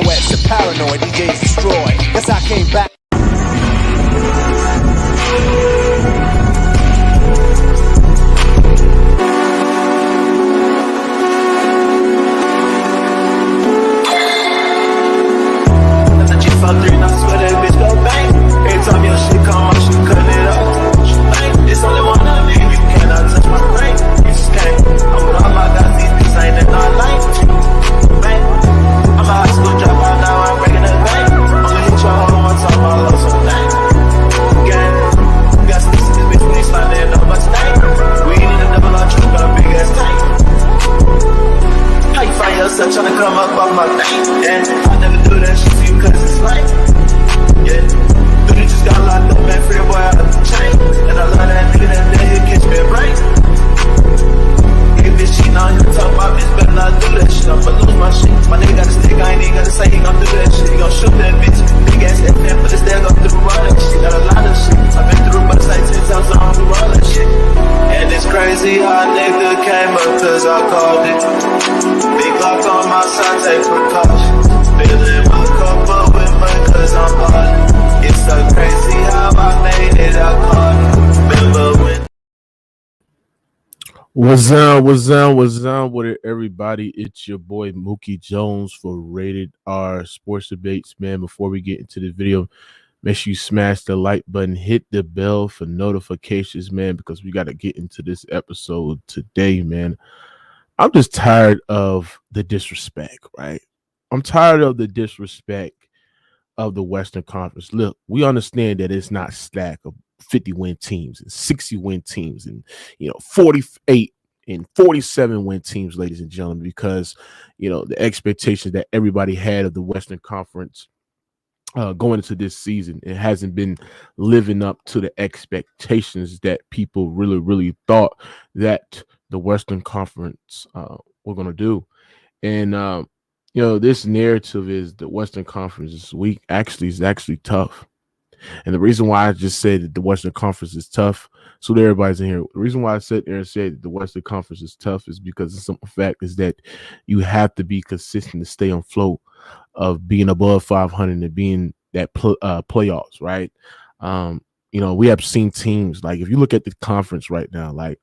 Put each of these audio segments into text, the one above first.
silhouettes and paranoid DJs destroy. Guess I came back. Time your shit come out, she cutting it up. It's only one of me, you cannot touch my brain. You just can't. I'm with all my guys, these bitches ain't in our lane. Bang. I'm a high school dropout, now I'm breaking the bank. Only hit your hoe one time, I love some things. Gang. Got sticks in this bitch, we slide there, no but stank. We need a double R truck, got a big ass tank. How you find yourself trying to come up off my thing? Yeah, I never do that shit to you cause it's lame. Yeah. Got locked up, man, free boy out of the chain. And I love that nigga that day, he catch me a break. Hey, bitch, she know you talk about bitch, better not do that shit. I'ma lose my shit. My nigga got a stick, I ain't even gotta say he gon' do that shit. He gon' shoot that bitch. Big ass FM, but it's there, go through all that shit. Got a lot of shit. I've been through but it's like 10 times, I don't do all that shit. And it's crazy how a nigga came up, cause I called it. Big lock on my side, take precautions. Filling my cup up with mud, cause I'm hard. It's so crazy how I made it, I caught it. Remember when? What's up with it, everybody? It's your boy Mookie Jones for Rated R Sports Debates, man. Before we get into the video, make sure you smash the like button, hit the bell for notifications, man, because we got to get into this episode today, man. I'm just tired of the disrespect, right? I'm tired of the disrespect of the Western Conference. Look, we understand that it's not stack of 50-win teams and 60-win teams and 48 and 47-win teams, ladies and gentlemen, because the expectations that everybody had of the Western Conference going into this season, it hasn't been living up to the expectations that people really thought that the Western Conference were going to do. And this narrative is the Western Conference is weak. Is actually tough. And the reason why I just said that the Western Conference is tough, so that everybody's in here. The reason why I sat there and said that the Western Conference is tough is because the simple fact is that you have to be consistent to stay on float of being above 500 and being that playoffs, right? We have seen teams, like if you look at the conference right now, like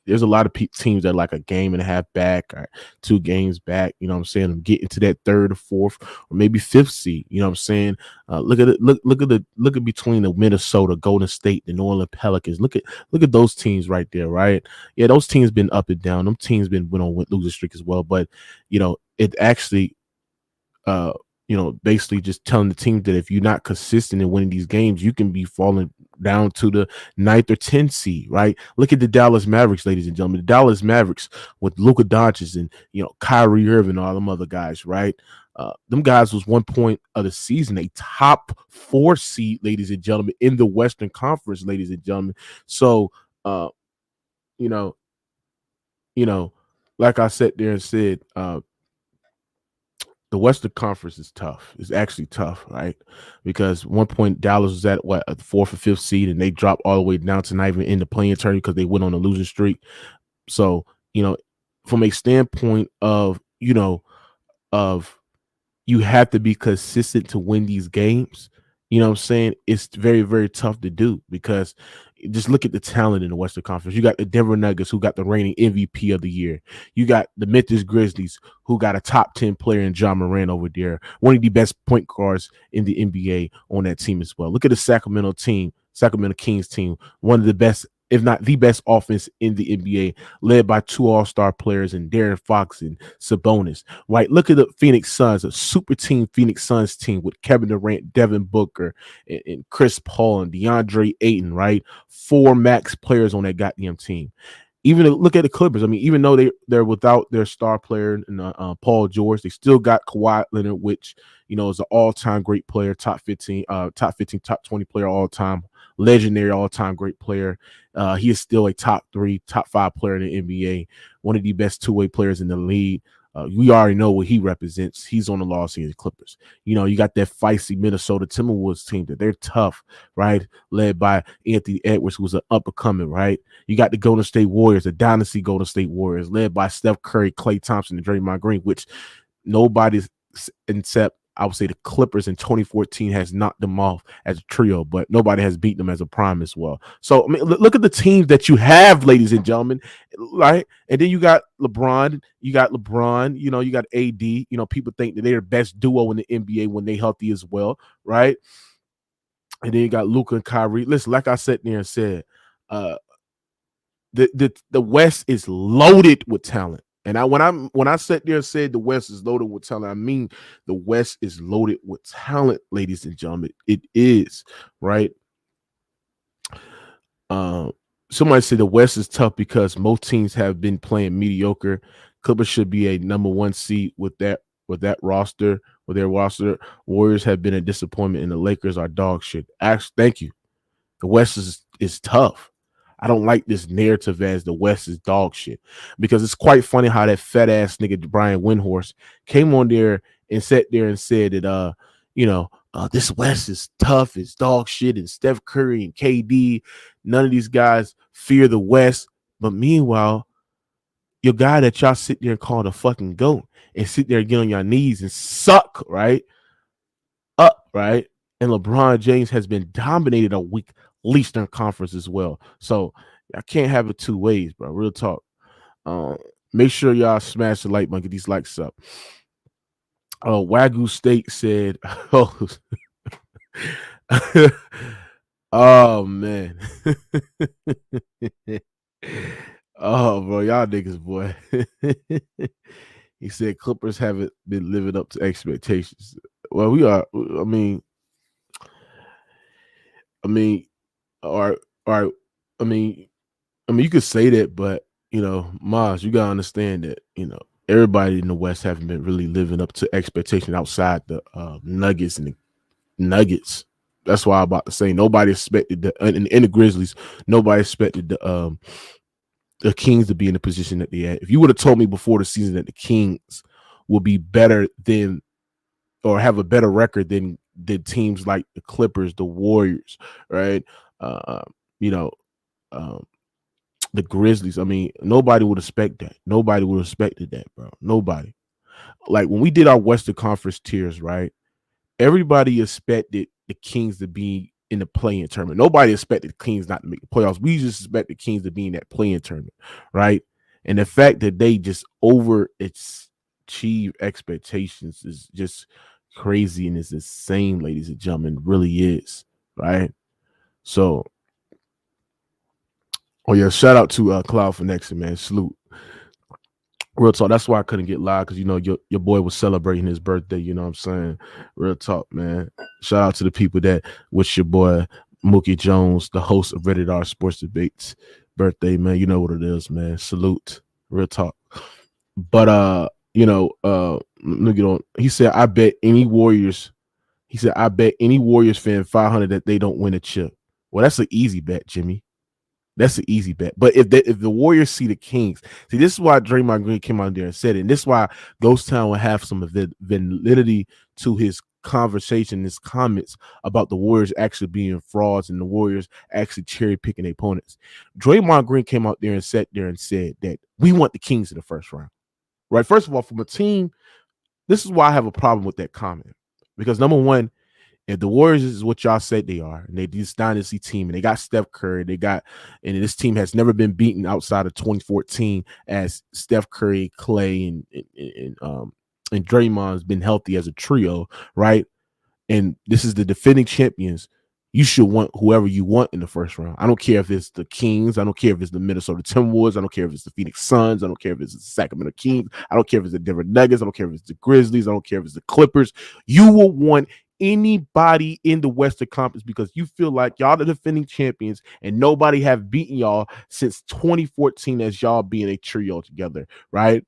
there's a lot of teams that are like a game and a half back or 2 games back, you know what I'm saying? I'm getting to that 3rd or 4th or maybe 5th seed, you know what I'm saying? Look at between the Minnesota, Golden State, the New Orleans Pelicans. Look at those teams right there, right? Yeah, those teams been up and down. Them teams been went on losing streak as well, but it actually basically just telling the team that if you're not consistent in winning these games, you can be falling down to the 9th or 10th seed, right? Look at the Dallas Mavericks, ladies and gentlemen. The Dallas Mavericks with Luka Doncic and Kyrie Irving and all them other guys, right? Them guys was one point of the season a top 4 seed, ladies and gentlemen, in the Western Conference, ladies and gentlemen. So, like I sat there and said, the Western Conference is tough. It's actually tough, right? Because one point Dallas was at a 4th or 5th seed, and they dropped all the way down to not even in the playing tournament because they went on a losing streak. So, from a standpoint of you have to be consistent to win these games. You know what I'm saying? It's very, very tough to do because just look at the talent in the Western Conference. You got the Denver Nuggets, who got the reigning MVP of the year. You got the Memphis Grizzlies, who got a top 10 player in John Morant over there, one of the best point guards in the NBA on that team as well. Look at the Sacramento Kings team, one of the best, if not the best offense in the NBA, led by 2 all-star players in De'Aaron Fox and Sabonis. Right? Look at the Phoenix Suns, a super team Phoenix Suns team with Kevin Durant, Devin Booker, and Chris Paul and DeAndre Ayton, right? 4 max players on that goddamn team. Even look at the Clippers. I mean, even though they're without their star player, Paul George, they still got Kawhi Leonard, which is an all-time great player, top 15, top 20 player all time, legendary all-time great player. He is still a top 3, top 5 player in the NBA, one of the best two-way players in the league. We already know what he represents. He's on the Los Angeles Clippers. You got that feisty Minnesota Timberwolves team that they're tough, right? Led by Anthony Edwards, who's an up-and-coming, right? You got the Golden State Warriors, the dynasty Golden State Warriors, led by Steph Curry, Klay Thompson, and Draymond Green, which nobody's except I would say the Clippers in 2014 has knocked them off as a trio, but nobody has beaten them as a prime as well. So I mean, look at the teams that you have, ladies and gentlemen, right? And then you got LeBron, you got AD. People think that they're the best duo in the NBA when they healthy as well, right? And then you got Luka and Kyrie. Listen, like I sat there and said, the West is loaded with talent. And when I sat there and said the West is loaded with talent, I mean the West is loaded with talent, ladies and gentlemen. It is, right? Somebody said the West is tough because most teams have been playing mediocre. Clippers should be a number 1 seed with their roster. Warriors have been a disappointment, and the Lakers are dog shit. Thank you. The West is tough. I don't like this narrative as the West is dog shit, because it's quite funny how that fat ass nigga Brian Windhorst came on there and sat there and said that this West is tough, it's dog shit, and Steph Curry and KD, none of these guys fear the West. But meanwhile, your guy that y'all sit there and call the fucking GOAT and sit there and get on your knees and suck up, right? And LeBron James has been dominated a week Eastern Conference as well. So I can't have it two ways, bro. Real talk. Make sure y'all smash the like button, get these likes up. Wagyu Steak said, oh man. Oh, bro, y'all niggas, boy. He said Clippers haven't been living up to expectations. Well, we are. I mean, all right. I mean, you could say that, but Maz, you gotta understand that everybody in the West haven't been really living up to expectation outside the Nuggets and the Nuggets. That's why I'm about to say nobody expected in the Grizzlies. Nobody expected the Kings to be in the position that they had. If you would have told me before the season that the Kings will be better than or have a better record than teams like the Clippers, the Warriors, right? The Grizzlies. I mean, nobody would expect that. Nobody would have expected that, bro. Nobody. Like when we did our Western Conference tiers, right? Everybody expected the Kings to be in the play-in tournament. Nobody expected the Kings not to make the playoffs. We just expect the Kings to be in that play-in tournament, right? And the fact that they just overachieve expectations is just crazy and it's insane, ladies and gentlemen. It really is, right? So, shout out to Cloud for Nexon, man. Salute. Real talk. That's why I couldn't get live, because your boy was celebrating his birthday. You know what I'm saying? Real talk, man. Shout out to the people that wish your boy Mookie Jones, the host of Rated R Sports Debates, birthday, man. You know what it is, man. Salute. Real talk. But let me get on. He said, I bet any Warriors fan 500 that they don't win a chip. Well, that's an easy bet, Jimmy. That's an easy bet. But if the Warriors see the Kings, see, this is why Draymond Green came out there and said it. And this is why Ghost Town will have some validity to his conversation, his comments about the Warriors actually being frauds and the Warriors actually cherry picking opponents. Draymond Green came out there and sat there and said that we want the Kings in the first round. Right? First of all, from a team, this is why I have a problem with that comment. Because number one, if the Warriors is what y'all said they are, and they this dynasty team, and they got Steph Curry, and this team has never been beaten outside of 2014 as Steph Curry, Clay, and Draymond's been healthy as a trio, right? And this is the defending champions. You should want whoever you want in the first round. I don't care if it's the Kings. I don't care if it's the Minnesota Timberwolves. I don't care if it's the Phoenix Suns. I don't care if it's the Sacramento Kings. I don't care if it's the Denver Nuggets. I don't care if it's the Grizzlies. I don't care if it's the Clippers. You will want anybody in the Western Conference because you feel like y'all the defending champions and nobody have beaten y'all since 2014 as y'all being a trio together, right?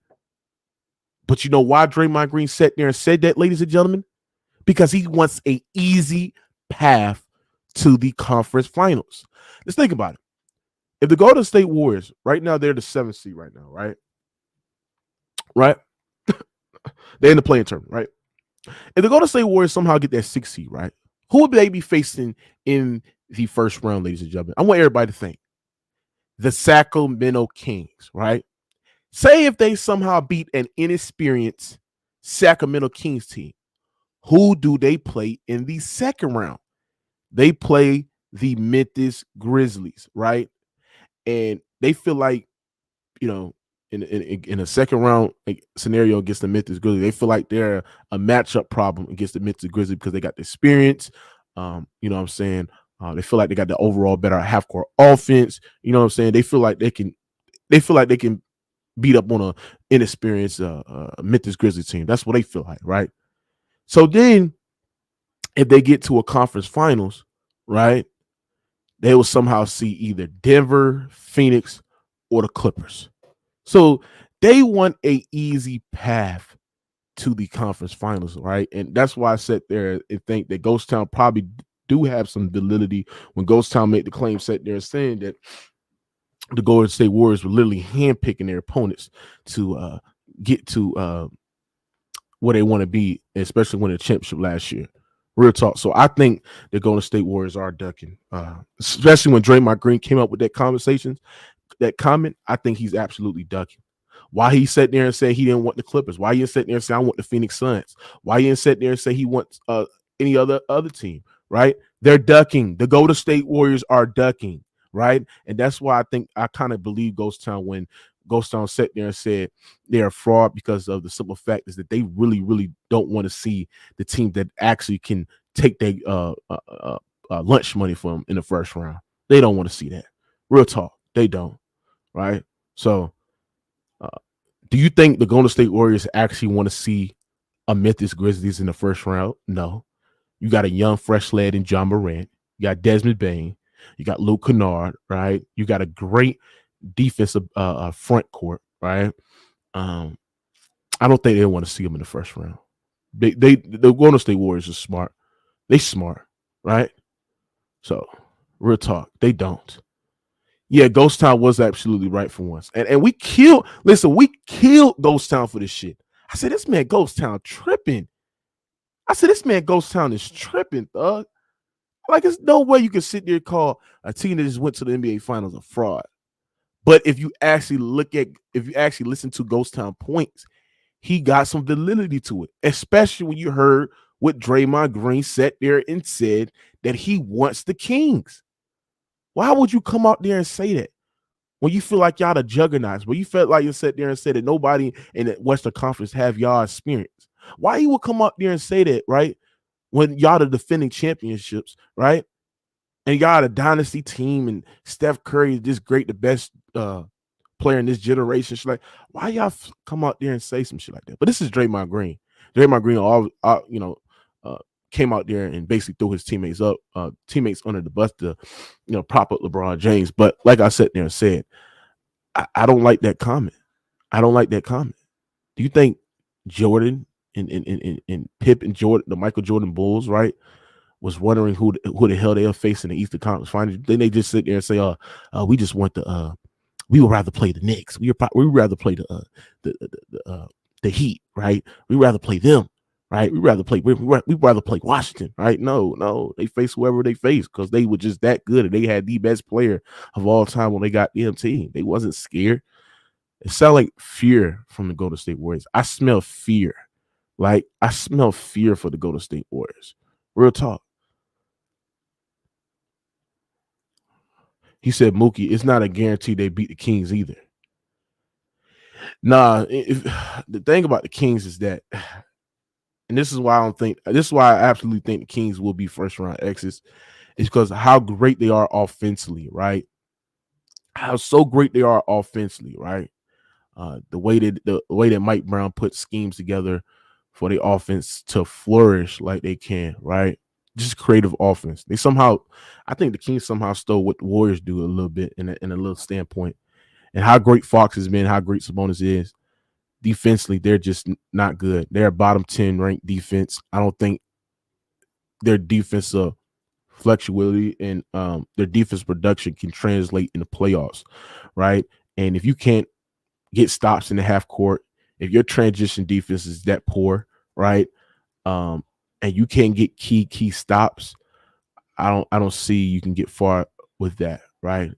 But you know why Draymond Green sat there and said that, ladies and gentlemen? Because he wants an easy path to the conference finals. Let's think about it. If the Golden State Warriors, right now, they're the 7th seed right now, right? Right? They're in the play-in tournament, right? If the Golden State Warriors somehow get that 6th seed, right? Who would they be facing in the first round, ladies and gentlemen? I want everybody to think. The Sacramento Kings, right? Say if they somehow beat an inexperienced Sacramento Kings team, Who do they play in the second round? They play the Memphis Grizzlies, right? And they feel like, you know, in a second round scenario against the Memphis Grizzlies, they feel like they're a matchup problem against the Memphis Grizzlies because they got the experience. You know what I'm saying? They feel like they got the overall better half court offense. You know what I'm saying? They feel like they can beat up on a inexperienced Memphis Grizzlies team. That's what they feel like, right? So then if they get to a conference finals, right, they will somehow see either Denver, Phoenix, or the Clippers. So they want a easy path to the conference finals, right? And that's why I sat there and think that Ghost Town probably do have some validity when Ghost Town made the claim, sat there saying that the Golden State Warriors were literally handpicking their opponents to get to where they want to be, especially winning the championship last year. Real talk. So I think the Golden State Warriors are ducking, especially when Draymond Green came up with that comment. I think he's absolutely ducking. Why he sat there and said he didn't want the Clippers? Why he didn't sit there and say I want the Phoenix Suns? Why he didn't sit there and say he wants any other team? Right? They're ducking. The Golden State Warriors are ducking. Right? And that's why I think I kind of believe Ghost Town when Ghost Town sat there and said they're a fraud because of the simple fact is that they really, really don't want to see the team that actually can take their lunch money from them in the first round. They don't want to see that. Real talk. They don't. Right? So do you think the Golden State Warriors actually want to see a Memphis Grizzlies in the first round? No. You got a young, fresh lad in John Morant. You got Desmond Bain. You got Luke Kennard, right? You got a great defensive front court, right? I don't think they want to see them in the first round. The Golden State Warriors are smart. They smart, right? So, real talk, they don't. Yeah, Ghost Town was absolutely right for once. And we killed Ghost Town for this shit. I said, this man Ghost Town tripping. I said, this man Ghost Town is tripping, thug. Like, there's no way you can sit there and call a team that just went to the NBA Finals a fraud. But if you actually listen to Ghost Town points, he got some validity to it, especially when you heard what Draymond Green sat there and said that he wants the Kings. Why would you come out there and say that when you feel like y'all the juggernauts, when you felt like you sat there and said that nobody in the Western Conference have y'all experience? Why you would come out there and say that, right? When y'all the defending championships, right? And y'all a dynasty team and Steph Curry is this great, the best player in this generation. She's like, why y'all come out there and say some shit like that? But this is Draymond Green. Draymond Green, came out there and basically threw his teammates under the bus to, prop up LeBron James. But like I sat there and said, I don't like that comment. I don't like that comment. Do you think Jordan and Pip and Jordan, the Michael Jordan Bulls, right, was wondering who the hell they are facing in the Eastern Conference Finals? Then they just sit there and say, we just want we would rather play the Knicks. We would rather play the Heat, right? We'd rather play them, right? We'd rather play Washington, right? No, they face whoever they face because they were just that good and they had the best player of all time when they got the team. They wasn't scared. It sounded like fear from the Golden State Warriors. I smell fear. Like, I smell fear for the Golden State Warriors. Real talk. He said, Mookie, it's not a guarantee they beat the Kings either. Nah, the thing about the Kings is that, and this is why I absolutely think the Kings will be first round exits, is because of how great they are offensively, right? How so great they are offensively, right? The way that Mike Brown put schemes together for the offense to flourish like they can, right? Just creative offense. I think the Kings somehow stole what the Warriors do a little bit in a little standpoint. And how great Fox has been, how great Sabonis is. Defensively, they're just not good. They're a bottom 10 ranked defense. I don't think their defensive flexibility and their defense production can translate in the playoffs, right? And if you can't get stops in the half court, if your transition defense is that poor, right? And you can't get key stops, I don't see you can get far with that, right?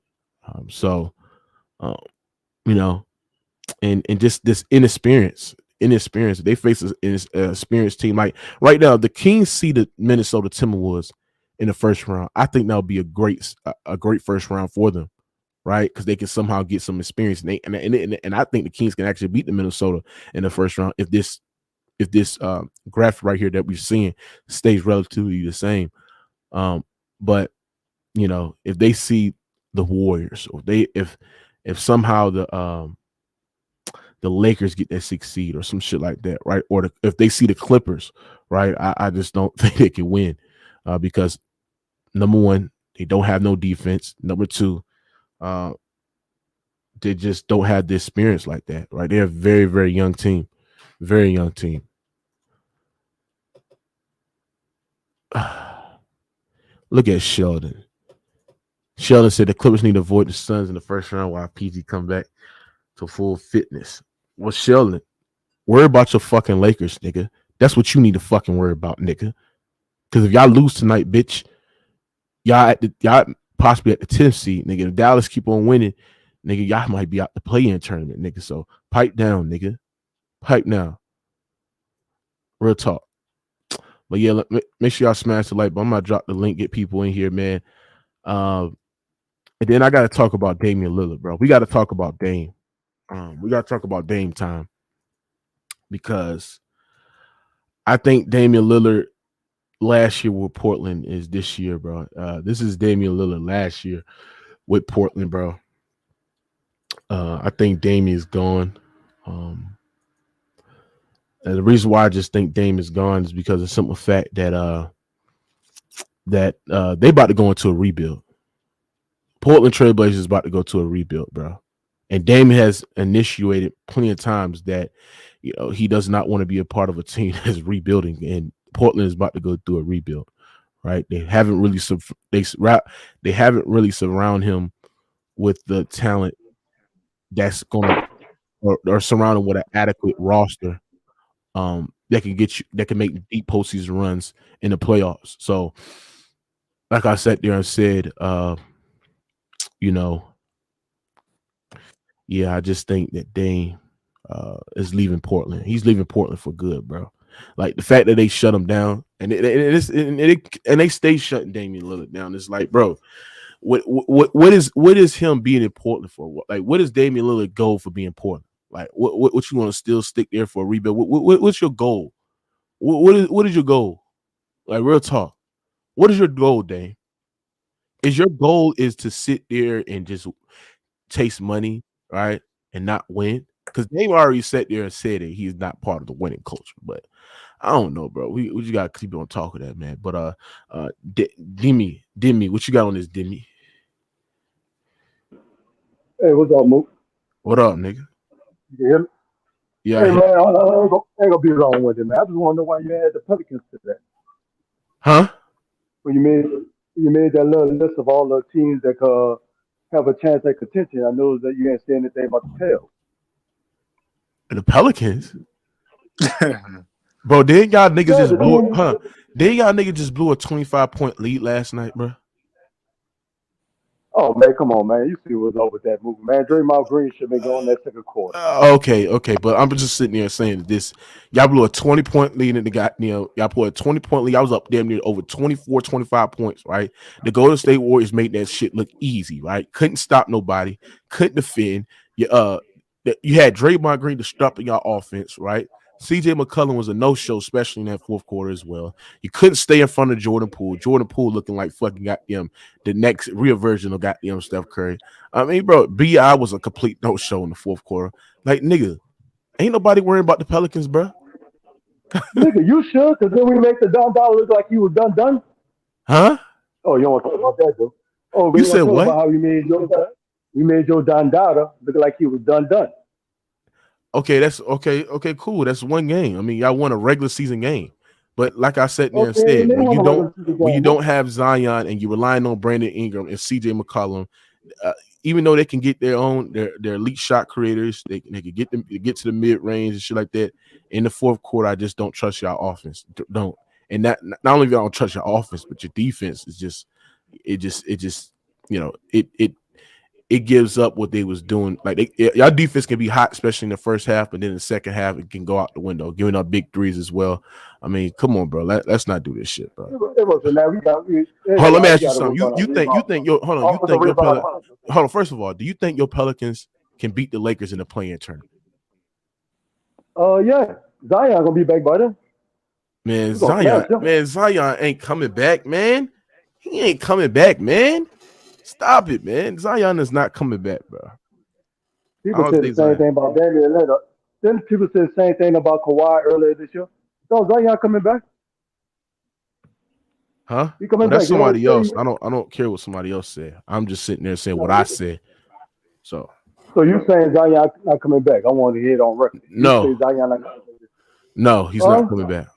And just this inexperience. inexperienced. They face an experienced team. Like right now, the Kings see the Minnesota Timberwolves in the first round. I think that would be a great first round for them, right? Because they can somehow get some experience, and I think the Kings can actually beat the Minnesota in the first round if this graph right here that we're seeing stays relatively the same. But if they see the Warriors, or if somehow the Lakers get that 6th seed or some shit like that, right? Or if they see the Clippers, right? I just don't think they can win because number one, they don't have no defense. Number two, they just don't have the experience like that, right? They're a very, very young team. Very young team. Look at Sheldon. Sheldon said the Clippers need to avoid the Suns in the first round while PG come back to full fitness. Well, Sheldon, worry about your fucking Lakers, nigga. That's what you need to fucking worry about, nigga. Because if y'all lose tonight, bitch, y'all possibly at the 10th seed, nigga. If Dallas keep on winning, nigga, y'all might be out the play-in tournament, nigga. So pipe down, nigga. Pipe down. Real talk. But yeah, make sure y'all smash the like button. I'm gonna drop the link, get people in here, man. And then I gotta talk about Damian Lillard, bro. We gotta talk about Dame. We gotta talk about Dame time because I think Damian Lillard last year with Portland is this year, bro. This is Damian Lillard last year with Portland, bro. I think Dame is gone. And the reason why I just think Dame is gone is because of the simple fact that they about to go into a rebuild. Portland Trailblazers is about to go to a rebuild, bro. And Dame has initiated plenty of times that he does not want to be a part of a team that's rebuilding, and Portland is about to go through a rebuild, right? They haven't really surround him with the talent that's going to or surround him with an adequate roster that can make deep postseason runs in the playoffs. So, like I sat there and said, yeah, I just think that Dame is leaving Portland. He's leaving Portland for good, bro. Like the fact that they shut him down and they stay shutting Damian Lillard down. It's like, bro, what is him being in Portland for? Like, what is Damian Lillard goal for being important? Like, what you want to still stick there for a rebuild? What's your goal? What is your goal? Like, real talk. What is your goal, Dame? Is your goal is to sit there and just chase money, right, and not win? Because Dame already sat there and said that he's not part of the winning culture. But I don't know, bro. We just gotta keep on talking that, man. But Demi, what you got on this, Demi? Hey, what's up, Mook? What up, nigga? You hear me? Yeah. Hey, man, I ain't gonna be long with it, man. I just want to know why you had the Pelicans today. Huh? When you made that little list of all the teams that could have a chance at contention, I know that you ain't saying anything about the Pels. The Pelicans? Bro, didn't y'all niggas just blew Didn't y'all niggas just blew a 25-point lead last night, bro? Oh, man, come on, man. You see what's up with that move, man. Draymond Green should be going that second quarter. Okay, but I'm just sitting there saying this. Y'all blew a 20-point lead in the goddamn. Y'all put a 20-point lead. I was up damn near over 24, 25 points, right? The Golden State Warriors made that shit look easy, right? Couldn't stop nobody. Couldn't defend. You had Draymond Green disrupting y'all offense, right? CJ McCollum was a no-show, especially in that fourth quarter as well. You couldn't stay in front of Jordan Poole. Jordan Poole looking like fucking goddamn the next real version of goddamn Steph Curry. I mean, bro, B.I. was a complete no-show in the fourth quarter. Like, nigga, ain't nobody worrying about the Pelicans, bro. Nigga, you should, because then we make the Don Dollar look like he was done. Huh? Oh, you don't want to talk about that, though. Oh, you said what? About how we made Joe Don Dada look like he was done. Okay, that's okay, cool. That's one game. I mean, y'all won a regular season game. But like I said there and said, when you don't have Zion and you're relying on Brandon Ingram and CJ McCollum, even though they can get their own their elite shot creators, they can get to the mid range and shit like that. In the fourth quarter, I just don't trust y'all offense. Don't. And that not only y'all don't trust your offense, but your defense is just it gives up what they was doing. Like y'all defense can be hot, especially in the first half, but then in the second half it can go out the window, giving up big threes as well. I mean, come on, bro. Let's not do this shit, bro. It wasn't that. Hold on, let me ask you something. You think your hold on. First of all, do you think your Pelicans can beat the Lakers in the play-in tournament? Yeah, Zion gonna be back by then. Man, Zion ain't coming back, man. He ain't coming back, man. Stop it, man. Zion is not coming back, bro. People said the same thing about Damian Lillard. Then people said the same thing about Kawhi earlier this year. So Zion coming back? Huh? He coming that's back. Somebody else. I don't care what somebody else said. I'm just sitting there saying what I said. So you saying Zion not coming back? I want to hear it on record. No, Zion not coming back. No, he's not coming back.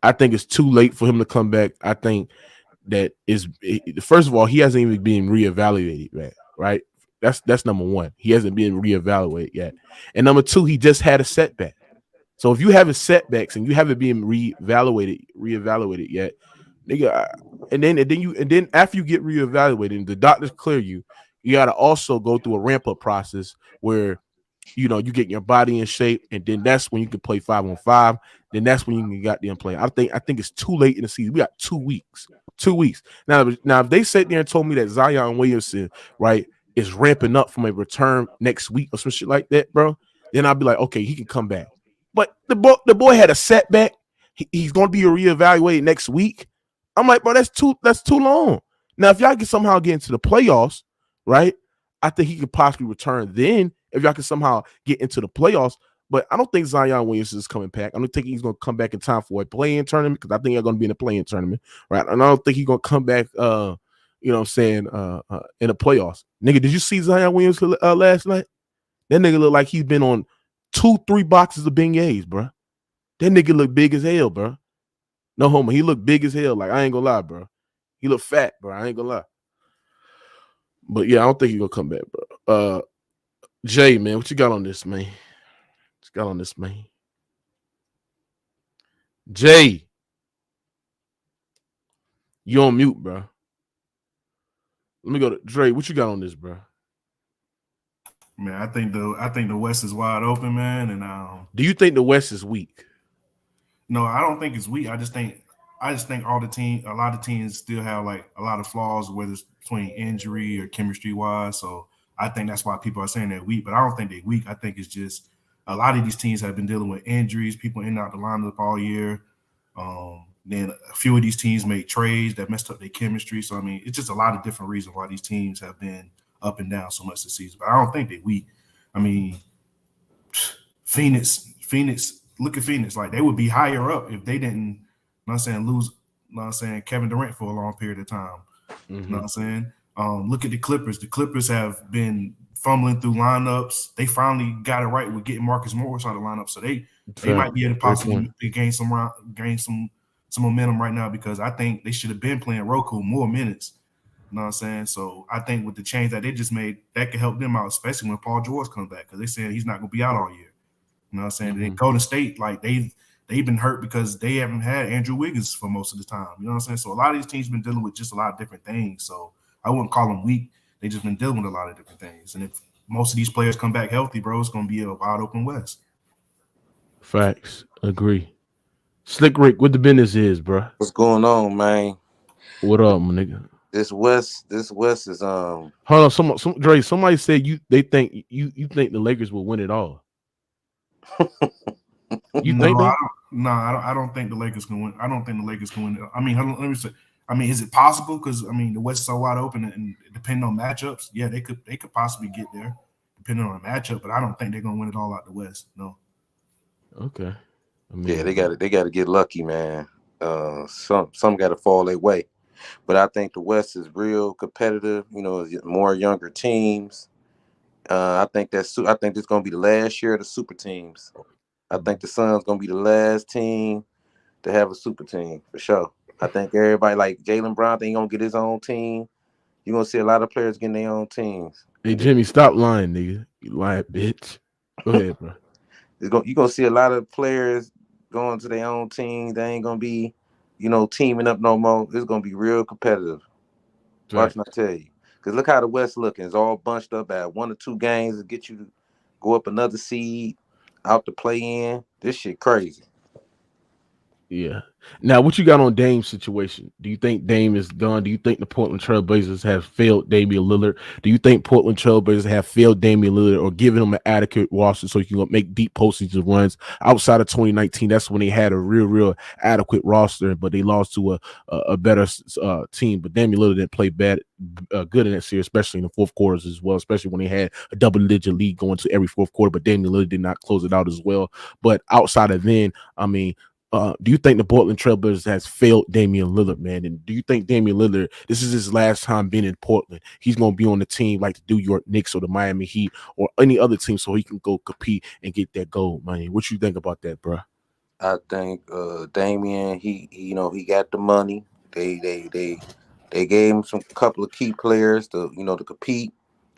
I think it's too late for him to come back. I think that first of all, he hasn't even been reevaluated yet, right? That's number one. He hasn't been reevaluated yet. And number two, he just had a setback. So if you have setbacks and you haven't been reevaluated yet, nigga, and then after you get reevaluated and the doctors clear you, you gotta also go through a ramp-up process where you get your body in shape, and then that's when you can play 5-on-5. Then that's when you can goddamn play. I think it's too late in the season. We got 2 weeks. 2 weeks. Now if they sat there and told me that Zion Williamson, right, is ramping up from a return next week or some shit like that, bro, then I'd be like, okay, he can come back. But the boy had a setback. He's going to be reevaluated next week. I'm like, bro, that's too long. Now, if y'all can somehow get into the playoffs, right, I think he could possibly return then if y'all can somehow get into the playoffs. But I don't think Zion Williamson is coming back. I don't think he's going to come back in time for a play-in tournament because I think they're going to be in a play-in tournament, right? And I don't think he's going to come back, in the playoffs. Nigga, did you see Zion Williamson last night? That nigga looked like he's been on 2-3 boxes of beignets, bro. That nigga look big as hell, bro. No homo. He looked big as hell. Like, I ain't gonna lie, bro. He look fat, bro. I ain't gonna lie. But yeah, I don't think he's gonna come back, bro. Jay, man, what you got on this, man? Jay, you on mute, bro. Let me go to Dre. What you got on this, bro? Man, I think the West is wide open, man. And do you think the West is weak? No, I don't think it's weak. I just think a lot of teams still have like a lot of flaws, whether it's between injury or chemistry wise. So I think that's why people are saying they're weak. But I don't think they're weak. I think it's just a lot of these teams have been dealing with injuries, people in and out the lineup all year. Then a few of these teams made trades that messed up their chemistry. So I mean, it's just a lot of different reasons why these teams have been up and down so much this season. But I don't think they're weak. I mean, Phoenix, look at Phoenix. Like, they would be higher up if they didn't, lose, Kevin Durant for a long period of time. Mm-hmm. You know what I'm saying? Look at the Clippers. The Clippers have been fumbling through lineups. They finally got it right with getting Marcus Morris out of the lineup. So they might be able to possibly gain some momentum right now, because I think they should have been playing Roku more minutes. You know what I'm saying? So I think with the change that they just made, that could help them out, especially when Paul George comes back, because they said he's not going to be out all year. You know what I'm saying? Mm-hmm. And Golden State, like, they've been hurt because they haven't had Andrew Wiggins for most of the time. You know what I'm saying? So a lot of these teams been dealing with just a lot of different things. So I wouldn't call them weak. They just been dealing with a lot of different things. And if most of these players come back healthy, bro, it's going to be a wide open West. Facts. Agree. Slick Rick, what the business is, bro? What's going on, man? What up, my nigga? This West is Hold on, Dre. Somebody said they think you think the Lakers will win it all. You think that? I don't think the Lakers can win. I don't think the Lakers can win. I mean, let me say. I mean, is it possible? Because I mean, the West is so wide open, and depending on matchups, yeah, they could possibly get there, depending on a matchup. But I don't think they're gonna win it all out the West. No. Okay. I mean, yeah, they got to get lucky, man. Some got to fall their way, but I think the West is real competitive. You know, more younger teams. I think this is gonna be the last year of the super teams. I think the Suns gonna be the last team to have a super team for sure. I think everybody, like Jaylen Brown, think gonna get his own team. You're gonna see a lot of players getting their own teams. Hey Jimmy, stop lying, nigga. You lying bitch. Go ahead, bro. You're gonna see a lot of players going to their own team. They ain't gonna be, teaming up no more. It's gonna be real competitive. Watch me tell you. Because look how the West looking. It's all bunched up at 1 or 2 games to get you to go up another seed out to play in. This shit crazy. Yeah. Now, what you got on Dame's situation? Do you think Dame is done? Do you think the Portland Trailblazers have failed Damian Lillard? Do you think Portland Trailblazers have failed Damian Lillard or given him an adequate roster so you can make deep postseason runs? Outside of 2019, that's when they had a real adequate roster, but they lost to a better team. But Damian Lillard didn't play good in that series, especially in the fourth quarters as well, especially when they had a double-digit lead going to every fourth quarter, but Damian Lillard did not close it out as well. But outside of then, I mean, do you think the Portland Trailblazers has failed Damian Lillard, man? And do you think Damian Lillard, this is his last time being in Portland? He's going to be on the team like the New York Knicks or the Miami Heat or any other team so he can go compete and get that gold, man. What you think about that, bro? I think Damian, he got the money. They gave him some couple of key players to compete.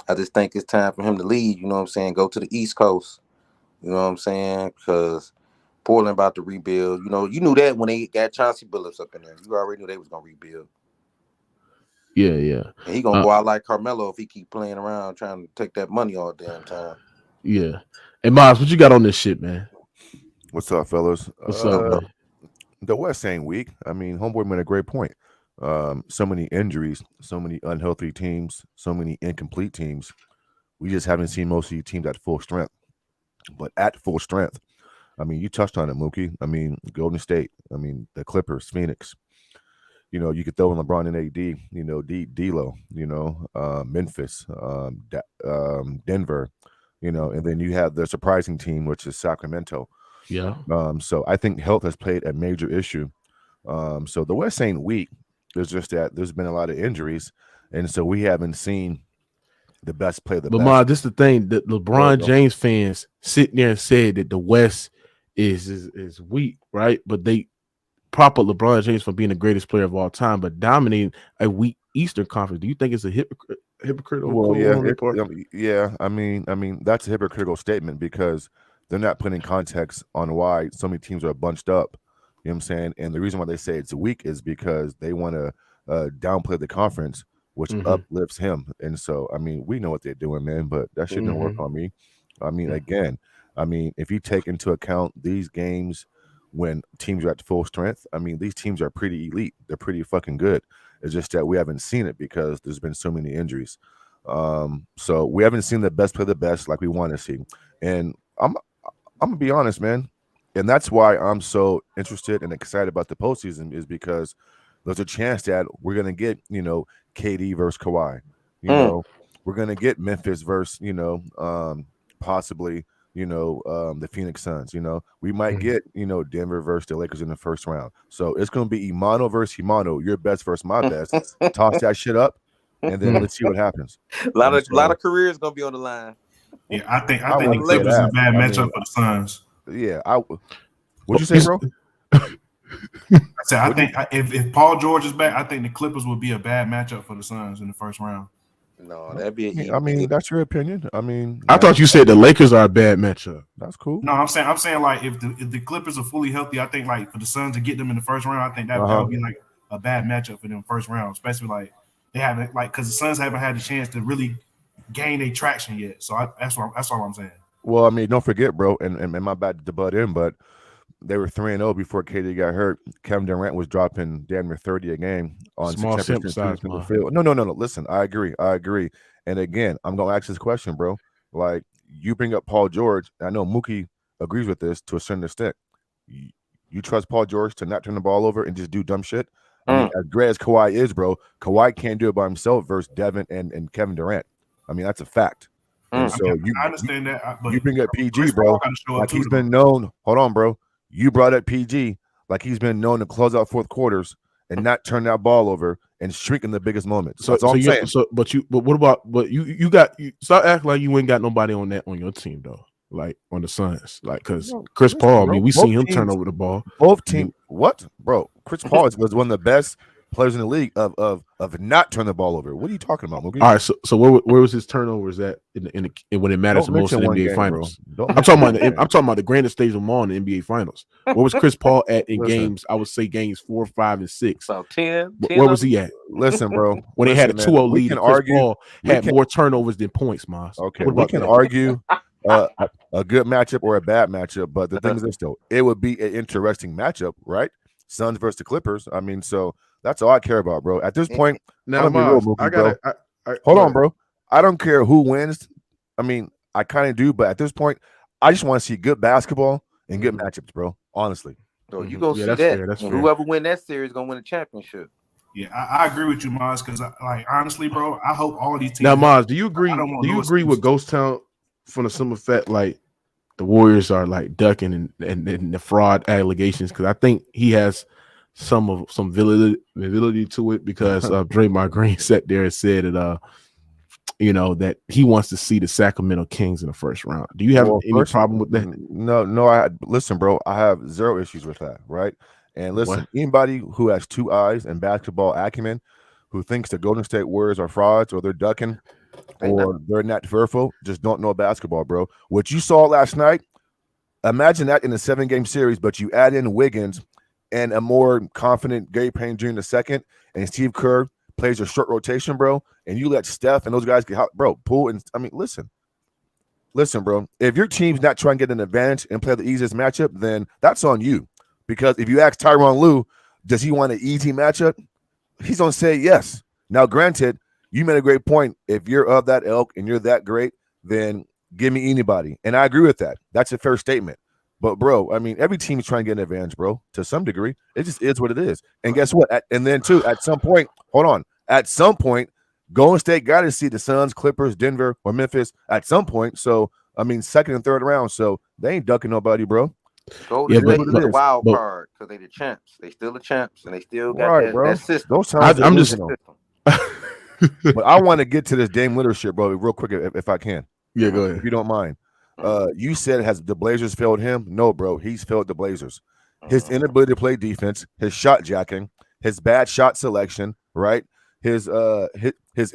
I just think it's time for him to leave. You know what I'm saying? Go to the East Coast. You know what I'm saying? Because Portland about to rebuild. You knew that when they got Chauncey Billups up in there. You already knew they was gonna rebuild. Yeah. And he gonna go out like Carmelo if he keep playing around trying to take that money all damn time. Yeah. And Miles, what you got on this shit, man? What's up, fellas? What's up, man? The West ain't weak. I mean, homeboy made a great point. So many injuries, so many unhealthy teams, so many incomplete teams. We just haven't seen most of these teams at full strength. But at full strength, I mean, you touched on it, Mookie. I mean, Golden State. I mean, the Clippers, Phoenix. You could throw in LeBron and AD. D'Lo. Memphis, Denver. And then you have the surprising team, which is Sacramento. Yeah. So I think health has played a major issue. So the West ain't weak. There's just that there's been a lot of injuries, and so we haven't seen the best play. But Ma, this is the thing that LeBron James fans sit there and said that the West is weak, right? But they prop up LeBron James for being the greatest player of all time, but dominating a weak Eastern Conference. Do you think it's a hypocritical? Well, yeah. I mean that's a hypocritical statement because they're not putting context on why so many teams are bunched up. You know what I'm saying? And the reason why they say it's weak is because they want to downplay the conference, which uplifts him. And so, I mean, we know what they're doing, man, but that shit don't work on me. I mean, again, if you take into account these games when teams are at full strength, I mean, these teams are pretty elite. They're pretty fucking good. It's just that we haven't seen it because there's been so many injuries. So we haven't seen the best play the best like we want to see. And I'm gonna be honest, man. And that's why I'm so interested and excited about the postseason is because there's a chance that we're gonna get, KD versus Kawhi. We're gonna get Memphis versus, possibly, the Phoenix Suns. We might get, Denver versus the Lakers in the first round. So it's gonna be Imano versus Imano, your best versus my best. Toss that shit up, and then let's see what happens. A lot of careers gonna be on the line. Yeah, I think the Lakers is a bad matchup for the Suns. Yeah, what'd you say, bro? I said I think if Paul George is back, I think the Clippers would be a bad matchup for the Suns in the first round. No, that'd be. That's your opinion. I thought you said the Lakers are a bad matchup. That's cool. No, I'm saying like if the Clippers are fully healthy, I think like for the Suns to get them in the first round, I think that would be like a bad matchup for them first round, especially like they haven't because the Suns haven't had the chance to really gain a traction yet. So that's all I'm saying. Well, I mean, don't forget, bro, and my bad to butt in, but they were 3-0 before KD got hurt. Kevin Durant was dropping damn near 30 a game on small sample size in the field. No. Listen, I agree. And again, I'm gonna ask this question, bro. Like you bring up Paul George. I know Mookie agrees with this to a certain extent. You trust Paul George to not turn the ball over and just do dumb shit? I mean, as great as Kawhi is, bro, Kawhi can't do it by himself versus Devin and Kevin Durant. I mean, that's a fact. And so I understand that. But you bring up PG, bro. Like he's been known. Hold on, bro. You brought up PG like he's been known to close out fourth quarters and not turn that ball over and shrink in the biggest moments. That's all I'm saying. But what about? But you stop acting like you ain't got nobody on your team though. Like on the Suns, like because Chris Paul. I mean, we seen him turn over the ball. Both team. What, bro? Chris Paul was one of the best players in the league of not turn the ball over. What are you talking about, Mookie? All right, so where was his turnovers at in when it matters the most in the NBA Finals? I'm talking about the grandest stage of them all in the NBA Finals. Where was Chris Paul at in games? I would say games 4, 5, and 6. So 10. Where was he at? Listen, bro. When they had a 2-0 lead, and Chris Paul had more turnovers than points, Miles. Okay, we can argue a good matchup or a bad matchup, but the thing is this, though, it would be an interesting matchup, right? Suns versus the Clippers. I mean, so that's all I care about, bro. At this point, now, Miles, I got hold on, bro. I don't care who wins. I mean, I kind of do, but at this point, I just want to see good basketball and good matchups, bro. Honestly. So you go see that's that. fair, that's fair. Whoever win that series gonna win a championship. Yeah, I agree with you, Maz, because like honestly, bro, I hope all of these teams. Now, Miles, do you agree? Do you agree with Ghost Town from the simple fact like the Warriors are like ducking and the fraud allegations? Because I think he has some validity to it because Draymond Green sat there and said that that he wants to see the Sacramento Kings in the first round. Do you have any problem with that? No. Listen, bro, I have zero issues with that, right? And listen, anybody who has two eyes and basketball acumen, who thinks the Golden State Warriors are frauds or they're ducking or they're not fearful, just don't know basketball, bro. What you saw last night, imagine that in a 7-game series, but you add in Wiggins and a more confident Gary Payne Jr. II, and Steve Kerr plays a short rotation, bro, and you let Steph and those guys get hot, bro, pull. And I mean, listen, bro, if your team's not trying to get an advantage and play the easiest matchup, then that's on you. Because if you ask Tyronn Lue, does he want an easy matchup? He's going to say yes. Now, granted, you made a great point. If you're of that ilk and you're that great, then give me anybody. And I agree with that. That's a fair statement. But, bro, I mean, every team is trying to get an advantage, bro, to some degree. It just is what it is. And guess what? And then, too, at some point, at some point, Golden State got to see the Suns, Clippers, Denver, or Memphis at some point. So, I mean, second and third round. So, they ain't ducking nobody, bro. Golden State is the wild card because they the champs. They still the champs, and they still got that system. Those times I'm just but I want to get to this Dame Lillard shit, bro, real quick if I can. Yeah, go ahead. If you don't mind. You said has the Blazers failed him? No, bro. He's failed the Blazers. His inability to play defense, his shot jacking, his bad shot selection, right? His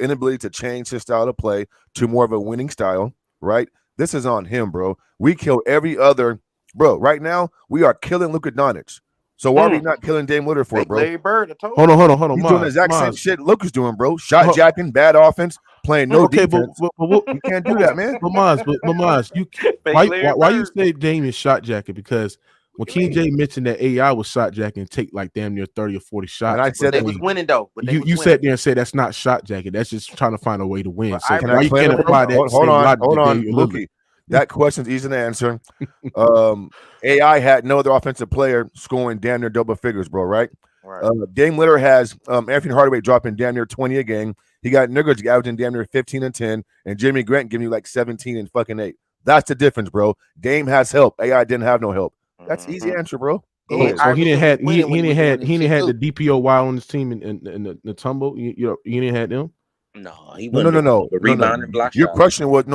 inability to change his style of play to more of a winning style, right? This is on him, bro. We kill every other. Bro, right now, we are killing Luka Doncic. So why are we not killing Dame Lillard for, bro? Larry Bird, I told you. Hold on. He's doing the exact same shit Luka's doing, bro. Shot jacking, bad offense, playing no defense. But you can't do that, man. But Maz, why you say Dame is shot jacking? Because when King J mentioned that AI was shot jacking, take like damn near 30 or 40 shots. And I said they was winning though. You sat there and said that's not shot jacking. That's just trying to find a way to win. So why you can't apply that? Hold on, Mookie. That question's easy to answer. AI had no other offensive player scoring damn near double figures, bro, right? Dame Lillard has Anthony Hardaway dropping damn near 20 a game. He got Nurkic averaging damn near 15 and 10, and Jimmy Grant giving you like 17 and fucking 8. That's the difference, bro. Dame has help. AI didn't have no help. That's easy answer, bro. So he didn't have the DPO while on his team in the tumble. You didn't have them. No, no. Rebound and block. Your question was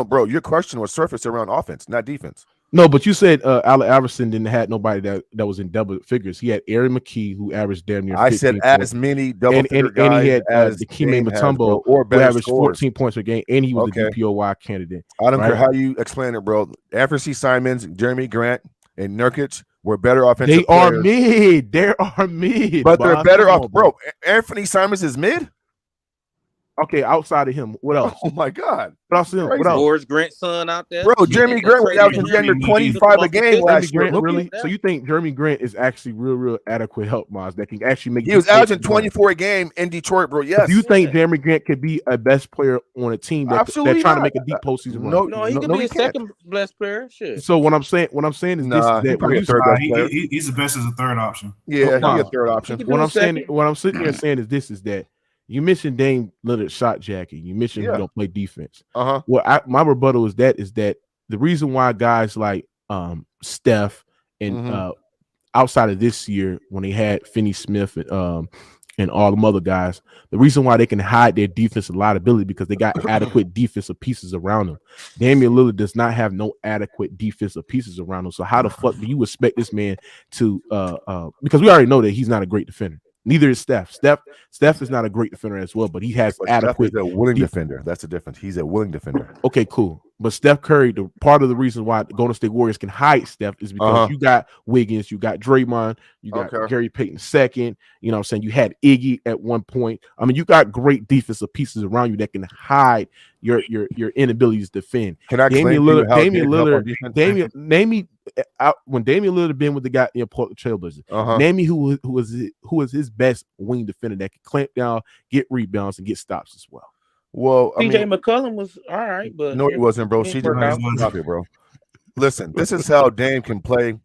surface around offense, not defense. No, but you said Allen Iverson didn't have nobody that was in double figures. He had Aaron McKee, who averaged damn near 15 I said as many double figure guys, and he had as Dikembe Mutombo, who averaged 14 points per game, and he was a DPOY candidate. I don't care how you explain it, bro. Anthony Simons, Jeremy Grant, and Nurkic were better offensive players. They are mid. But they're better off, bro. Anthony Simons is mid? Okay, outside of him, what else? Oh my God! What else? What else? Boris Grant's son out there, bro. Jeremy Grant was averaging under 25 a game last year. Really? So you think Jeremy Grant is actually real adequate help, Maz, that can actually make? He was averaging 24 a game in Detroit, bro. Yes. Do you think Jeremy Grant could be a best player on a team that's trying to make a deep postseason run? No, he could be a second best player. Shit. So what I'm saying is he's the best as a third option. Yeah, he's a third option. What I'm sitting there saying is this: is that you mentioned Dame Lillard shot jacking. You mentioned he don't play defense. Well, my rebuttal is that the reason why guys like Steph and outside of this year when they had Finney Smith and all the other guys, the reason why they can hide their defensive liability because they got adequate defensive pieces around them. Damian Lillard does not have no adequate defensive pieces around him. So how the fuck do you expect this man to because we already know that he's not a great defender. Neither is Steph. Steph is not a great defender as well, but he has adequate. Steph is a willing defender. That's the difference. He's a willing defender. Okay, cool. But Steph Curry, the part of the reason why the Golden State Warriors can hide Steph is because you got Wiggins, you got Draymond, you got Gary Payton second. You know what I'm saying? You had Iggy at one point. I mean, you got great defensive pieces around you that can hide your inabilities to defend. Can I Damian Lillard, name me when Damian Lillard been with the guy in Portland Trailblazers. Name me who was his best wing defender that could clamp down, get rebounds, and get stops as well. Well, CJ McCollum was all right, but no, he wasn't, bro. Stop it, bro. Listen, this is how Dame can play.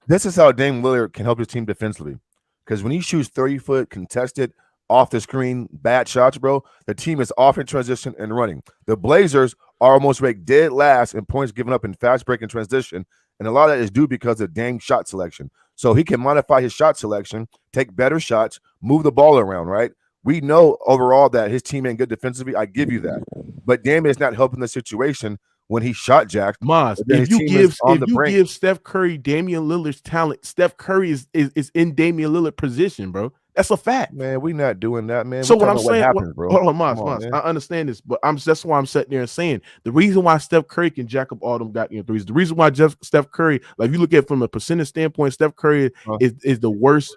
This is how Dame Lillard can help his team defensively. Because when he shoots 30-foot contested off the screen bad shots, bro, the team is off in transition and running. The Blazers are almost ranked dead last in points given up in fast break and transition, and a lot of that is due because of Dame's shot selection. So he can modify his shot selection, take better shots, move the ball around, right? We know overall that his team ain't good defensively. I give you that. But Dame is not helping the situation when he shot jacked. Maz, if you give Steph Curry Damian Lillard's talent, Steph Curry is in Damian Lillard position, bro. That's a fact. Man, we're not doing that, man. So what I'm saying, hold on, Maz, I understand this, but that's why I'm sitting there and saying the reason why Steph Curry can jack up all them goddamn threes, the reason why Steph Curry, like if you look at it from a percentage standpoint, Steph Curry is the worst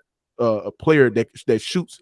player that shoots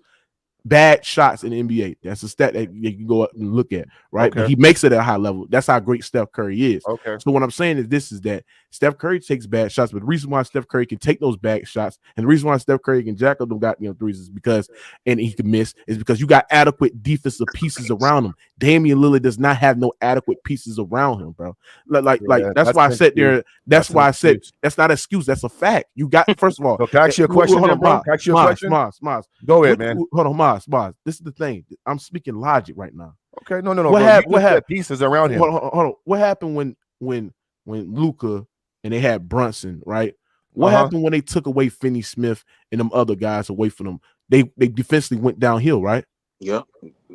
bad shots in the NBA. That's a stat that you can go up and look at, right? But he makes it at a high level. That's how great Steph Curry is. So what I'm saying is that Steph Curry takes bad shots, but the reason why Steph Curry can take those bad shots and the reason why Steph Curry can jack up them goddamn threes is because, and he can miss, is because you got adequate defensive pieces around him. Damian Lillard does not have no adequate pieces around him, bro. Like that's why I said there. That's why I said that's not an excuse. That's a fact. You got first of all. Can I ask you a question, bro? Can I ask you a question? Maz. Go ahead, man. Hold on, Maz. This is the thing. I'm speaking logic right now. Okay, no. What happened? Pieces around him. Hold on. What happened when Luka and they had Brunson, right? What happened when they took away Finney Smith and them other guys away from them? They defensively went downhill, right? Yep.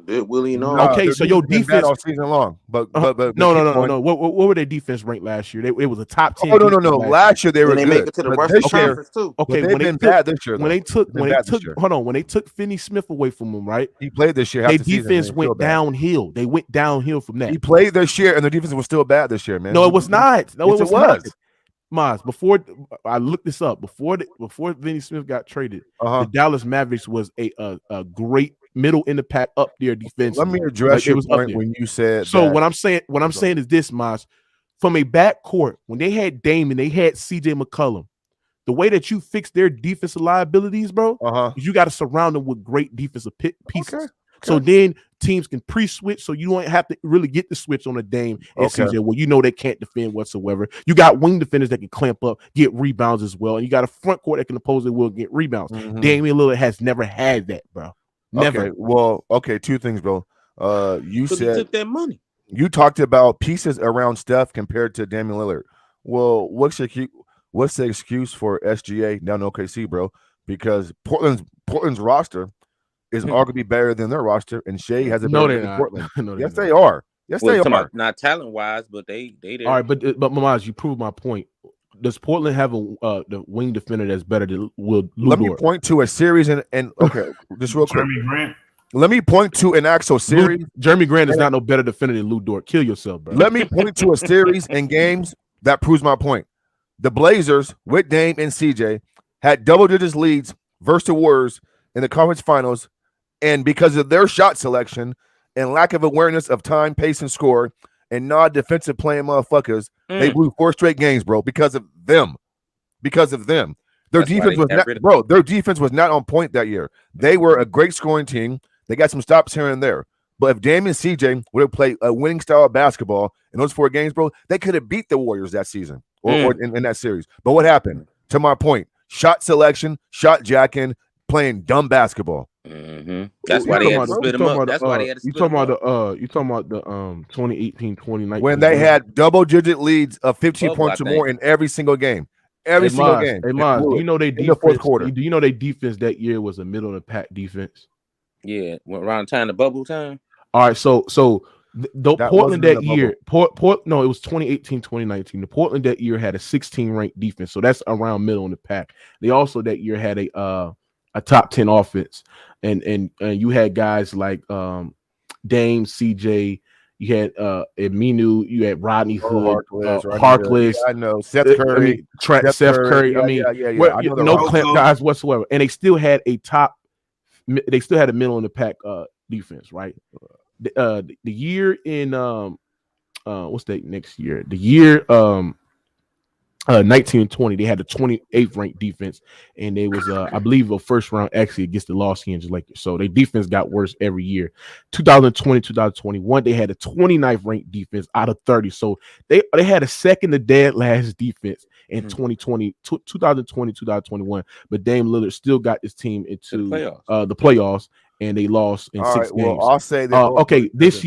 Did Willie and all. Okay, so your defense all season long, but no. What were their defense ranked last year? It was a top 10. Oh no. Last year they were good. They make it to the Western Conference too. Okay, they've been bad this year. When they took Finney Smith away from him, right? He played this year. Their defense went downhill. They went downhill from that. He played this year, and the defense was still bad this year, man. No, it was not. No, it was. Maz, before I looked this up, before Finney Smith got traded, the Dallas Mavericks was a great middle in the pack up there defense. Let me address your point when you said so. What I'm saying is this, Maz, from a backcourt when they had Dame and they had CJ McCollum, the way that you fix their defensive liabilities, bro, is you got to surround them with great defensive pieces. So then teams can pre-switch, so you don't have to really get the switch on a Dame and CJ. Well, you know they can't defend whatsoever. You got wing defenders that can clamp up, get rebounds as well, and you got a front court that can oppose it will get rebounds. Damian Lillard has never had that, bro. Never. Two things, bro. You said he took that money. You talked about pieces around Steph compared to Damian Lillard. Well, what's the excuse for SGA down in OKC, bro? Because Portland's roster is arguably better than their roster, and Shea has a better than Portland. Yes, they are. Yes, they are. Not talent wise, but they did. All right, but Mamaz, you proved my point. Does Portland have the wing defender that's better than Lou Let me Dort? point to a series and okay, just real quick. Let me point to an actual series. Jeremy Grant is not no better defender than Lou Dort. Kill yourself, bro. Let me point to a series and games that proves my point. The Blazers with Dame and CJ had double-digit leads versus the Warriors in the conference finals, and because of their shot selection and lack of awareness of time, pace, and score, and non-defensive playing motherfuckers, they blew 4 straight games, bro, because of them. Their defense was not, bro. Their defense was not on point that year. They were a great scoring team. They got some stops here and there. But if Dame and CJ would have played a winning style of basketball in those 4 games, bro, they could have beat the Warriors that season or in that series. But what happened? To my point, shot selection, shot jacking, playing dumb basketball. That's why they had to split them up. That's why they had to split them up. You talking about the 2018, 2019 when they had double-digit leads of 15 points or more in every single game. Every single game. Hey, Maz, do you know they defense? The fourth quarter. Do you know their defense that year was a middle of the pack defense? Yeah, around time the bubble time. All right, so Portland that year, no, it was 2018, 2019. The Portland that year had a 16 ranked defense, so that's around middle in the pack. They also that year had a a top 10 offense, and you had guys like Dame, CJ. You had Aminu, you had Rodney Hood, Harkless. Yeah, I know Seth Curry, Seth Curry. I mean, no clamp guys whatsoever, and they still had a middle in the pack defense, right? The year in what's that next year? The year 19 and 20, they had the 28th ranked defense, and they was I believe a first round exit against the Los Angeles Lakers. So their defense got worse every year. 2020, 2021, they had a 29th ranked defense out of 30. So they had a second to dead last defense in 2020, 2021. But Dame Lillard still got this team into the playoffs, and they lost in 6 games. Well, I'll say okay, last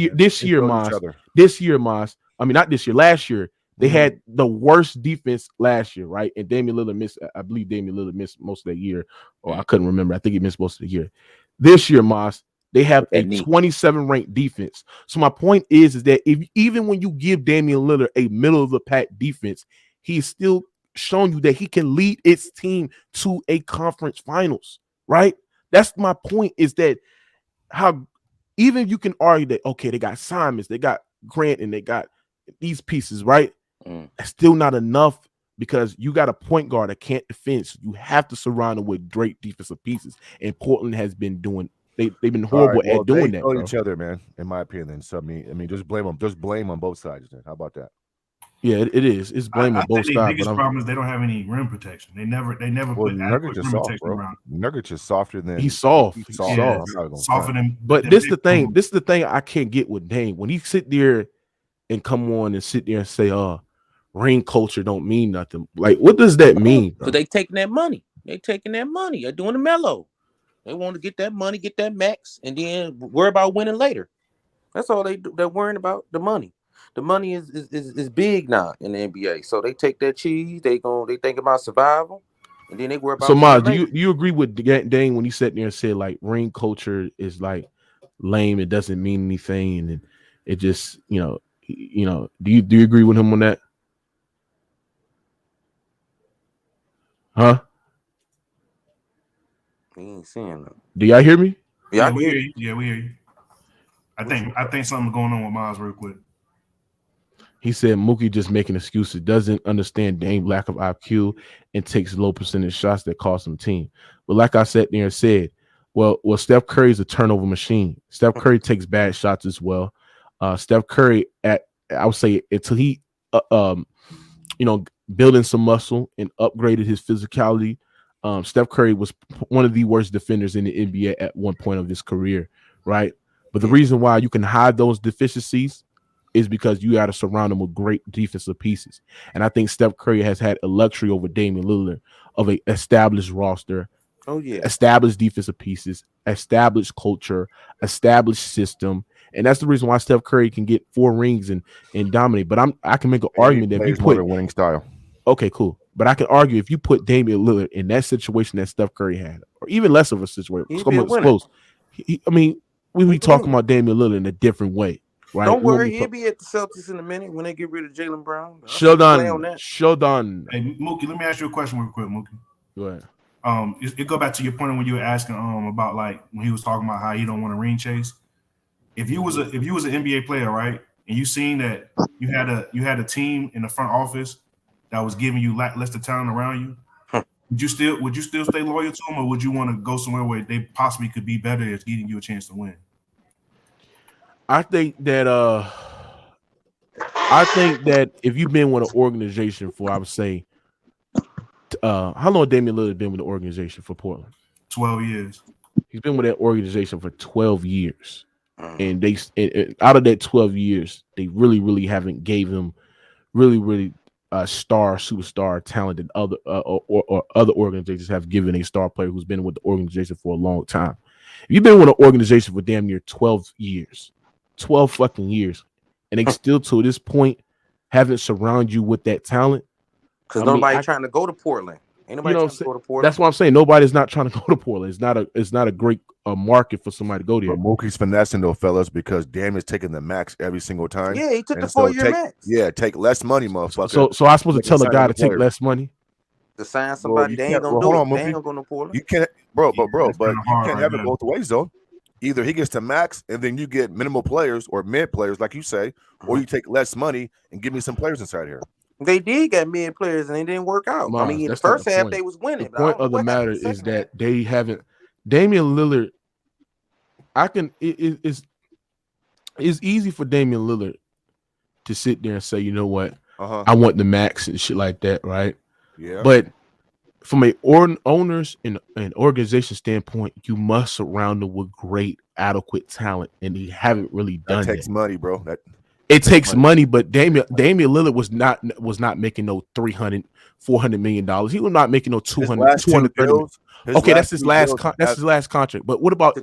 year, they had the worst defense last year, right? And Damian Lillard missed, I believe Damian Lillard missed most of that year, or I couldn't remember. I think he missed most of the year. This year, Moss, they have a 27 ranked defense. So my point is that even when you give Damian Lillard a middle of the pack defense, he's still shown you that he can lead its team to a conference finals, right? That's my point, is that how even you can argue that, okay, they got Simons, they got Grant, and they got these pieces, right? That's still not enough, because you got a point guard that can't defend. So you have to surround him with great defensive pieces, and Portland has been doing. They've been horrible at doing that. Each other, man. In my opinion, so I mean, just blame them. Just blame on both sides. Then how about that? Yeah, it is. It's blame on both sides. The biggest problem is they don't have any rim protection. They never put adequate rim protection around. Nurkic is softer than he's soft. He's softer than. But this is the thing. This is the thing I can't get with Dame. When he sit there and come on and sit there and say, ring culture don't mean nothing. Like, what does that mean? So they taking that money. They're doing the mellow. They want to get that money, get that max, and then worry about winning later. That's all they do. They're worrying about the money. The money is big now in the NBA. So they take that cheese. They think about survival, and then they worry about. So, Miles, do you agree with Dane when he sat there and said like ring culture is like lame? It doesn't mean anything, and it just do you agree with him on that? Huh? He ain't saying that. Do y'all hear me? Yeah, we hear you. Yeah, we hear you. I think something's going on with Miles real quick. He said Mookie just making excuses, doesn't understand Dame's lack of IQ, and takes low percentage shots that cost him team. But like I sat there and said, well, Steph Curry's a turnover machine. Steph Curry takes bad shots as well. Steph Curry, I would say, until he building some muscle and upgraded his physicality, Steph Curry was one of the worst defenders in the NBA at one point of his career, right? But the reason why you can hide those deficiencies is because you got to surround him with great defensive pieces. And I think Steph Curry has had a luxury over Damian Lillard of an established roster, established defensive pieces, established culture, established system. And that's the reason why Steph Curry can get 4 rings and dominate. But I can make an argument that if you put a winning style. Okay, cool. But I can argue if you put Damian Lillard in that situation that Steph Curry had, or even less of a situation, close. We talking about Damian Lillard in a different way, right? Don't worry, he'll be at the Celtics in a minute when they get rid of Jaylen Brown. Sheldon. Hey, Mookie, let me ask you a question real quick, Mookie. Go ahead. It go back to your point when you were asking about like when he was talking about how he don't want to ring chase. If you was an NBA player, right, and you seen that you had a team in the front office that was giving you less the talent around you, would you still stay loyal to them, or would you want to go somewhere where they possibly could be better at getting you a chance to win? I think that if you've been with an organization for, I would say, how long Damian Lillard been with the organization for Portland? 12 years. He's been with that organization for 12 years. And they out of that 12 years, they really, really haven't gave him really superstar talent that other or other organizations have given a star player who's been with the organization for a long time. If you've been with an organization for damn near 12 fucking years, and they still to this point haven't surrounded you with that talent, because nobody's trying to go to Portland. Ain't nobody trying to go to Portland. That's what I'm saying. Nobody's not trying to go to Portland. It's not a great market for somebody to go there. But Mookie's finessing though, fellas, because Dame is taking the max every single time. Yeah, he took the 4-year max. Yeah, take less money, motherfucker. So I'm supposed to tell a guy to take less money? To sign Well, somebody, you they ain't can't. gonna Well, hold do on, it. They ain't Mookie. gonna go no Portland. You can't, bro. That's You kinda hard can't right have it now. both ways though. Either he gets to max, and then you get minimal players or mid players, like you say, or you take less money and give me some players inside here. They did get mid players and it didn't work out. Mars, I mean, in the that's not first the half point. they was winning. The But I point don't know of the what happened matter in the is second that half. they haven't. Damian Lillard. It's easy for Damian Lillard to sit there and say, you know what, I want the max and shit like that, right? Yeah. But from a owners and an organization standpoint, you must surround them with great, adequate talent, and they haven't really done that. Takes money, bro. It takes money, but Damian Lillard was not making no $300, $400 million. He was not making no 230 million. Okay, that's his last contract. But what about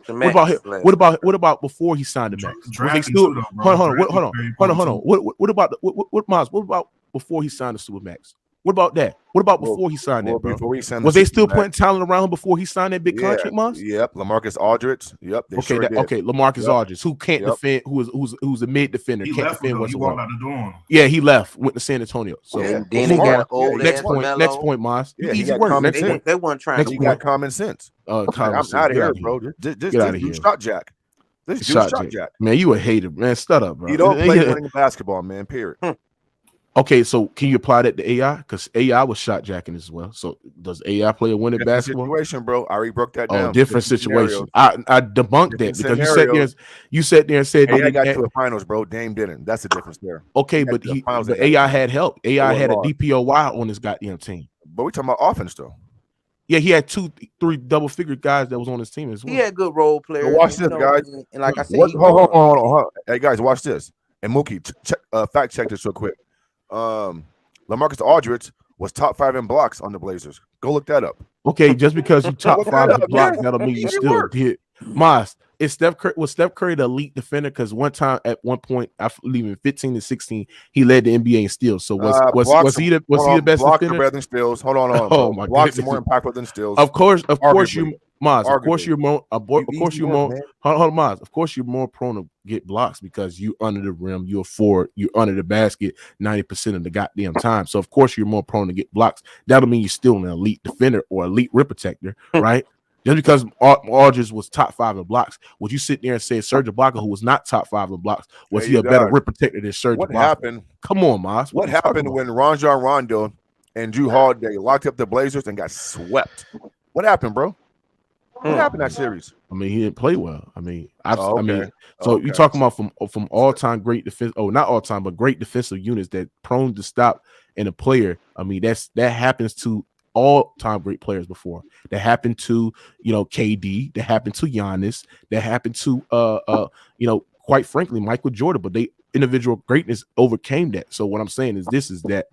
before he signed the max? Was they still hold on. What about before he signed the Supermax? What about that? What about before he signed that, bro? Was they still putting talent around him before he signed that big contract, Moss? Yep, LaMarcus Aldridge. Yep. LaMarcus Aldridge, who can't defend, who's a mid defender, He can't left defend though. He whatsoever. walked out the door on him. Yeah, he left, went to San Antonio. So and then he got old. next point, Moss. Yeah, Easy work. Next point. They weren't trying. He got common sense. I'm out of here, bro. Get out of here. Shot Jack. This dude shot Jack. Man, you a hater, man. Shut up, bro. You don't play winning basketball, man. Period. Okay, so can you apply that to AI? Because AI was shot jacking as well. So does AI play a winning basketball? Situation, bro. I already broke that down. Different situation. I debunked that because you sat there and said AI got to the finals, bro. Dame didn't. That's the difference there. Okay, but AI had help. AI had a DPOY on his goddamn team. But we talking about offense though. Yeah, he had 2-3 double-figure guys that was on his team as well. He had good role players. So watch this, guys. And like I said, hold on. Hey guys, watch this. And Mookie, fact check this real quick. LaMarcus Aldridge was top 5 in blocks on the Blazers. Go look that up. Okay, just because you top 5 in blocks, that'll mean you still did. Mas, was Steph Curry the elite defender? Because at one point, I believe in 15 to 16, he led the NBA in steals. So was he the best defender? Better than steals. Hold on. Oh my blocks goodness. more impactful than steals. Of course you. Maz, Arguably. of course you're more. Hold on, Maz. Of course you're more prone to get blocks because you under the rim, you're under the basket 90% of the goddamn time. So of course you're more prone to get blocks. That'll mean you're still an elite defender or elite rim protector, right? Just because Aldridge was top 5 in blocks, would you sit there and say Serge Ibaka, who was not top 5 in blocks, was he a better rim protector than Serge Ibaka? What happened? Come on, Maz. What happened when Rajon Rondo and Drew Holiday locked up the Blazers and got swept? What happened, bro? What happened in that series? I mean, he didn't play well. I mean, you're talking about from all-time great defense. Oh, not all-time, but great defensive units that prone to stop in a player. I mean, that happens to all-time great players before. That happened to KD. That happened to Giannis. That happened to quite frankly, Michael Jordan. But they individual greatness overcame that. So what I'm saying is that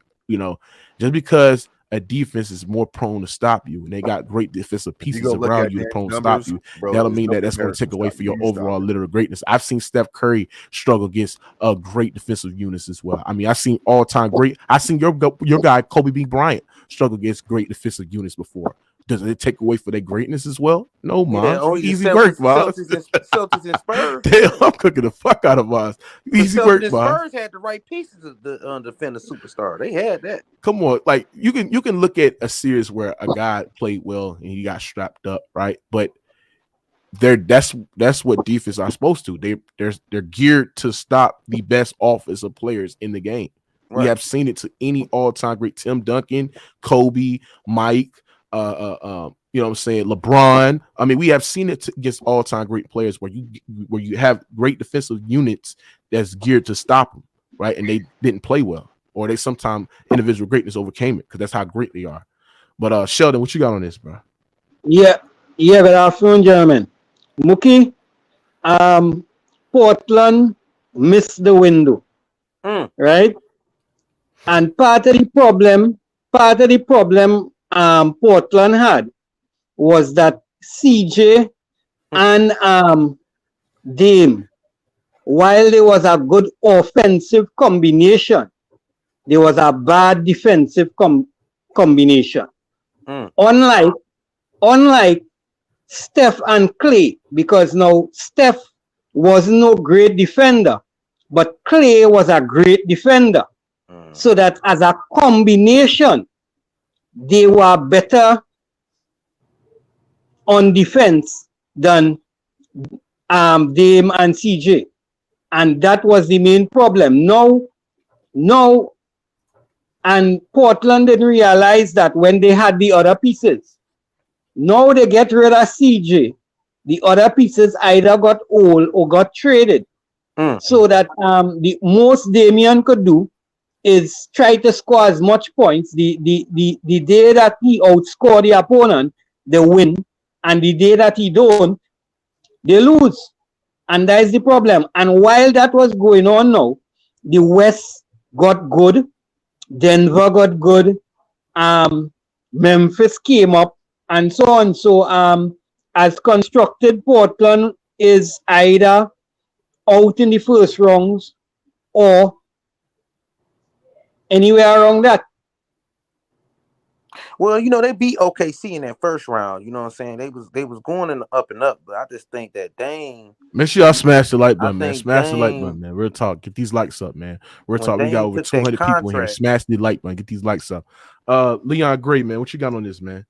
just because a defense is more prone to stop you, and they got great defensive pieces around you prone to stop you. That'll mean that's going to take away from your overall literal greatness. I've seen Steph Curry struggle against great defensive units as well. I mean, I've seen all-time great. I've seen your guy Kobe B. Bryant struggle against great defensive units before. Does it take away for their greatness as well? No, man. Easy work, man. Celtics and Spurs. Damn, I'm cooking the fuck out of Maz. Easy work, man. Spurs had the right pieces to defend a superstar. They had that. Come on, like you can look at a series where a guy played well and he got strapped up, right? But that's what defense are supposed to. They're geared to stop the best offensive players in the game. Right. We have seen it to any all-time great: Tim Duncan, Kobe, Mike. You know what I'm saying, LeBron. I mean, we have seen it against all-time great players where you have great defensive units that's geared to stop them, right? And they didn't play well, or they sometimes individual greatness overcame it because that's how great they are. But Sheldon, what you got on this, bro? Yeah. Good afternoon, gentlemen. Mookie, Portland missed the window, right? And part of the problem Portland had was that CJ and Dame, while there was a good offensive combination, there was a bad defensive combination. Unlike Steph and Clay, because now Steph was no great defender, but Clay was a great defender. So that as a combination, they were better on defense than Dame and CJ. And that was the main problem. Now, and Portland didn't realize that when they had the other pieces. Now they get rid of CJ. The other pieces either got old or got traded. So that the most Damian could do is try to score as much points. The day that he outscore the opponent, they win. And the day that he don't, they lose. And that is the problem. And while that was going on now, the West got good. Denver got good. Memphis came up and so on. So as constructed, Portland is either out in the first rounds or anywhere around that. Well, you know, they beat OKC in that first round. You know what I'm saying? They was going in the up and up, but I just think that Dame. Make sure y'all smash the like button, man. Smash the like button, man. Real talk. Get these likes up, man. Real talk. We got over 200 people in here. Smash the like button. Get these likes up. Leon Gray, man. What you got on this, man?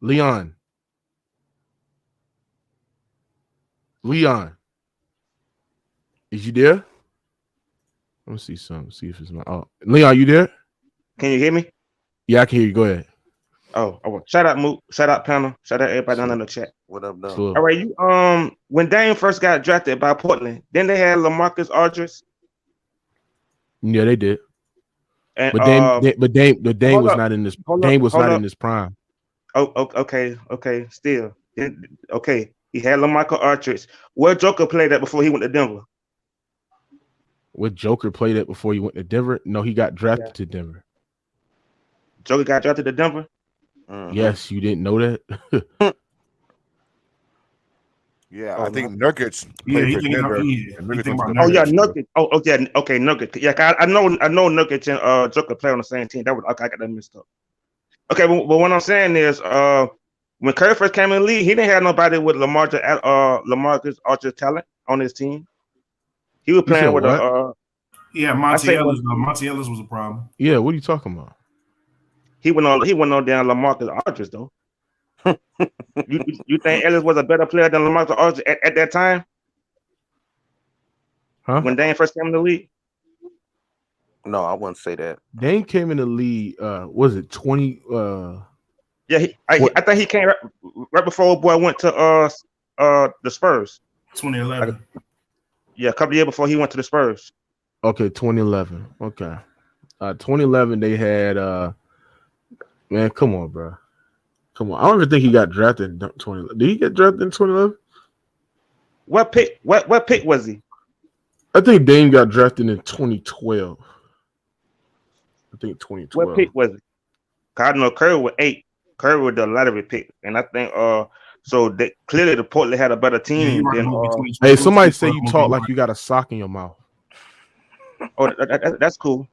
Leon. Is you there? Let me see something. See if it's my. Oh, Leon, you there? Can you hear me? Yeah, I can hear you. Go ahead. Oh, shout out Mook, shout out panel, shout out everybody down in the chat. What up, though? Cool. All right, you when Dame first got drafted by Portland, then they had LaMarcus Aldridge. Yeah, they did. And But Dame was not in this. Dame was not in this prime. Oh, okay, still, okay. He had LaMarcus Aldridge. Where Joker played at before he went to Denver? Would Joker play that before he went to Denver? No, he got drafted to Denver. Joker got drafted to Denver? Yes, you didn't know that? Yeah, I think Nurkic played for Denver. Nurkic. Okay, Nurkic. Yeah, I know Nurkic and Joker play on the same team. That was okay, I got that mixed up. Okay, but what I'm saying is when Curry first came in the league, he didn't have nobody with LaMarcus Aldridge talent on his team. He was playing with Monty Ellis. Monty Ellis was a problem. Yeah, what are you talking about? He went on down LaMarcus Aldridge though. you think Ellis was a better player than LaMarcus Aldridge at that time? Huh? When Dame first came in the league? No, I wouldn't say that. Dame came in the league. Was it 20? Yeah, I think he came right before old boy went to the Spurs. 2011. Yeah, a couple of years before he went to the Spurs. Okay, 2011. Okay. 2011 they had man, come on, bro. Come on. I don't even think he got drafted in 2011. Did he get drafted in 2011? What pick was he? I think Dame got drafted in 2012. I think 2012. What pick was it? I know Curry was 8. Curry was the lottery pick, and I think so clearly the Portland had a better team than. Hey, somebody say you talk like you got a sock in your mouth. Oh, that's cool.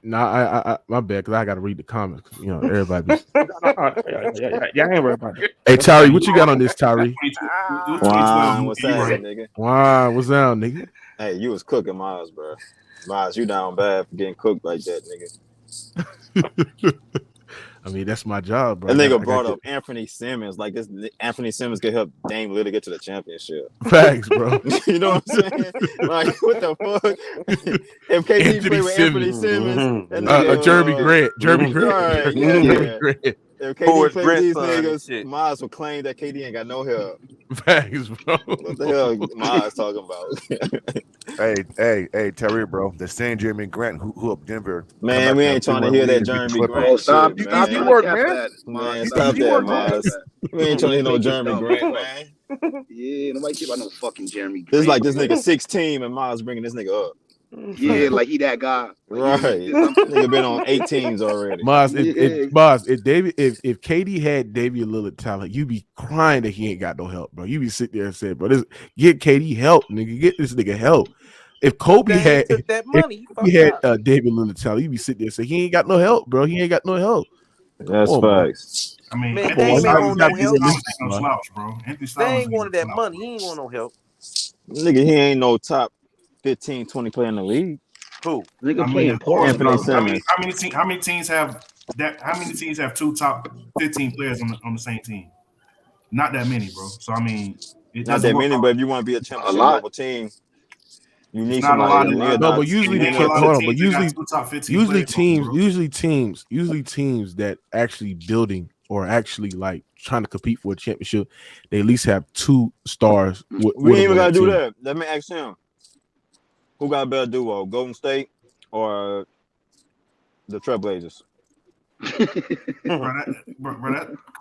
Nah, I my bad, because I got to read the comments. You know, everybody. Yeah, I ain't worried about it. Hey, Tyree, what you got on this, Tyree? Wow, what's that, nigga? Wow, what's down, nigga? Hey, you was cooking Miles, bro. Miles, you down bad for getting cooked like that, nigga. I mean, that's my job, bro. That nigga brought up Anthony Simmons. Like, this Anthony Simmons could help Dame literally get to the championship. Facts, bro. You know what I'm saying? Like, what the fuck? If KD played with Anthony Simmons, Jeremy Grant. Jeremy Grant. Right, Jeremy Grant. If KD played with these niggas, Miles will claim that KD ain't got no help. Facts, bro. What the hell Miles talking about? hey, Terry, bro. The same Jeremy Grant who up Denver. Man, we ain't trying to hear that Jeremy Grant. Stop. Shit, You work, man. Man, stop that, Miles. We ain't trying to hear no Jeremy Grant, man. Yeah, nobody care about no fucking Jeremy Grant. This is like this nigga 16 and Miles bringing this nigga up. Yeah, like he that guy. Right. Nigga been on 8 teams already. Maz, if KD had Damian Lillard talent, you be crying that he ain't got no help, bro. You be sitting there and saying, bro, get KD help, nigga. Get this nigga help. If Kobe had that money, he had Damian Lillard talent, you be sitting there and say he ain't got no help, bro. He ain't got no help. That's facts. I mean, man, they ain't want no help. Bro. They ain't wanted that money. He ain't want no help. Nigga, he ain't no top 15, 20 player in the league. Who? Nigga I playing mean, of course, Anthony bro. Simmons. How many teams have that? How many teams have 2 top 15 players on the same team? Not that many, bro. So I mean, it Not doesn't that work many, out. but if you want to be a championship level team, you need Not a lot somebody of near No, that. but usually Name the a lot hold of on, but teams that got usually 2 top 15 players on, bro. usually teams that actually building or actually like trying to compete for a championship, they at least have 2 stars. We ain't even gotta do that. Let me ask him. Who got a better duo, Golden State or the Trailblazers? Come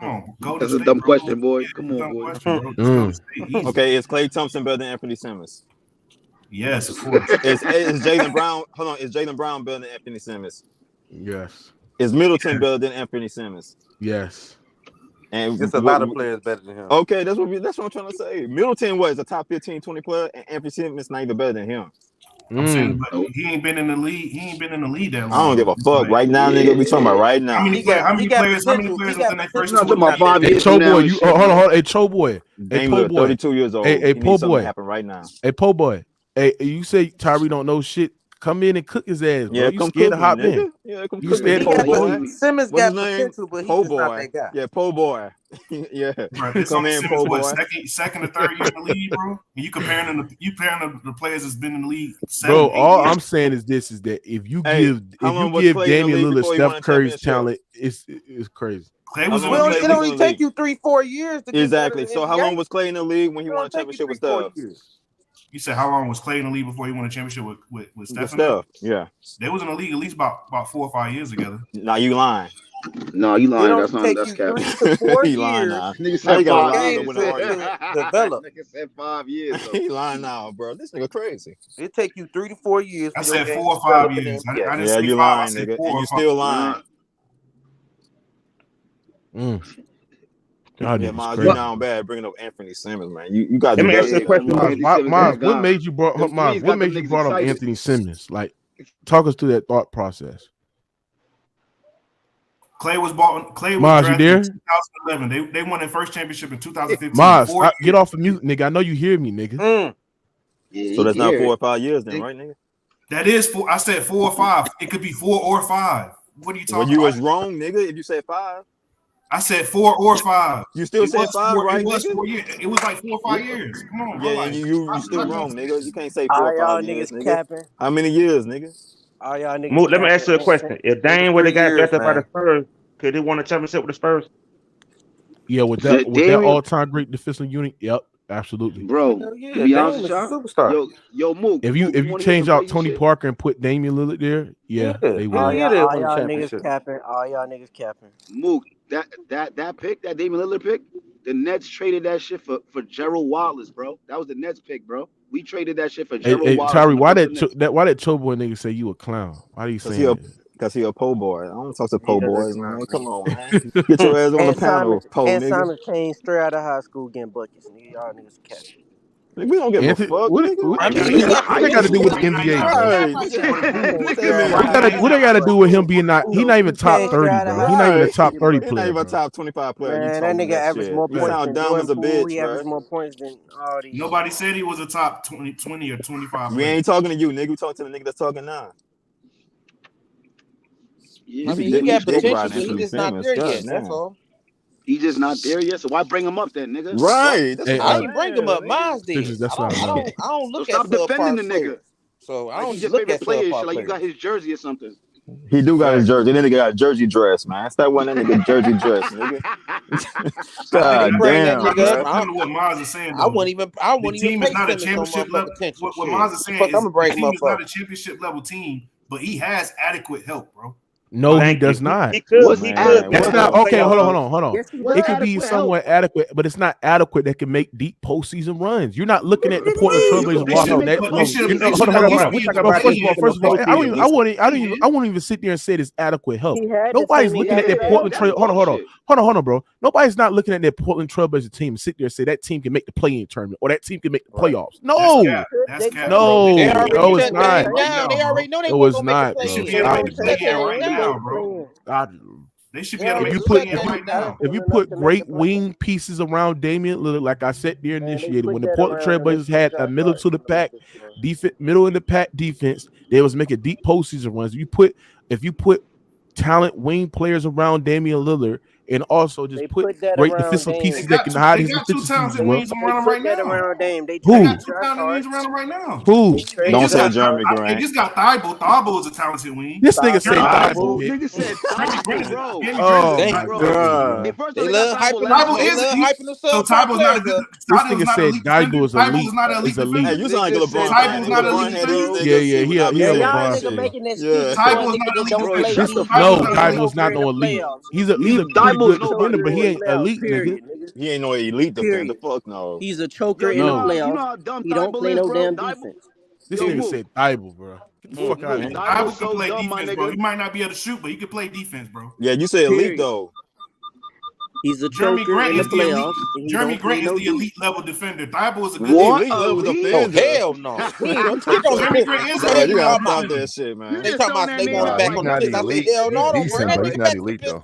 on, Golden That's State, a dumb bro. question, boy. Come on, Dumb boy. question, bro. Golden State, easy. Okay, is Klay Thompson better than Anthony Simmons? Yes, of course. Is Jaylen Brown? Hold on, is Jaylen Brown better than Anthony Simmons? Yes. Is Middleton better than Anthony Simmons? Yes. And There's a lot of players better than him. Okay, that's what I'm trying to say. Middleton was a top 15, 20 player, and Anthony Simmons not even better than him. I'm saying, but he ain't been in the league. He ain't been in the league that long. I don't give a fuck. Right now, nigga, we talking about right now. How many players was in that first talking about 5 Hey, years Cho from now boy, and you shit, hold on. Hey, Cho boy. Hey, Po boy. 32 years old. Hey, He Po needs something boy. to happen right now. Hey, Po boy. Hey, you say Tyree don't know shit. Come in and cook his ass, bro. Yeah, you come scared to cook me, hop nigga. in? Yeah, come You cook me, scared to Po hop boy. in? Simmons What's got his name? potential, but he's Po just not boy. that guy. Yeah, Po boy. Yeah, Bro, this come on in, Simmons, Po boy. second or third year in the league, bro. And you comparing the players that's been in the league 7, Bro, 8 all years. I'm saying is this: is that if you Hey, how long was give Klay in the Damian league Lillard before he won Steph a Curry's championship? talent, it's crazy. Clay was in How the long league. was It Klay only in the take league? you 3-4 years to get Exactly. better than So how NBA. long was Klay in the league when he It won a don't take you championship with 3-4 Steph? years. You said how long was Clay in the league before he won a championship with With Steph? Steph, yeah. They was in the league at least about 4 or 5 years together. Now you lying. No, you It lying. only take That's you cap. 3 to 4 He lying years now. Nigga Now said you gotta 5 lie years. to win an argument. to develop. Nigga said 5 years. Though. He lying now, bro. This nigga crazy. It take you 3 to 4 years for I your said game 4 or to 5 develop in the years. NBA. I didn't Yeah, say you 5. I lying, said nigga. 4 And or you 5. still lying. Y'all Yeah, niggas Miles, crazy. you down bad bringing up Anthony Simmons, man. You got to Let me do ask you a better. question. Anthony Miles, Simmons Miles, got what gone. made you brought Them Miles? threes What got them made you niggas brought up excited. Anthony Simmons? Like, talk us through that thought process. Clay was Miles, you drafted in there? 2011. They won their first championship in 2015. Miles, 4 get years. off of mute, nigga. I know you hear me, nigga. Yeah, So that's not he 4 or here. 5 years then, right, nigga? That is 4. I said 4 or 5. It could be 4 or 5. What are you Well, talking you about? was wrong, nigga, if you said 5. I said 4 or 5. You still It said was 5, 4, right, it was nigga? 4 years. It was like 4 or 5 years. Come on, bro. Yeah, Like, and you still stop wrong, doing nigga. You can't say 4 All or y'all 5 years, niggas nigga. capping. How many years, nigga? All y'all niggas Moot, let me capping. ask you a question. If Dame would 3 have got years, drafted by man. the Spurs, could he won a championship with the Spurs? Yeah, with that all-time great defensive unit. Yep, absolutely. Bro, Hell yeah, to be Dame honest with is a y'all, superstar. yo, Mook. If you wanna hear change some out crazy Tony shit? Parker and put Damian Lillard there, yeah, they Hell would. yeah, they All won a y'all niggas championship. capping. All y'all niggas capping. Mook, that pick, that Damian Lillard pick, the Nets traded that shit for Gerald Wallace, bro. That was the Nets pick, bro. We traded that shit for Gerald Hey, Wallace. Tyree, why from the Brooklyn Nets. why that Cho boy nigga say you a clown? Why do you say that? Because he a po boy. I don't talk to po boys, man. clown, Come on, man. Get your ass on the panel, po nigga. Simon came straight out of high school getting buckets. Nigga, y'all niggas capping. Nigga, we don't give Anthony, a fuck, what nigga. I mean, they he got got to do with the potential. NBA, bro? Right. What they got to do with him being not? He not even top 30, bro. He not even a top 30 He's not player, even a bro. top 25 player. You Man, that talking nigga that averaged shit. more You points sound than dumb Jordan as a Poole. bitch, He bro. averaged more points than all these. Nobody said he was a top 20 or 25 We player. ain't talking to you, nigga. We talking to the nigga that's talking now. Yeah, I mean, he got dick potential, riding but he Anthony just not Simmons. there God yet. That's damn. all. He just not there yet. So why bring him up then, nigga? Right. That's Hey, what I I'm ain't bring him saying, up. nigga. Miles did. Sixers, that's not enough. I don't So look at stop defending subpar the nigga. players. So I Like don't he's your look favorite at player. subpar Shit, like you got players. his jersey or something. He do got his jersey. Then nigga got a jersey dress, man. Stop wearing that nigga jersey dress, nigga. God He bring that damn, nigga bro. up. Listen to what Miles is saying, I though. wouldn't even The team pay is not a Simmons no championship motherfucking level. attention. What Shit. Miles is saying Fuck, is I'm gonna the bring him team up is not for. a championship level team, but he has adequate help, bro. No, he Thank does you. not. He could. What's He Man, could. what That's the not okay. fuck? Hold on. Yes, he It could be adequate somewhat adequate, but it's not adequate that can make deep postseason runs. You're not looking at the Portland Trailblazers They lost should on that. but No, they should you know, at hold on. least We be in talk the about play-in. First of all, I Yeah. wouldn't even sit there and say it's adequate help. He had Nobody's the same looking at that exact Portland That's Trail. Hold on, bullshit. bro. Nobody's not looking at that Portland Trailblazers team and sit there and say that team can make the play-in tournament or that team can make the playoffs. No, That's cap. no, They already no, it's shut not. Dame down. They already know they No, weren't it's gonna make the not, They bro. should play-in. be They able to already make shut the that play-in shit right down. now, bro. They should be able to If make you a put play right now. if you put great wing pieces around Damian Lillard, like I said there initiated, when the Portland Trailblazers had a middle to the pack defense, middle in the pack defense, they was making deep postseason runs. If you put talent wing players around Damian Lillard, and also just put great defensive pieces that can hide his deficiencies. Wings around him right now. Dame. They Who? They got 2 talented wings around him right now. Who? Don't say Jeremy They Grant. just got Thibault. Thibault is a talented wing. This nigga said Thibault. Thibault. Nigga said Thibault, bro. Oh, They love hyping themselves. So Thibault's not a good. This nigga said Thibault is elite. Is elite. Hey, you sound like LeBron. Thibault's not elite. Yeah, he a Y'all LeBron. nigga making this Thibault's not elite. No, Thibault's not no elite. He's a pretty good defender, but he ain't elite, nigga. He ain't no elite defender. Fuck no. He's a choker in the playoffs. He don't play no damn defense. This nigga said Thibault, bro. Get the fuck out of here. Thibault can play defense, bro. He might not be able to shoot, but he can play defense, bro. Yeah, you say elite though. He's a Jeremy choker Grant in the is the elite. playoffs. Jeremy Grant is the elite level defender. Thibault is a good Elite defender. level defender. Hell no. Jeremy Grant is Yeah, elite. you gotta stop that shit, man. They talking about they going back on the fifth. I said, hell no, don't bring that He's nigga not back to the elite though.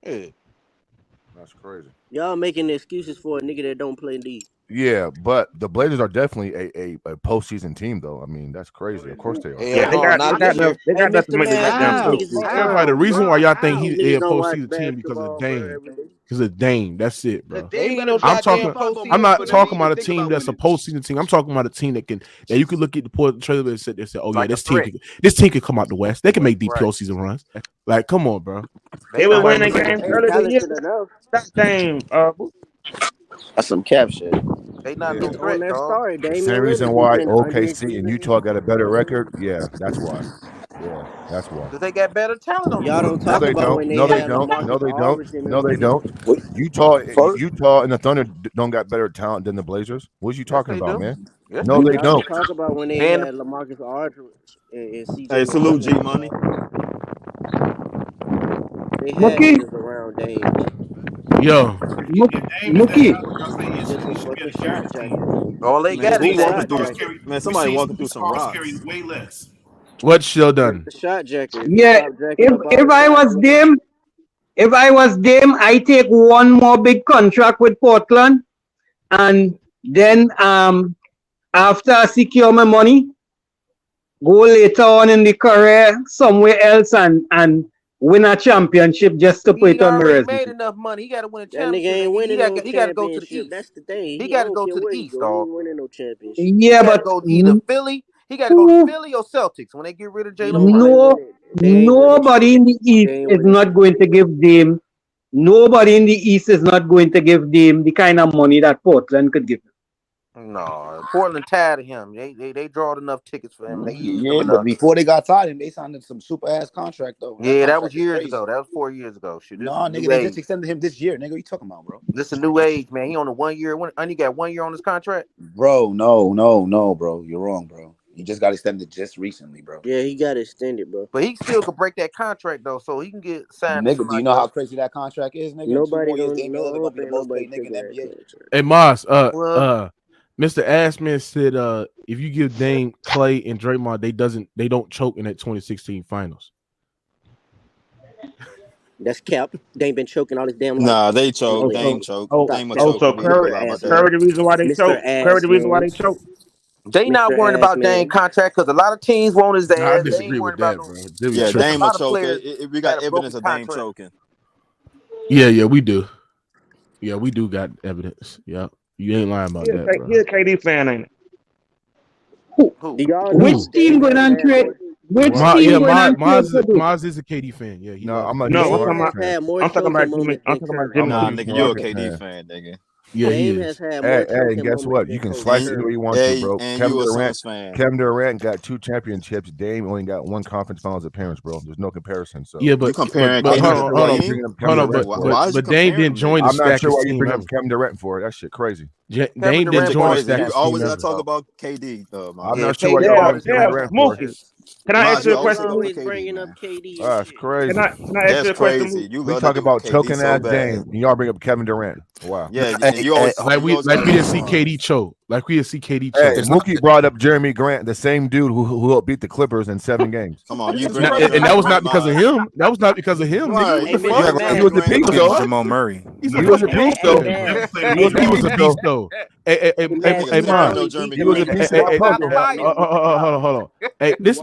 fifth. That's crazy. Y'all making excuses for a nigga that don't play D. Yeah, but the Blazers are definitely a postseason team, though. I mean, that's crazy. Of course they are. Yeah, they got nothing to make it goddamn too. Everybody, the reason why y'all think he's a postseason team because of Dame. Because of Dame. That's it, bro. I'm not talking about a team that's a postseason team. I'm talking about a team that you can look at the Portland Trailblazers and sit there and say, oh yeah, this team can come out the West. They can make deep postseason runs. Like, come on, bro. They were winning games earlier this year. That Dame, That's some cap shit. They not no On threat, their dog. story, Damian Same reason Lillard why been OKC and Utah got a better record. Yeah, that's why. Yeah, that's why. Because they got better talent on Y'all don't talk No, they about don't. when they No, they had don't. LaMarcus No, they Aldridge don't. in No, they them. don't. Utah and the Thunder don't got better talent than the Blazers. What are you talking about, man? No, they Y'all don't. talk about when they had LaMarcus Aldridge and CJ. Hey, salute G Money. They had Mookie. niggas around Dame. Yo, Mookie. Just a shot jacket. All they Man, got who is walking that. through? Man, somebody walking through some rocks. Way less. what's still done? The shot jacket. Yeah, if I was Dame, I take one more big contract with Portland, and then after I secure my money, go later on in the career somewhere else and win a championship just to put it on the He resume. made enough money. He got to win a That nigga championship. ain't winning no He got to go to the championship. East. That's the thing. He got to don't go care to the where he East, go, dog. He ain't winning no championship. Yeah, He got to but go either Philly. He got to go to Philly or Celtics when they get rid of Jalen. Nobody in the East is not going to give Dame. Nobody in the East is not going to give Dame the kind of money that Portland could give him. No, Portland tired of him. They drawed enough tickets for him. They used him Yeah, enough. but before they got tired of him, they signed him some super ass contract though. Yeah, that was contract is years crazy. ago. That was 4 years ago. Shit, this No, is a nigga, new they age. just extended him this year. Nigga, what you talking about, bro? This is a new age, man. He on a 1 year. He got 1 year on his contract. Bro, no, bro. You're wrong, bro. He just got extended just recently, bro. Yeah, he got extended, bro. But he still could break that contract though, so he can get signed. Nigga, do you know how crazy that contract is, nigga? Nobody 2 more years, gonna Damian Lillard gonna be the most paid nigga in the NBA. Hey, Moss, Mr. Ashman said if you give Dame, Clay, and Draymond, they don't choke in that 2016 finals. That's cap. They ain't been choking all this damn life. Nah, they choke. Dame choke. Dame a choke. So Curry the reason why they choke. Curry the reason why they choke. They not worrying about Dame contract because a lot of teams want his ass. I They disagree ain't with worried that, about bro. Yeah, Dame a choker. We got got a evidence of broken Dame contract. choking. Yeah, we do. Yeah, we do got evidence. Yeah, you ain't lying about that, bro. He a KD fan, ain't it? Which team going on trade? Which team going on trade? Maz is a KD fan. Yeah, I'm talking about Jimmy. I'm talking about Jimmy. Nah, nigga, you're a KD fan, nigga. Yeah, he Dame is. has had more Hey, guess what? You can slice it the way you want to, bro. And Kevin you a Durant, Suns fan. Kevin Durant got 2 championships. Dame only got 1 conference finals appearance, bro. There's no comparison. So Yeah, but You comparing but KD hold to on, hold on, Dame? hold on, Why is you but Dame comparing didn't join the I'm not sure why stackest you team bring ever. up Kevin Durant for it. That shit crazy. Dame didn't join the You stackest always team gotta ever. talk about KD. I'm not sure why you bring up Kevin Durant for it. Mookie. Can I ask you a question? Always bringing up KD. That's crazy. Can I ask you a question? crazy. You We love talk to about do KD choking so ass bad. Dame, and y'all bring up Kevin Durant. Wow. Yeah, and you always Like we didn't see KD choke. Like we see KD. Hey, Mookie brought up Jeremy Grant, the same dude who helped beat the Clippers in 7 games. Come on, you and that was not because of him. That was not because of him. Right. He was a beast, though. Jamal Murray. He was a beast, though. He was a beast, though. Hey, man. He was a beast. Hold on. Hey, this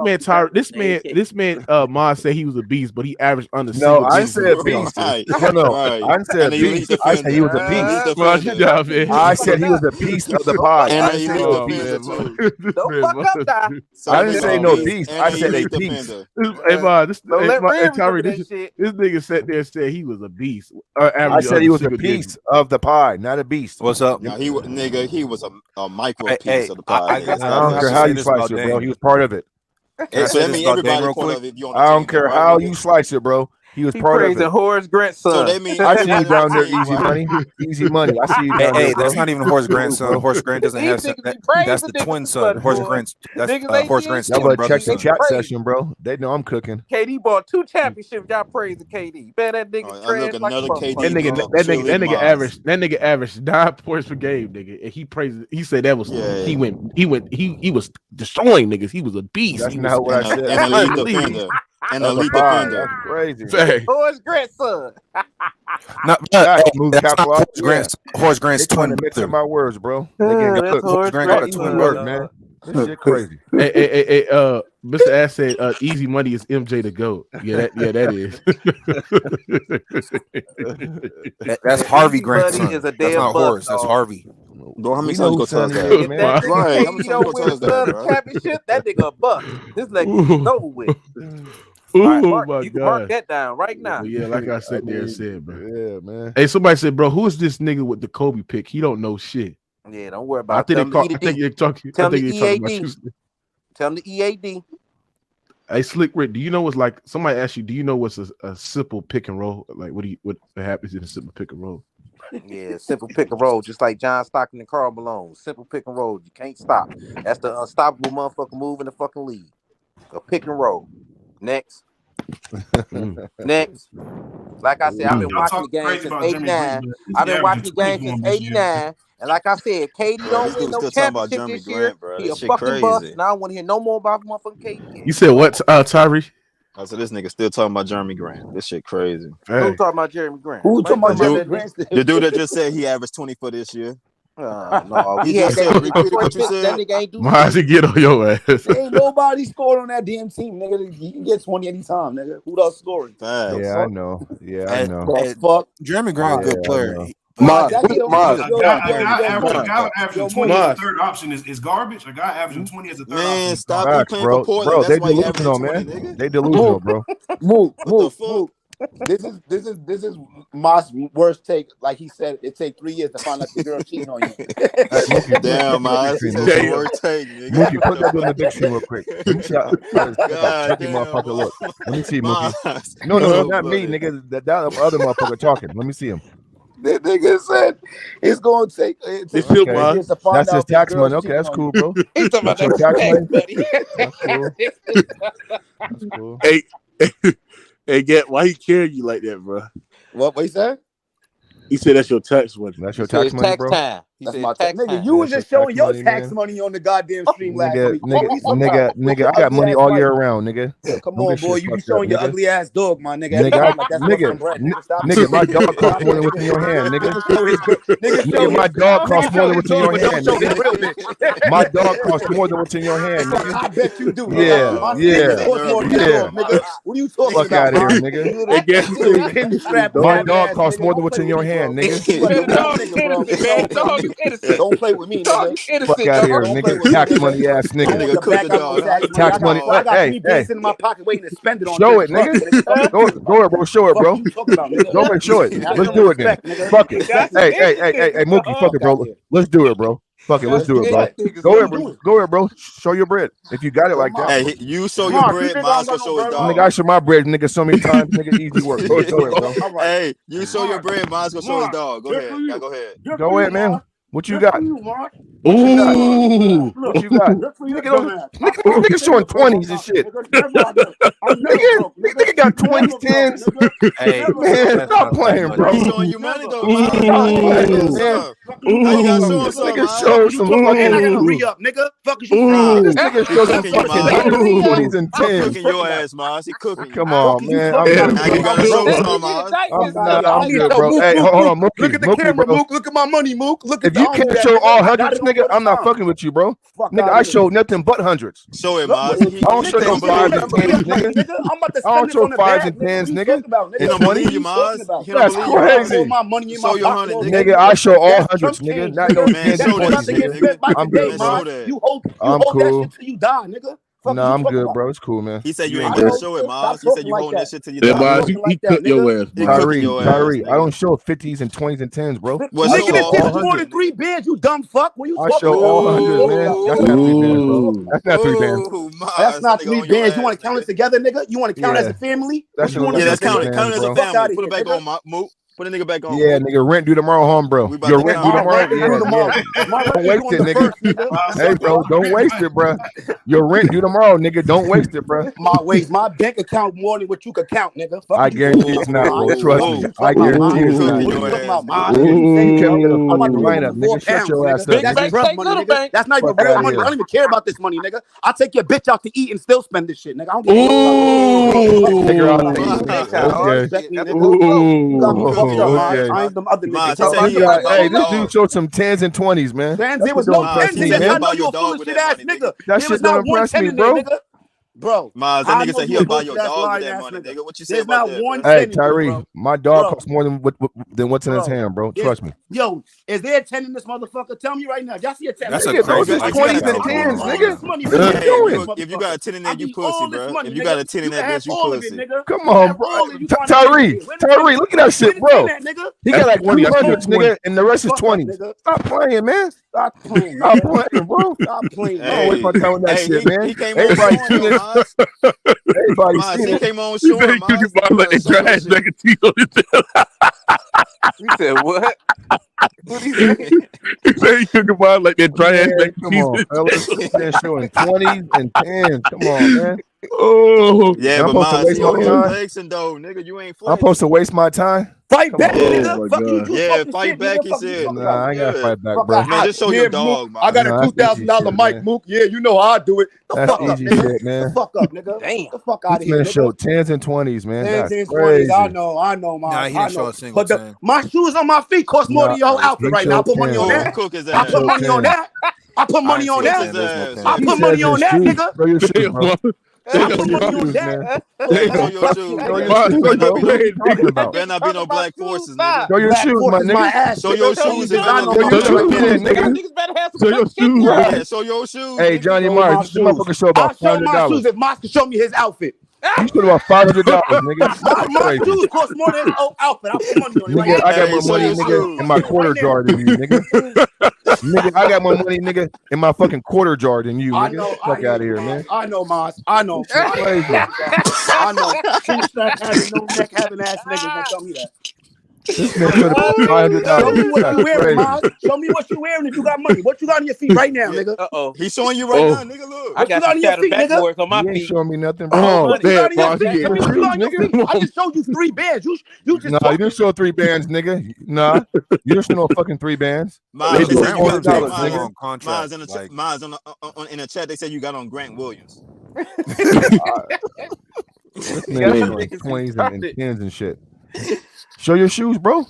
man, Ma said he was a beast, but he averaged under. No, I said beast. No, I said beast. I said he was a beast. I said he was a piece of the pie. I didn't say no beast. I said a piece. Hey, Ma, this nigga sat there and said he was a beast. I said he was a piece of the pie, not a beast. What's up? No, he was a micro piece of the pie. I don't care how you slice it, bro. He was part of it. So that means everybody part of it. I don't care how you slice it, bro. He was part of it. Horace Grant's son. So that means I see you down there, easy money. Easy money. I see you down there. Hey, that's not even Horace Grant's son. Horace Grant doesn't have that. That's the twin son. Horace Grant's. That's Horace Grant's twin brother. Check the chat session, bro. They know I'm cooking. KD bought 2 championships. Y'all praising KD. Man, that nigga trash like another KD. That nigga averaged 9 points per game, nigga. And he praised. He said that was he was destroying niggas. He was a beast. That's not what I said. An elite defender. An elite defender. Crazy. Horace Grant's son. Horace Grant's twin. Mixing my words, bro. Horace Grant got a twin brother, man. This shit crazy. Hey, Mr. Ass said easy money is MJ to go. Yeah, that is. That's Harvey Grant's son. That's not Horace. That's Harvey. Bro, how many times go tell us that? Right. How many times go tell us that, championship, that nigga a buck. This nigga is over with. Right, you can mark that down right now. Yeah, like I said there said, bro. Yeah, man. Hey, somebody said, bro, who is this nigga with the Kobe pick? He don't know shit. Yeah, don't worry about it. I think you're talking about you. Tell him the EAD. Hey, Slick Rick, do you know what's like? Somebody asked you, do you know what's a simple pick and roll? Like, what happens in a simple pick and roll? Yeah, simple pick and roll, just like John Stockton and Karl Malone. Simple pick and roll, you can't stop. That's the unstoppable motherfucking move in the fucking league. A pick and roll. Next. Next. Like I said, I've been watching the game since 89. I've been watching the game since 89. And like I said, KD don't win no championship this year. He a fucking bust. And I don't want to hear no more about motherfucking KD. You said what, Tyree? I said this nigga still talking about Jeremy Grant. This shit crazy. Who talking about Jeremy Grant? Who talking about Jeremy Grant? The dude that just said he averaged 20 for this year. No, he just said, repeated what you said. That nigga ain't do Why does he get on your ass? Ain't nobody scored on that damn team, nigga. You can get 20 anytime, nigga. Who else scoring? Yeah, I know. Yeah, I know. Fuck. Jeremy Grant, good player. A guy averaging 20 as a third option is garbage. A guy averaging 20 as a third option. Man, stop playing for Portland. Bro, That's they why you delusional, averaging 20, man. nigga. They delusional, bro. Move. This is Moss' worst take. Like he said, it take 3 years to find out the girl cheating on you. Damn, Moss. This is the worst take, nigga. Mookie, put that on the big screen real quick. Let me see how motherfucker look. Let me see, Mookie. No, not me, nigga. That other motherfucker talking. Let me see him. That nigga said it's going to take. That's his tax money. Okay, that's cool, bro. He's talking about That's that your tax tax money. money. That's cool. Hey, get why he carrying you like that, bro? What he said? He said that's your tax money. That's your tax money, bro. Time. That's my tax. Nigga, you was just showing your tax money on the goddamn stream last week. Nigga, I got money all year round, nigga. Come on, boy, you be showing your ugly ass dog, my nigga. Nigga, my dog costs more than what's in your hand, nigga. Nigga, my dog costs more than what's in your hand, nigga. My dog costs more than what's in your hand, nigga. I bet you do. Yeah. What are you talking about? Fuck out of here, nigga. My dog costs more than what's in your hand, nigga. Don't play with me, nigga. Fuck out of here, nigga. Tax money ass nigga. Tax money. I got 3 days in my pocket waiting to spend it on. Show it, nigga. Go it, bro. Show it, bro. Go and show it. Let's do it then. Fuck it. Hey, Mookie, fuck it, bro. Let's do it, bro. Fuck it, let's do it, bro. Go ahead, bro. Show your bread. If you got it like that. Hey, you show your bread, Miles will show his dog. Nigga, I show my bread, nigga, so many times, nigga, easy work. Go ahead, bro. Hey, you show your bread, Miles will show his dog. Go ahead. Go ahead. Go ahead, man. What you got? Ooh. What you got? Nigga showing 20s and shit. Nigga got 20s, 10s. Hey, man, stop playing, bro. He's showing you money though. Nigga show some fucking re-up, nigga. Fuck is you? This nigga show some fucking 20s and 10s. Cooking your ass, Mars. He cooking. Come on, man. I'm good, bro. Hey, hold on, Mookie. Look at the camera, Mook. Look at my money, Mook. Look at if you can't show all hundreds, nigga, I'm not fucking with you, bro. Nigga, I showed nothing but hundreds. Show it, Mars. I don't show no 5s and 10s, nigga. I don't show 5s and 10s, nigga. He don't believe you, Mars. That's crazy. Show your 100, nigga. I show all hundreds, nigga. Not no 10s and 20s, nigga. I'm good, bro. I'm cool. You die, nigga. Nah, I'm good, bro. It's cool, man. He said you ain't gonna show it, Mars. He said you holding that shit till you Yeah, die. Mars, he cut your ass, Mars. Tyree, I don't show 50s and 20s and 10s, bro. Nigga, this more than 3 bands, you dumb fuck. What you I show all 100, man. That's not 3 bands, bro. That's not 3 bands. That's not 3 bands. You want to count it together, nigga? You want to count as a family? That's count it. Count it as a family. Put it back on, Mook. Put a nigga back on. Yeah, nigga, rent due tomorrow, home, bro. Your rent due tomorrow. Don't waste it, nigga. Hey, bro, don't waste it, bro. Your rent due tomorrow, nigga. Don't waste it, bro. My bank account more than what you could count, nigga. I guarantee it's not, bro. Trust me. I guarantee it's not. I'm about to lineup, nigga. Shut your ass up. That's rough money, nigga. That's not even real money. I don't even care about this money, nigga. I'll take your bitch out to eat and still spend this shit, nigga. I don't give a fuck. Okay. I ain't them other niggas. Hey, this dude showed some 10s and 20s, man. There was no 10s, nigga. I know you a foolish shit ass nigga. That shit don't impress me, bro. Bro, Mars, that nigga said he'll buy your dog with that money, nigga. What you say about that? Hey, Tyree, my dog costs more than what's in his hand, bro. Trust me. Yo, is there a 10 in this motherfucker? Tell me right now. Y'all see a 10? That's a crazy 20s and 10s, nigga. If you got a 10 in there, you pussy, bro. If you got a 10 in that bitch, you pussy. Come on, bro. Tyree, look at that shit, bro. He got like 200s, nigga, and the rest is 20s. Stop playing, man. Stop playing, bro. Stop playing. Don't waste my time with that shit, man. He came Everybody on seen it. Everybody seen he it. came on showing. You said what? What he said? He said he took a ball like that dry ass. Come on, fellas. They're showing 20s and 10s. Come on, man. Oh, yeah, I'm but supposed to waste my time. flexing though, nigga. You ain't I'm supposed to waste my time. Fight back, nigga. Fuck you. Yeah, fight back. He said. Nah, I ain't gotta fight back, bro. Man, just show your dog, man. I got a $2,000 mic, Mook. Yeah, you know how I do it. That's easy shit, man. The fuck up, nigga. Damn. The fuck out of This here. man showed 10s and 20s, man. 10s That's and 20s. crazy. I know, man. Nah, he didn't show a single But 10. my shoes on my feet cost more than your whole outfit right now. I put money on that. Cook his I ass. put money on that. I put money on that. I put money on that, nigga. Throw your shoes, bro. I put money on that. Show your shoes. Better not be no black forces, nigga. Show your shoes, my nigga. Show your shoes. Show your shoes. Yeah, show your shoes. Hey, Johnny Mars, this motherfucker show about I'll show my shoes $500. if Mars can show me his outfit. You should about $500, nigga. My shoes cost more than his old outfit. I put money on it. Nigga, I got more money, nigga, in my quarter jar than you, nigga. Nigga, I got more money, nigga, in my fucking quarter jar than you, nigga. Fuck out of here, man. I know, Mars. I know. Crazy. I know. King Stack having no neck having ass niggas gonna tell me that. This man should have $500. Show me what That's you wearing, crazy. Mars. Show me what you wearing if you got money. What you got on your feet right now, nigga? Uh-oh. He's showing you right now, nigga. Look. I got some tattered backboards on my You ain't feet. showing me nothing, bro. Oh, damn, boss. I just showed you 3 bands. You just Nah, you didn't show 3 bands, nigga. Nah, you didn't show no fucking 3 bands. Miles, They they do said you got $400, Miles, nigga. Miles in the Miles in the chat. They said you got on Grant Williams. This man showing 20s and 10s and shit. Show your shoes, bro.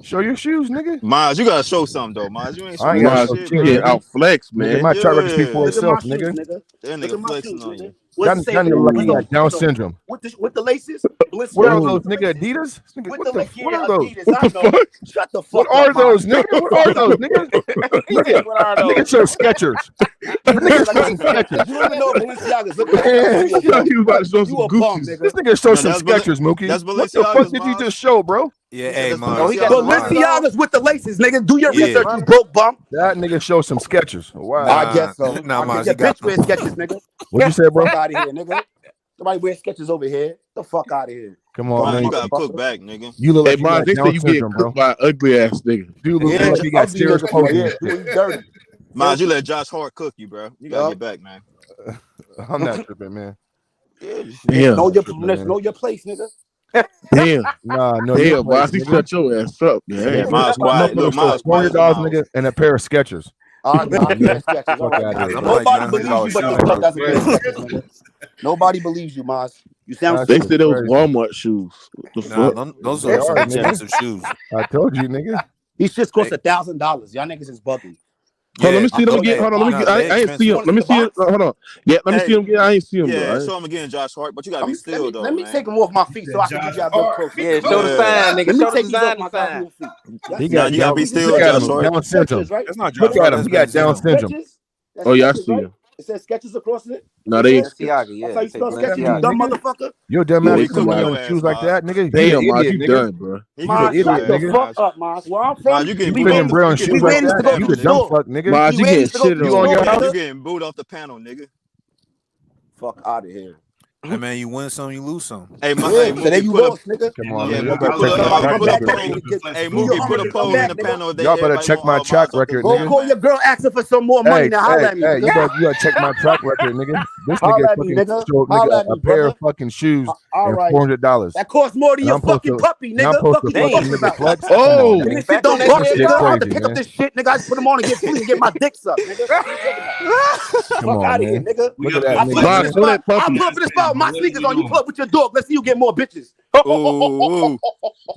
Show your shoes, nigga. Miles, you gotta show something though, Miles. You ain't I showing ain't gotta no show shit. shit, Get nigga. out flex, man. My track record speak for Look at my itself, shoes, nigga. nigga. That Look at nigga my flexing shoes, on nigga. you. What's That nigga look like he got Down syndrome. With the laces? What are those, nigga? Adidas? Nigga, With what the the? What are those? Adidas, I know. Shut the fuck What up. are Mars. those, nigga? What are those, nigga? Nigga show Skechers. Nigga show some Skechers. You don't even know what Balenciagas look Man, like. He was about to show some You a bum, Gucci's. nigga. This nigga show No, some that's Skechers, Mookie. that's What the Balenciagas, fuck did you Mars. just show, bro? Yeah, hey, That's man. Oh, he got Balenciagas with the laces, nigga. Do your Yeah. research, you broke bum. That nigga show some Skechers. Wow. I guess so. Nah, I Mars, get he got bitch wear sketches, nigga. What you say, bro? Fuck out of here, nigga. Nobody wear Skechers over here. The fuck out of here. Come on, man. You got cooked back, nigga. You look like Hey, Mars, they say you get cooked by an ugly ass nigga. Dude look like you got serious poking. Dirty. Miles, you let Josh Hart cook you, bro. You gotta get back, man. I'm not tripping, man. Damn. Know your place, nigga. Damn. Nah, no. Damn, Mars, you shut your ass up, man. Yeah, Miles quiet. Look, Miles quiet. $400, nigga, and a pair of Skechers. Nobody believes you, but you thought that's a good. Nobody believes you, Maz. You sound. They said those Walmart shoes. What the fuck? Those are some expensive shoes. I told you, nigga. These shits cost $1,000. Y'all niggas is bugging. Hold on, let me see them get. Hold on, let me get. I ain't see him. Let me see it. Hold on. Yeah, let me see him get. I ain't see him. Yeah, though. show him again, Josh Hart. But you gotta be still though. Let me take him off my feet so I can get y'all good close. Yeah, show the sign, nigga. Show the design and sign. He got you gotta be still, Josh Hart. Down syndrome. That's not Look at him. He got Down syndrome. Oh yeah, I see him. It says Skechers across it. No, they. That's how you spell Skechers, you dumb motherfucker. You're dumb ass. You come out with shoes like that, nigga. Damn, Mars, you done, bro. Maz, shut the fuck up, Maz. Where I'm from, you getting spinning brown shoes like that. You the dumb fuck, nigga. Mars, you getting shit on your house. You getting booed off the panel, nigga. Fuck out of here. Hey man, you win some, you lose some. Hey, So there you lost, nigga. Come on, Yeah, man. hey, Mookie, put a poll in the panel. Y'all better check my track record, Go nigga. call your girl asking for some more money now. Holla at me. Hey, you gotta check my track record, nigga. This Holla nigga at me, fucking nigga. showed Holla nigga at a me, pair of brother. fucking shoes All and right. $400. That costs more than your I'm supposed fucking to- puppy, now I'm nigga. supposed Fuck to you fucking talking nigga about? flex? Oh. Nigga, this shit don't This bust shit me. I have to crazy, pick man. up this shit, nigga. I just put them on and get free and get my dicks up, nigga. Come Fuck on, out of here, man. nigga. Look at that I nigga. put Mars, show that I puppy. pull up in the spot with my sneakers on. You pull up with your dog. Let's see you get more bitches. Ooh.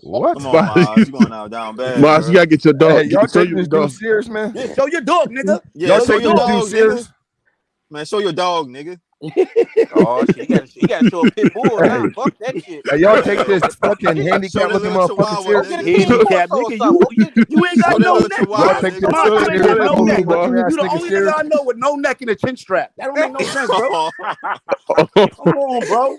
What? Come on, Miles. You going out down bad. Mars, you gotta get your dog. Hey, y'all Show taking your this dog. dude serious, man? Yeah, show your dog, nigga. Yeah, Y'all show taking your this dude dog, serious? nigga. Man, show your dog, nigga. Oh shit, you gotta show a pit bull now. Fuck that shit. Hey, y'all take this fucking Show handicap the looking little motherfucker chihuahua, serious? nigga. Handicap, nigga. You ain't got Show that no little neck. chihuahua, Y'all take nigga. this Mars, you ain't got no neck. looking ass You the nigga only serious? nigga I know with no neck and a chin strap. That don't make no sense, bro. Come on, bro.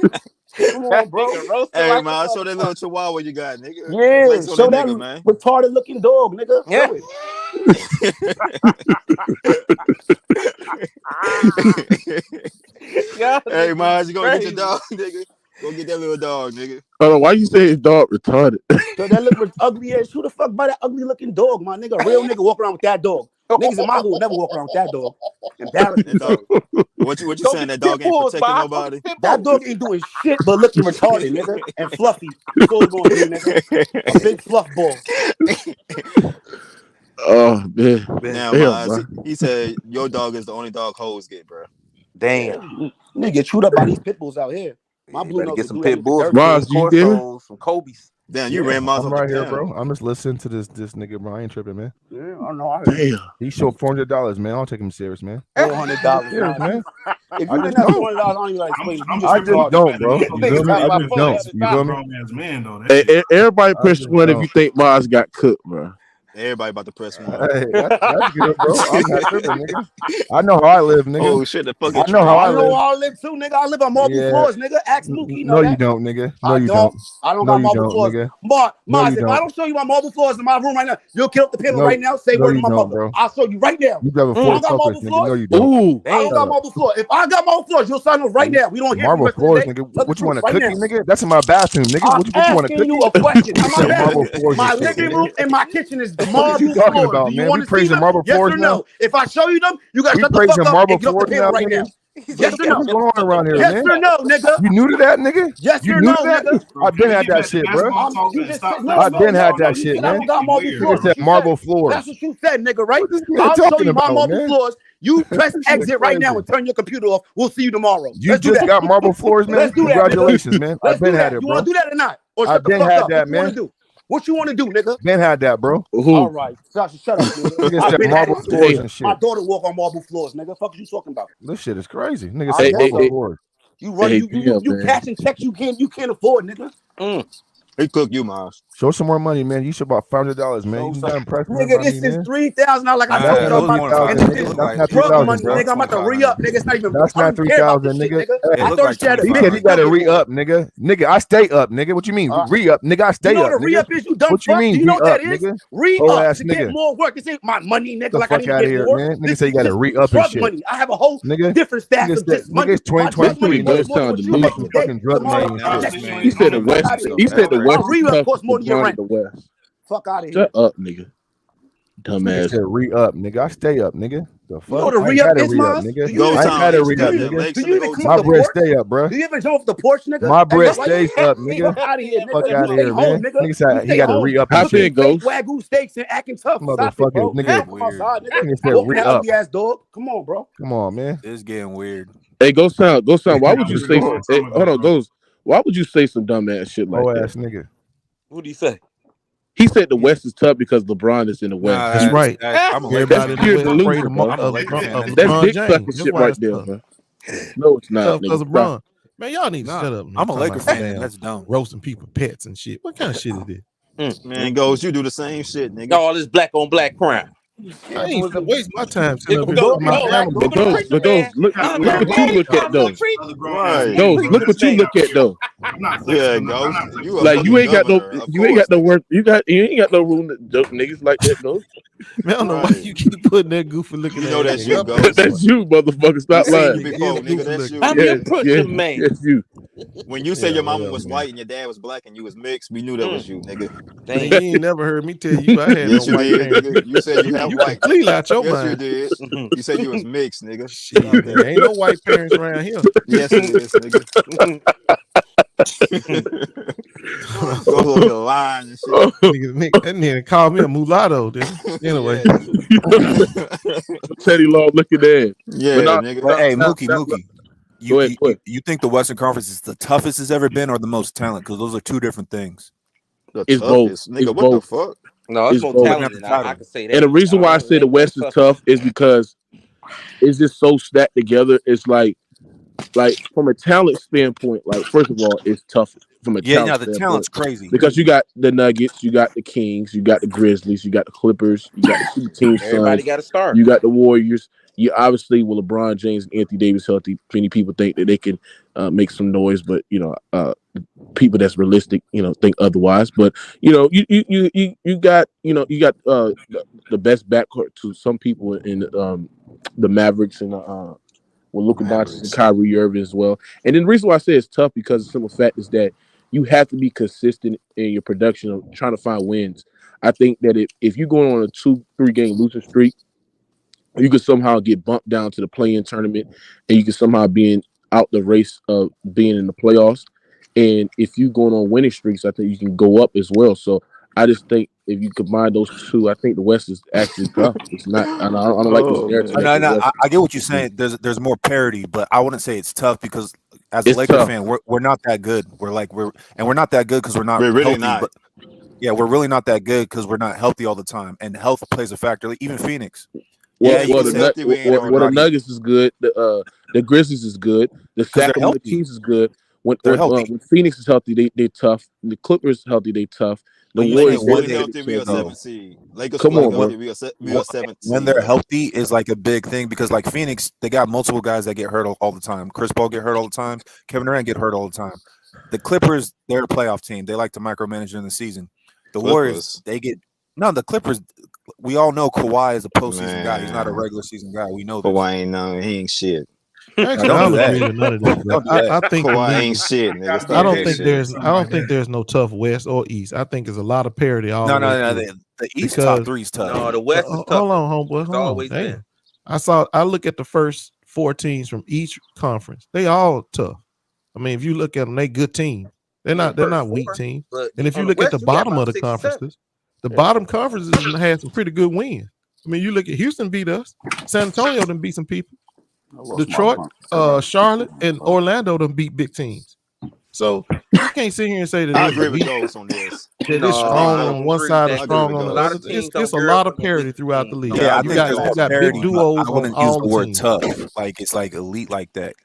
Come on, bro. Hey, man, show that little chihuahua you got, nigga. Yeah, Flex on show that nigga, man. retarded looking dog, nigga. Yeah. Show it. Hey, man, you go get your dog, nigga. Go get that little dog, nigga. Hold on, why you say his dog retarded? So that look ugly ass. Who the fuck buy that ugly looking dog, my nigga? A real nigga walk around with that dog. Niggas in my hood never walk around with that dog. Embarrassing. That dog. What you saying? That dog ain't protecting nobody? That dog ain't doing shit but looking retarded, nigga. And fluffy. That's all it's gonna do, nigga. A big fluff ball. Oh man. Now, Damn, Miles, bro. he said your dog is the only dog hoes get, bro. Damn. Nigga get chewed up by these pit bulls out here. My blue Better nose get will some do that pit nigga bulls, dirty. Mars, you did it? Corsos, some Kobe's. Damn, you ran Miles I'm off right the here, panel. bro. I'm just listening to this nigga, bro. I ain't tripping, man. Yeah, I know. I Damn. He showed $400, man. I don't take him serious, man. $400, Serious, man. If I you just didn't have don't. $400, I don't even like explain. I just don't, bro. You feel me? I just don't. You feel me? Grown ass man though. Hey, everybody press just one if don't. you think Mars got cooked, bro. Everybody about to press one. Hey, that's good, bro. I'm not tripping, nigga. I know how I live, nigga. Oh shit, the fucking I know how I I know live. where I live too, nigga. I live on marble Yeah. floors, nigga. Ask Mookie, No, know you that. don't, nigga. No, I you don't. don't. I don't No, got you marble don't, floors. nigga. Mars, No, you if I don't. don't show you my marble floors in my room right now, you'll kill up the panel No, right now. Say no, word to you my don't, mother. bro. I'll show you right now. You driving I Ford don't got Focus, marble nigga. floors. No, you don't. Ooh. I don't got marble floors. If I got marble floors, you'll sign up right now. We don't hear Marble from floors, the nigga. Tell the What you want, a truth right cookie, now. nigga? That's in my bathroom, nigga. I'm What you want, a asking cookie? you a question. You Am I said bathroom? marble floors My and shit, living nigga. room and my kitchen is What marble you talking floors. about, Do you man? want We to see praising them? marble Yes floors or now? no? If I show you them, you gotta We shut the praising fuck up marble and get off the floors panel now, right nigga? now. Yes or no? What's going on around here, Yes man? or no, nigga? You new to that, nigga? Yes You or new no, to that? nigga? I've been had that shit, bro. You just said no, I've been had no. that You shit, said I man. don't got marble Nigga floors. said You marble said- floors. That's what you said, nigga, right? What this man I'll show talking you my about, marble man? floors. You press This shit is exit right now crazy. and turn your computer off. We'll see you tomorrow. You Let's do just that. got marble floors, man. Let's do that, Congratulations, nigga. man. Let's I've been do had that. it, You bro. want to do that or not? Or I've shut the been fuck had up. that, What you want man. to do? What you want to do, nigga? Been had that, bro. All right, shut up, nigga. Nigga I've said been had marble it too. floors and shit. My daughter walk on marble floors, nigga. Fuck you talking about? This shit is crazy. Nigga I said guess marble so. floors. You run, Hey, you damn, man. cash and checks you can't afford, nigga. He cooked you, Miles. Show some more money, man. You should about $500, man. You got impressed. Nigga, this is $3,000. Like I That's told not you about, and this is That's not drug 3,000, money, bro. nigga. I'm about to re-up, nigga. It's not even. That's I not don't care about 3,000, this shit, nigga. nigga. I thought you had a He said he got to re-up, nigga. Nigga, I stay up, nigga. What you mean re-up, nigga? I stay You know up, what a nigga. re-up is, you dumb What you fuck? mean Do you know what that re-up, is? nigga? Re-up Hoe-ass to get nigga. more work. This ain't my money, nigga. The Like I fuck need to out of get here, more. man. Nigga This say you got to is re-up and drug shit. money. I have a whole Nigga, different stack nigga of just said, money. nigga, it's My drug money 2023, costs nigga. more than what you I'm make some today, fucking drug tomorrow, money. and the next day. He said the Fuck West. out of here, He nigga. said the My West is re-up tough. costs more than your LeBron rent. the West. Fuck out of here. Shut up, nigga. Nigga Dumbass. said re-up, nigga. I stay up, nigga. The fuck? You know what a I ain't re-up gotta is, re-up, Miles? nigga. Do you I even ain't gotta come? re-up, Do nigga. you even come My up the bread porch? stay up, bro. Do you even jump off the porch, nigga? My bread Why stays you up, fuck nigga. out of here, Fuck nigga? out You of stay here, home, man. nigga. Nigga You said he stay got to home. re-up How and fair shit. goes? Fake Wagyu steaks and acting tough. What's out there, bro? Motherfuckers, nigga. Come outside, nigga. Nigga said Walking that re-up. ugly ass dog. Come on, bro. Come on, man. It's getting weird. Hey, go sound. Why would you say? Going Hey, some of hold those, on, goes. Why would you say some dumbass shit like Oh that? ass nigga. What do you say? He said the West is tough because LeBron is in the West. Nah, That's right. I'm a Lakers Everybody in fan. the pure West delusion, afraid of, bro. I'm a Lakers fan. of That's LeBron dick James. sucking That's shit why right it's there, tough. man. No, it's not, Tough nigga. because Stop. LeBron. Man, y'all need to Nah, shut up. I'm a Talking Laker about fan. damn That's dumb. roasting people, pets and shit. What kind of shit is this? Man, goes, you do the same shit, nigga. All this black on black crime. I ain't finna waste my time sitting up here Go, talking about animals. But goes, look I'm what you look at though. Right. Goes, look what you look at though. Yeah, Ghost. You a Like you fucking ain't got governor. no, Of you ain't course, got no nigga. work. You ain't got no room to joke niggas like that, Ghost. Man, I don't know why Right. you keep putting that goofy looking You at know that's you, nigga. Ghost. That's you, motherfucker. Stop We seen lying. you before, nigga. That's you. I'm your pusher, man. Yes, you. When you say Yeah, your mama whatever, was man. white and your dad was black and you was mixed, we knew that was you, nigga. Man, you ain't never heard me tell you I had Yes, no you white did, parents. nigga. You said you have You white. completely out your Yes, you mind. did. You said you was mixed, nigga. Shit, nigga, ain't no white parents around here. Yes, it is, nigga. Go over the line and shit. That nigga called me a mulatto. Anyway, Teddy Law looking at. Yeah, But not, nigga. But hey, not- Mookie, Go ahead, you think the Western Conference is the toughest it's ever been or the most talent? Because those are two different things. The It's both. toughest, nigga. It's what both. the fuck? No, it's It's more both. talented. I can say that. And the reason why I say the West is tough is because it's just so stacked together. It's like from a talent standpoint, like first of all, it's tough from a Yeah, talent no, the standpoint. talent's crazy. Because you got the Nuggets, you got the Kings, you got the Grizzlies, you got the Clippers, you got the Team Everybody Suns, got a star. you got the Warriors. You obviously with LeBron James and Anthony Davis healthy, many people think that they can make some noise, but people that's realistic, think otherwise. But you got the best backcourt to some people in the Mavericks and with Luka Doncic and Kyrie Irving as well. And then the reason why I say it's tough because the simple fact is that you have to be consistent in your production of trying to find wins. I think that if you're going on a 2-3 game losing streak, you could somehow get bumped down to the play-in tournament, and you can somehow be out the race of being in the playoffs. And if you're going on winning streaks, I think you can go up as well. So I just think if you combine those two, I think the West is actually tough. It's not. I don't like this narrative. No, I get what you're saying. There's more parity, but I wouldn't say it's tough because as a Lakers fan, we're not that good. We're not that good because we're not really healthy. not. But yeah, we're really not that good because we're not healthy all the time, and health plays a factor. Like, even Phoenix. The Nuggets is good. The Grizzlies is good. The Sacramento Kings is good. When Phoenix is healthy, they tough. The Clippers healthy, they tough. The Warriors healthy, we are 7th seed. Lakers Come on, healthy, we are 7th seed. When they're healthy is like a big thing because like Phoenix, they got multiple guys that get hurt all the time. Chris Paul get hurt all the time. Kevin Durant get hurt all the time. The Clippers, they're a playoff team. They like to micromanage in the season. The Warriors, the Clippers. We all know Kawhi is a postseason guy. He's not a regular season guy. We know this. Kawhi he ain't shit. Actually, I don't agree with none of that. Bro. I think Kawhi ain't shit, nigga. I don't think there's no tough West or East. I think there's a lot of parity all the way through. The East top 3 is tough. No, the West is tough. Hold on, homeboy. Hold on. Damn. I look at the first 4 teams from each conference. They all tough. I mean, if you look at them, they good teams. They're not weak teams. And if you look at the bottom of the conferences, the bottom conferences had some pretty good wins. I mean, you look at Houston beat us. San Antonio done beat some people. Detroit, Charlotte, and Orlando done beat big teams. So you can't sit here and say that I agree with those on this. That it's strong on one side and strong on the other. It's a lot of parity throughout the league. Yeah, you got big duos I wouldn't on use all the word teams. tough. Like it's like elite like that.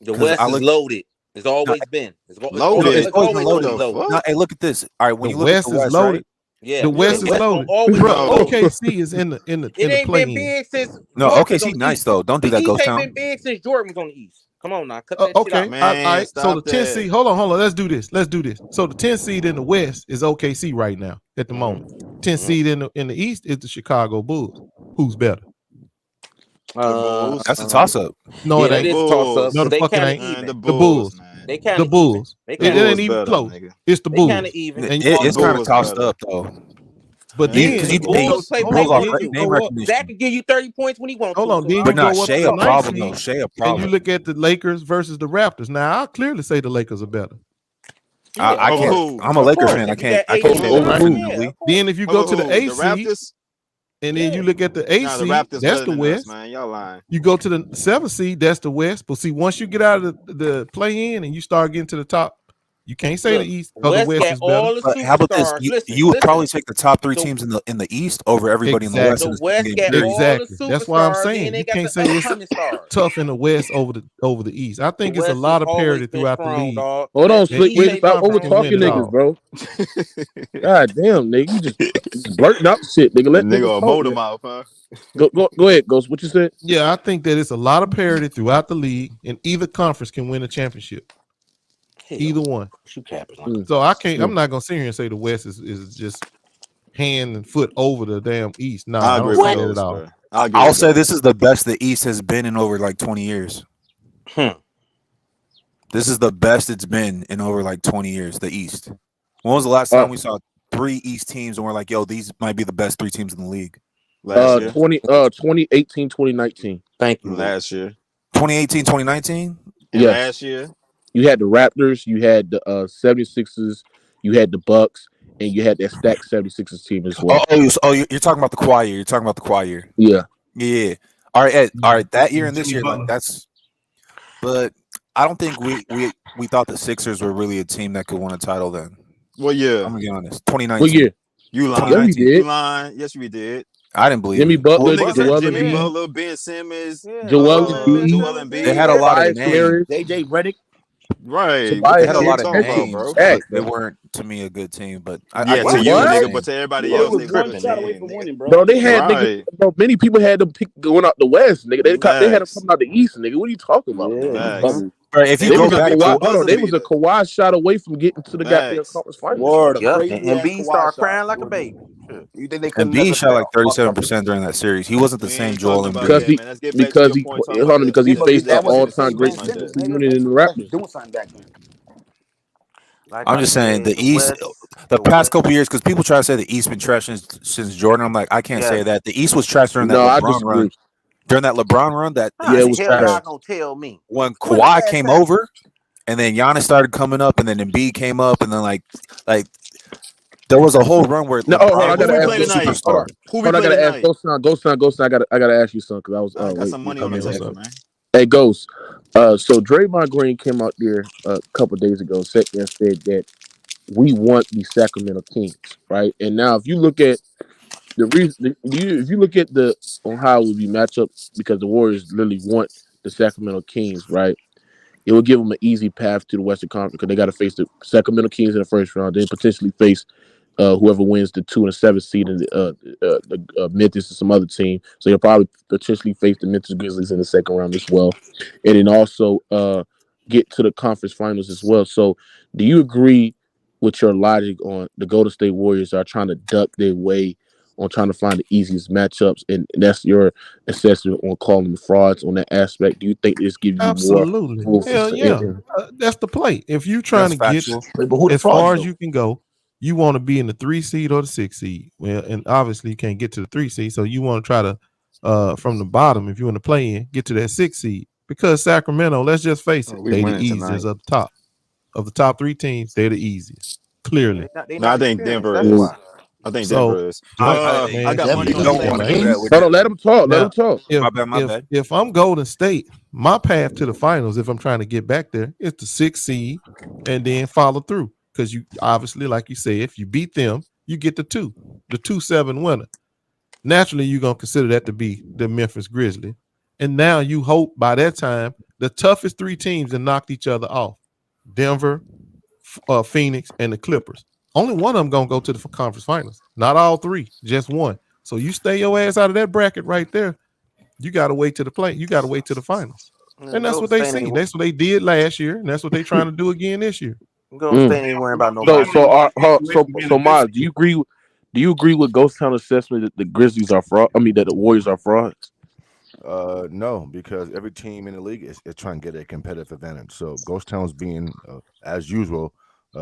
The West is loaded. It's always been. It's Loaded. always What been the loaded. fuck? No, hey, look at this. All right, when The you look at West the is West, loaded. right? Yeah, The West is loaded. always Bro, loaded. OKC is in the It the ain't play been in. big since No, Jordan was on OKC the nice East. though. Don't do The that, East Ghost ain't Town. been big since Jordan was on the East. Come on now, cut that shit Okay, out. Man, all right. So the stop 10 that. seed. Hold on. Let's do this. So the 10 seed in the West is OKC right now at the moment. 10 seed in the East is the Chicago Bulls. Who's better? That's a toss up. No, Yeah, it that ain't. is a toss up. No, the they fucking kind of ain't. even. The Bulls. They kind The of Bulls. They It kinda ain't even better, close. nigga. It's the They Bulls. kind of even. And It's kind of Bulls tossed better. up though. But then Because you The Bulls play Bulls off more too. name recognition. Zach can give you 30 points when he wants Hold to. on, So then I you But don't not go up Shea to a the ninth problem seed, though. Shea a and you problem. look at the Lakers versus the Raptors. Now I'll clearly say the Lakers are better. I Over can't. who? I'm a Of Laker course, fan. I if you got can't AD say on that the team, definitively. Then if you Over go to the who? A The seed, Raptors? and then you look at the 8 Nah, the seed, Raptors that's better the than West. us, man. Y'all lying. You go to the 7 seed, that's the West. But see, once you get out of the play in and you start getting to the top, you can't say Look, the East or the West West got is better. all the But how about this? superstars. You would probably Listen. take the top three The, teams in the East over everybody in the West the in the West game got period. all the Exactly. That's why I'm superstars, saying and they you got can't the say it's upcoming stars. tough in the West over the East. I The think it's a West has lot of always parity been throughout the strong, league. dog. Hold on, And Slick. each Wait, stop over conference can win talking it niggas, all. bro. God damn, nigga, you just blurting out shit, nigga. Let Nigga, niggas a talk. motor Man. mouth, huh? Go ahead, Ghost. What you said? Yeah, I think that it's a lot of parity throughout the league, and either conference can win a championship. Either one. You capping. So I'm not gonna sit here and say the West is just hand and foot over the damn East. No, I I agree don't with say that at Ghost, all. bro. I agree I'll with say Ghost. this is the best the East has been in over like 20 years. This is the best it's been in over like 20 years. The East. When was the last time we saw 3 East teams and we're like, yo, these might be the best 3 teams in the league? Last year. 2018, 2019. Thank you. Last year. 2018, 2019? And Yes. last year. You had the Raptors, you had the 76ers, you had the Bucks, and you had that stacked 76ers team as well. You're talking about the choir. You're talking about the choir. Yeah. Yeah. All right, Ed. All right, that year and this year, like that's. But I don't think we thought the Sixers were really a team that could win a title then. What year? I'm gonna be honest. 2019. What year? You lying. 2019. You lying. Yes, we did. I didn't believe Jimmy it. Butler, Niggas had Joel Jimmy Embiid, Butler, Ben Simmons, Joel Embiid, Joel Embiid. They had a lot of Tobias names. Harris, JJ Redick. Right. They What the had a hell lot you of talking about, names, bro? but they weren't to me a good team. But Yeah, I to you, What? nigga, but to everybody else, was they one were shot good away team, from nigga. winning, bro. Bro, they had Right. niggas. Bro, many people had them pick going out the West, nigga. They had them Facts. coming out the East, nigga. What are you talking about? Facts. Right, if you They go was a back Kawhi, to hold on, buzzer they was a beater. Kawhi shot away from getting to the goddamn Facts. conference finals. Word, a Yep. crazy And ass B Kawhi started shot. crying like a baby. You think they couldn't Embiid let shot like them 37% during that series. He wasn't the We same ain't Joel talking about Embiid. that, man. Let's get back to because your he point talking hold about on, because he that faced the That wasn't the all-time same great Ben defensive Simmons, nigga. unit Ben in the Simmons wasn't Raptors. doing something back then. Like I'm I just saying said, the East, West, the past couple years, because people try to say the East been trash since Jordan. I'm like, I can't say Yes. that. The East was trash during that No, I LeBron disagree. run. During that LeBron run, that How Yeah, it the was hell y'all trash. gonna tell me? when When the Kawhi last came time? over, and then Giannis started coming up, and then Embiid came up, and then like there was a whole run where No, hold on, I LeBron was gotta we like ask. play the tonight? Hold on, superstar. Who we hold on, I play gotta ask. tonight? Ghost. I gotta ask you something because I was I got wait. some money you on the come in. table, man. Hey, Ghost. So Draymond Green came out there a couple days ago, sat there and said that we want the Sacramento Kings, right? And now, if you look at the reason, if you look at the on how it would be matchup, because the Warriors literally want the Sacramento Kings, right? It would give them an easy path to the Western Conference because they got to face the Sacramento Kings in the first round, then potentially face whoever wins the 2 and 7 seed in the Memphis and some other team. So you'll probably potentially face the Memphis Grizzlies in the second round as well, and then also get to the conference finals as well. So, do you agree with your logic on the Golden State Warriors are trying to duck their way on trying to find the easiest matchups, and that's your assessment on calling them frauds on that aspect? Do you think this gives you Absolutely. more? Hell yeah. That's the play. If you're trying to get as far as you can go, you want to be in the 3 seed or the 6 seed. Well, and obviously you can't get to the 3 seed, so you want to try to from the bottom, if you want to play in, get to that 6 seed. Because Sacramento, let's just face it, they the easiest of the top. Of the top 3 teams, they're the easiest. Clearly. No, I think Denver is. I think Denver is. I got money on the table. Hold on, let them talk. Let them talk. If I'm Golden State, my path to the finals, if I'm trying to get back there, is the 6 seed and then follow through. Because you obviously, like you say, if you beat them, you get the 2-7 winner. Naturally, you're gonna consider that to be the Memphis Grizzlies. And now you hope by that time the toughest 3 teams have knocked each other off. Denver, Phoenix, and the Clippers. Only one of them gonna go to the conference finals. Not all three, just one. So you stay your ass out of that bracket right there. You gotta wait to the play. You gotta wait to the finals. And that's what they see. That's what they did last year, and that's what they're trying to do again this year. Go stay ain't worrying about nobody. So Miles, do you agree? Do you agree with Ghost Town assessment that the Grizzlies are fraud? I mean, that the Warriors are frauds? No, because every team in the league is trying to get a competitive advantage. So Ghost Town's being as usual.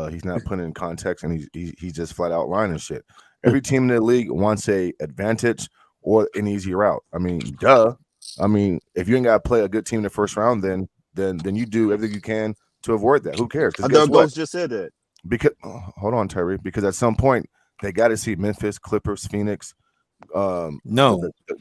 He's not putting in context, and he's just flat out lying and shit. Every team in the league wants a advantage or an easy route. I mean, duh. I mean, if you ain't got to play a good team in the first round, then you do everything you can to avoid that. Who cares? I thought Ghost just said that. Because hold on, Terry. Because at some point they got to see Memphis, Clippers, Phoenix, the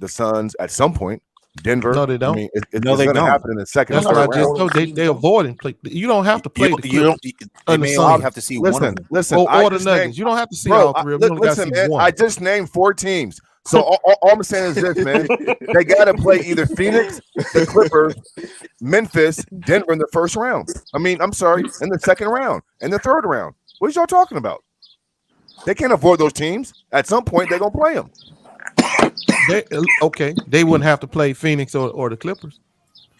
Suns. At some point, Denver. No, they don't. I mean, it's going to happen in the second. That's what I just know. They avoiding play. You don't have to play the Clippers. You may only have to see one of them. Listen, or the Nuggets. You don't have to see all three of them. Listen, man. I just named 4 teams. So all I'm saying is this, man. They got to play either Phoenix, the Clippers, Memphis, Denver in the first round. I mean, I'm sorry, in the second round, in the third round. What are y'all talking about? They can't avoid those teams. At some point, they're going to play them. They wouldn't have to play Phoenix or the Clippers.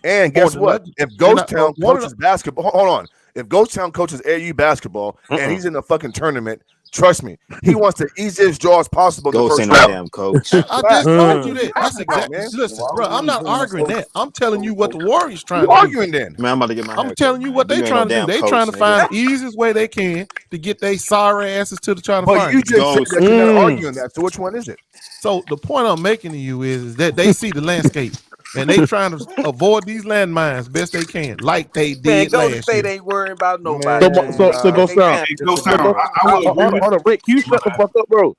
And guess what? If Ghost Town coaches basketball, hold on. If Ghost Town coaches AU basketball and he's in the fucking tournament, trust me, he wants the easiest draws possible. Ghost ain't no damn coach. I just told you that. That's exactly. Listen, bro, I'm not arguing that. I'm telling you what the Warriors trying to do. Arguing then, man, I'm about to get my. I'm telling you what they trying to do. They trying to find the easiest way they can to get their sorry asses to the trying to find. But you just said that you're not arguing that. So which one is it? So the point I'm making to you is that they see the landscape and they trying to avoid these landmines best they can, like they did last year. They ain't worrying about nobody. So Ghost Town. Hold on, Rick, you shut the fuck up, bro.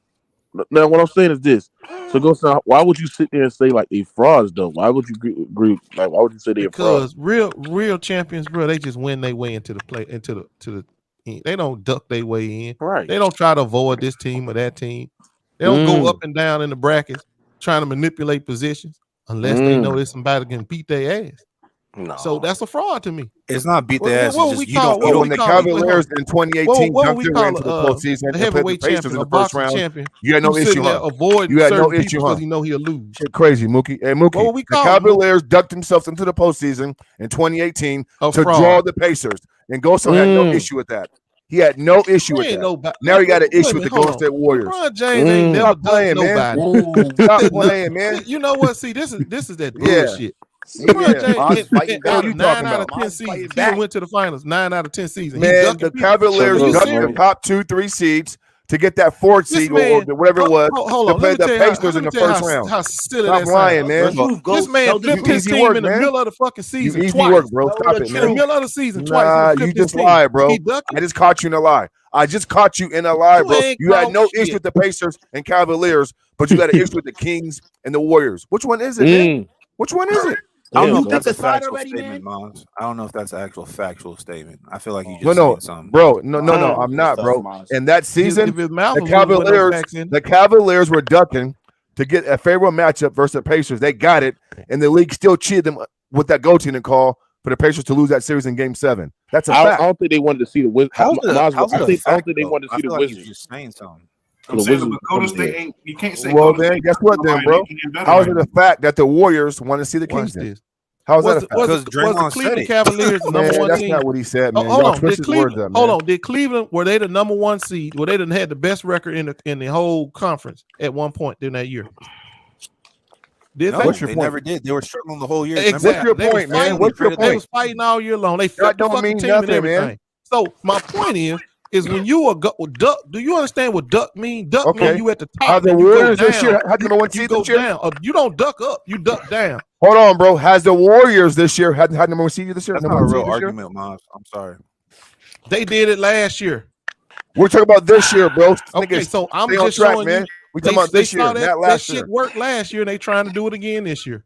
Now what I'm saying is this. So Ghost Town, why would you sit there and say like they frauds though? Why would you agree? Like why would you say they're frauds? Because real champions, bro, they just win their way into the play into the. They don't duck their way in. Right. They don't try to avoid this team or that team. They don't go up and down in the brackets trying to manipulate positions unless they know there's somebody can beat their ass. No. So that's a fraud to me. It's not beat their ass. When the Cavaliers in 2018 jumped their way into the postseason, the heavyweight champion, in the first round, champion, you had no issue. Avoid you had no issue because you know he'll lose. Shit crazy, Mookie. Hey, Mookie. The Cavaliers ducked themselves into the postseason in 2018 to draw the Pacers, and Goso had no issue with that. He had no issue with that. Now he got an issue with the Golden State Warriors. LeBron James ain't never playing, man. Stop playing, man. You know what? See, this is that bullshit. LeBron James out of 9 out of 10 seasons. He went to the finals 9 out of 10 seasons. Man, the Cavaliers ducked the top 2-3 seeds to get that 4th seed or whatever it was to play the Pacers in the first round. How silly Stop lying, man. This man flipped his team in the middle of the fucking season easy twice. work, bro. Stop it, man. In the middle of the season Nah, twice. you just lied, bro. I just caught you in a lie. I just caught you in a lie, bro. You had no issue with the Pacers and Cavaliers, but you got an issue with the Kings and the Warriors. Which one is it, man? Which one is it? I don't know if that's a factual statement, Mons. I don't know if that's an actual factual statement. I feel like you just no, saying something. bro. No, I'm not, bro. In that season, the Cavaliers were ducking to get a favorable matchup versus the Pacers. They got it, and the league still cheated them with that goaltending call for the Pacers to lose that series in Game 7. That's a fact. I don't think they wanted to see the Wizards. I don't think they wanted to see the Wizards. Just saying something. I'm saying, but Golden State ain't. You can't say. Well, then guess what, then, bro? How is it a fact that the Warriors want to see the Kings? How is that a fact? Because the Cleveland Cavaliers the number one that's team? That's not what he said, man. Hold on. Did Cleveland were they the number one seed? Were they done had the best record in the whole conference at one point during that year? No, they never did. They were struggling the whole year. Exactly. What's your point, man? What's your point? They was fighting all year long. They fought the fucking team and everything. Man. So my point is when you are duck, do you understand what duck mean? Duck mean you at the top. Has the Warriors this year had number one seed this year? Down. You don't duck up, you duck down. Hold on, bro. Has the Warriors this year had number one seed this year? That's not a real argument, Mons. I'm sorry. They did it last year. We're talking about this year, bro. Okay, so I'm just showing you. We talking about this year, not last year. That shit worked last year, and they trying to do it again this year.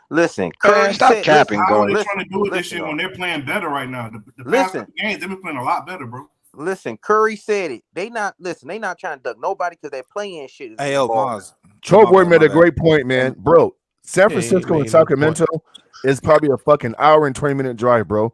Listen, stop capping. How are they trying to do it this year when they're playing better right now? The past couple games, they've been playing a lot better, bro. Listen, Curry said it. They not trying to duck nobody because they're playing shit. Hey, Mons. Trollboy made a great point, man. Bro, San Francisco and Sacramento is probably a fucking hour and 20-minute drive, bro.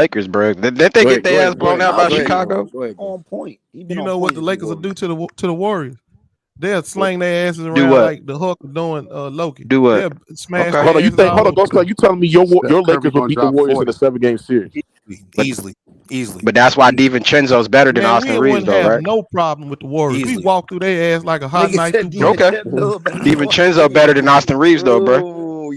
Lakers, bro. Didn't they get their ass blown out by Chicago? On point. You know what the Lakers will do to the Warriors? They'll slang their asses Do around what? like the Hulk doing Loki. Do what? They'll smash Okay. Hold on, you think? Hold on, don't start. You telling me your Curry Lakers will gonna beat the drop Warriors 40. in a 7-game series? Easily. But that's why DiVincenzo's better than Man, Austin we Reeves, wouldn't though, have right? no problem with the Warriors. Easily. We walk through their ass like a hot Nigga knife said through butter. Okay. DiVincenzo better than Austin Reeves, though, bro. Oh,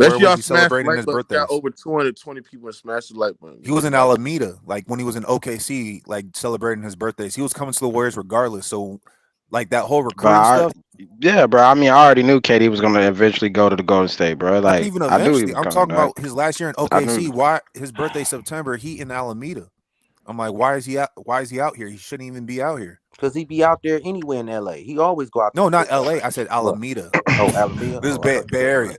Where Let's was y'all he smash celebrating like his button. Got birthdays? over 220 people and smashed the like button. He was in Alameda, like when he was in OKC, like celebrating his birthdays. He was coming to the Warriors regardless. So, like that whole recruiting stuff. Yeah, bro. I mean, I already knew KD was gonna eventually go to the Golden State, bro. Not Like, even I knew he eventually. was I'm coming. talking Dog. about his last year in I knew. OKC. Why his birthday September? He in Alameda. I'm like, why is he out here? He shouldn't even be out here. Because he be out there anywhere in LA. He always go out there. No, not LA. I said Alameda. Oh, Alameda. This is Bay Area.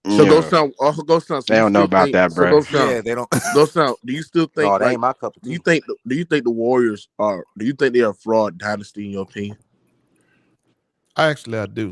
So go sound. Also go sound. So They you don't know still about think, that, so bro. go sound. Yeah, they don't. Go sound. Do you still think? No, that like, ain't my cup of do tea. you think? Do you think the Warriors are? Do you think they are a fraud dynasty in your opinion? I do.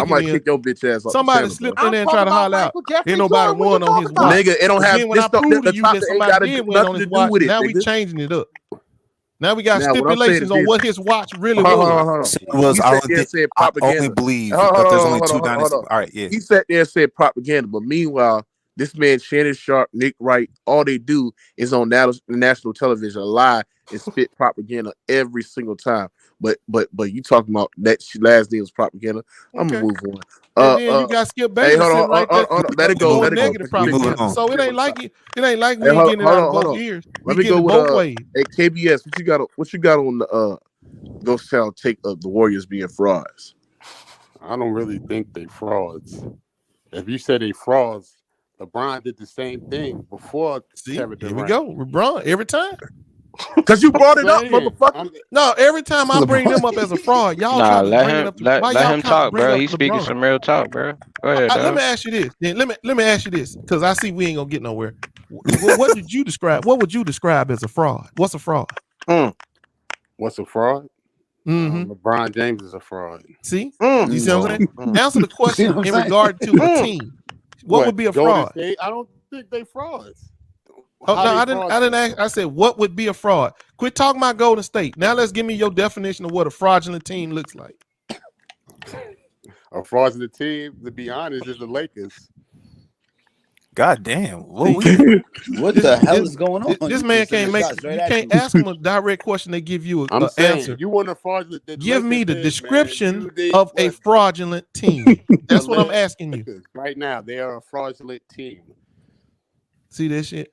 mistaken might is kick your bitch ass off. somebody the slipped channel, in there and bro. tried to holler out. Jeffrey Ain't nobody Jordan, what won you on his talking about? watch. Nigga, it don't But have then when this I stuff. proved The to you top that ain't somebody got did win nothing on to his do watch, with it, now we nigga. changing it up. Now we got Now, what I'm saying stipulations is on this. what his watch really Hold was. on, hold on. It was He I sat don't there and think said I propaganda. only believe Hold that there's on, only hold two on, hold dynasties. on. All right, yeah. He sat there and said propaganda, but meanwhile, this man Shannon Sharp, Nick Wright, all they do is on national television lie and spit propaganda every single time. But you talking about that last day was propaganda? I'm gonna move on. And then you got Skip Hey, Bayless sitting right there hold on. Let it go. doing Let it go. negative propaganda. So it ain't like we Hey, ain't hold getting it out of both ears. We Let me getting go it with both ways. Hey, KBS, what you got on the Ghost Town take of the Warriors being frauds? I don't really think they frauds. If you say they frauds, LeBron did the same thing before Kevin Durant. Here we go. LeBron every time. Because you brought it up, motherfucker. No, every time I bring them up as a fraud, y'all Nah, try to let bring it him up. Why let y'all him try to talk, bring bro. up He's speaking LeBron? some real talk, bro. Go ahead, Let dog. me ask you this. Then let me ask you this, because I see we ain't gonna get nowhere. What did you describe? What would you describe as a fraud? What's a fraud? What's a fraud? Mm-hmm. LeBron James is a fraud. See? You see what I'm saying? Answer the question in regard to a team. What would be a Golden fraud? State? I don't think they frauds. Oh, How no, they I didn't frauds? ask. I said, what would be a fraud? Quit talking about Golden State. Now let's give me your definition of what a fraudulent team looks like. A fraudulent team, to be honest, is the Lakers. God damn. What the hell is going on? This You man just sent can't a make. shot straight You at can't you. ask him a direct question. They give you I'm an saying, answer. you want a fraudulent? Give me the Lakers description did of a fraudulent team. That's the what I'm Lakers asking you. right now. They are a fraudulent team. See that shit?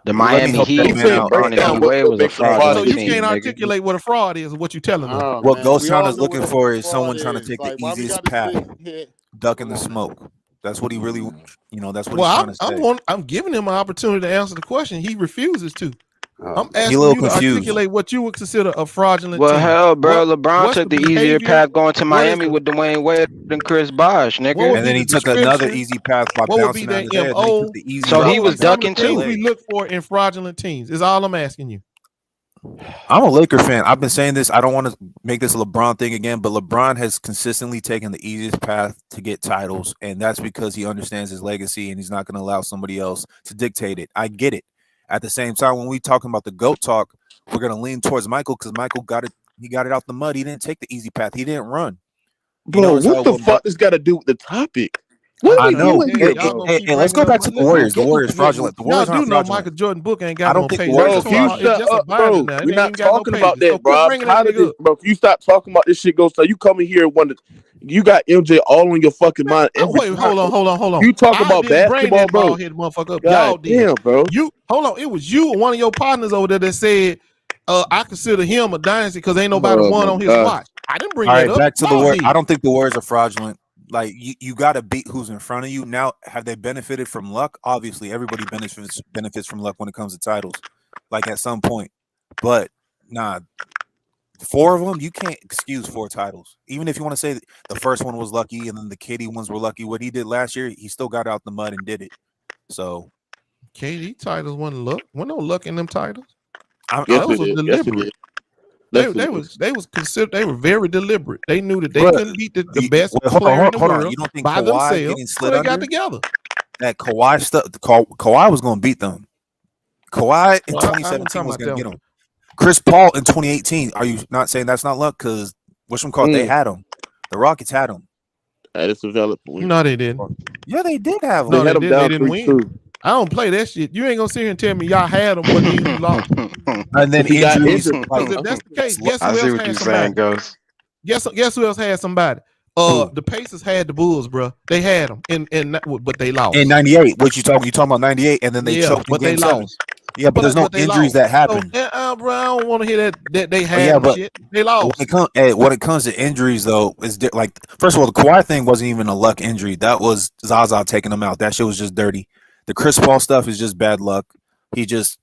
The Let me Miami help that Heat man with out. Ernest So Way was a So fraudulent you team, can't nigga. articulate what a fraud is, or what you telling them. Oh, what man, Ghost we Town all is know looking what for a is someone fraud trying to is. take the Like, why we easiest gotta path, sit here? ducking the smoke. That's what he really, that's what Well, he's trying to say. I'm giving him an opportunity to answer the question. He refuses to. I'm He a asking little you to confused. articulate what you would consider a fraudulent Well, team. hell, bro, LeBron What's took the the easier behavior? path going to What is Miami the with Dwayne Wade and Chris Bosh, what nigga. would And be then the he took another description? easy path by What would be bouncing their out of there. And then he MO? took the easy So route he What was would be some of ducking the things too. we look for in fraudulent teams? Is all I'm asking you. I'm a Laker fan. I've been saying this. I don't want to make this a LeBron thing again, but LeBron has consistently taken the easiest path to get titles, and that's because he understands his legacy and he's not going to allow somebody else to dictate it. I get it. At the same time, when we talking about the GOAT talk, we're going to lean towards Michael because Michael got it. He got it out the mud. He didn't take the easy path. He didn't run. Bro, what the fuck does got to do with the topic? What What I are we know. doing here, bro? Hey, let's go back to the Warriors. The Warriors fraudulent. The Y'all Warriors do aren't know fraudulent. Michael Jordan book ain't I got don't no think the pages. Warriors Bro, are can you fraudulent. It's shut just a up, binder bro? now. It We're ain't not even got no talking about pages. So that, bro. quit I'm bringing that tired of nigga this, up. bro. Can you stop talking about this shit, Ghost? You coming here and wonder you got MJ all on your fucking mind every Wait, time. hold on. You talk I about didn't bring basketball, that bro. bald headed motherfucker up. God Y'all did. damn, bro. You hold on. It was you or one of your partners over there that said, I consider him a dynasty because ain't nobody Oh won my on his God. watch. I didn't bring All that right, up. back to the Y'all Warriors. did. I don't think the Warriors are fraudulent. Like you got to beat who's in front of you. Now, have they benefited from luck? Obviously, everybody benefits from luck when it comes to titles, like at some point. But nah, 4 of them, you can't excuse 4 titles. Even if you want to say the first one was lucky and then the KD ones were lucky, what he did last year, he still got out the mud and did it. So KD titles wasn't luck. Wasn't no luck in them titles. Yes, Those it was is. Yes, it deliberate. is. They was considered. They were very deliberate. They knew that they Bruh, couldn't beat the best hold player in the on. world You don't think by Kawhi themselves, getting so slid they got under? together. That Kawhi stuff, Kawhi was going to beat them. Kawhi in Well, I wasn't 2017 talking was about going to that get one. him. Chris Paul in 2018. Are you not saying that's not luck? Because whatchamacallit, they had him. The Rockets had him. That is a valid point. No, they didn't. Yeah, they did have him. No, They had they him didn't. They down didn't win. 3-2. I don't play that shit. You ain't gonna sit here and tell me y'all had them, but then you lost. And then He got injuries. injured. Like, Because if that's the case, guess I who see else what had you're somebody? saying, Ghost. Guess who else had somebody? The Pacers had the Bulls, bro. They had them, but they lost. in 98, what you talking about 98, and then they Yeah, choked in but they game 7. lost. Yeah, but there's no they injuries lost. that happen. So, bro, I don't want to hear that they had Yeah, them but shit. They lost. when it comes to injuries, though, is like, first of all, the Kawhi thing wasn't even a luck injury. That was Zaza taking him out. That shit was just dirty. The Chris Paul stuff is just bad luck. He's just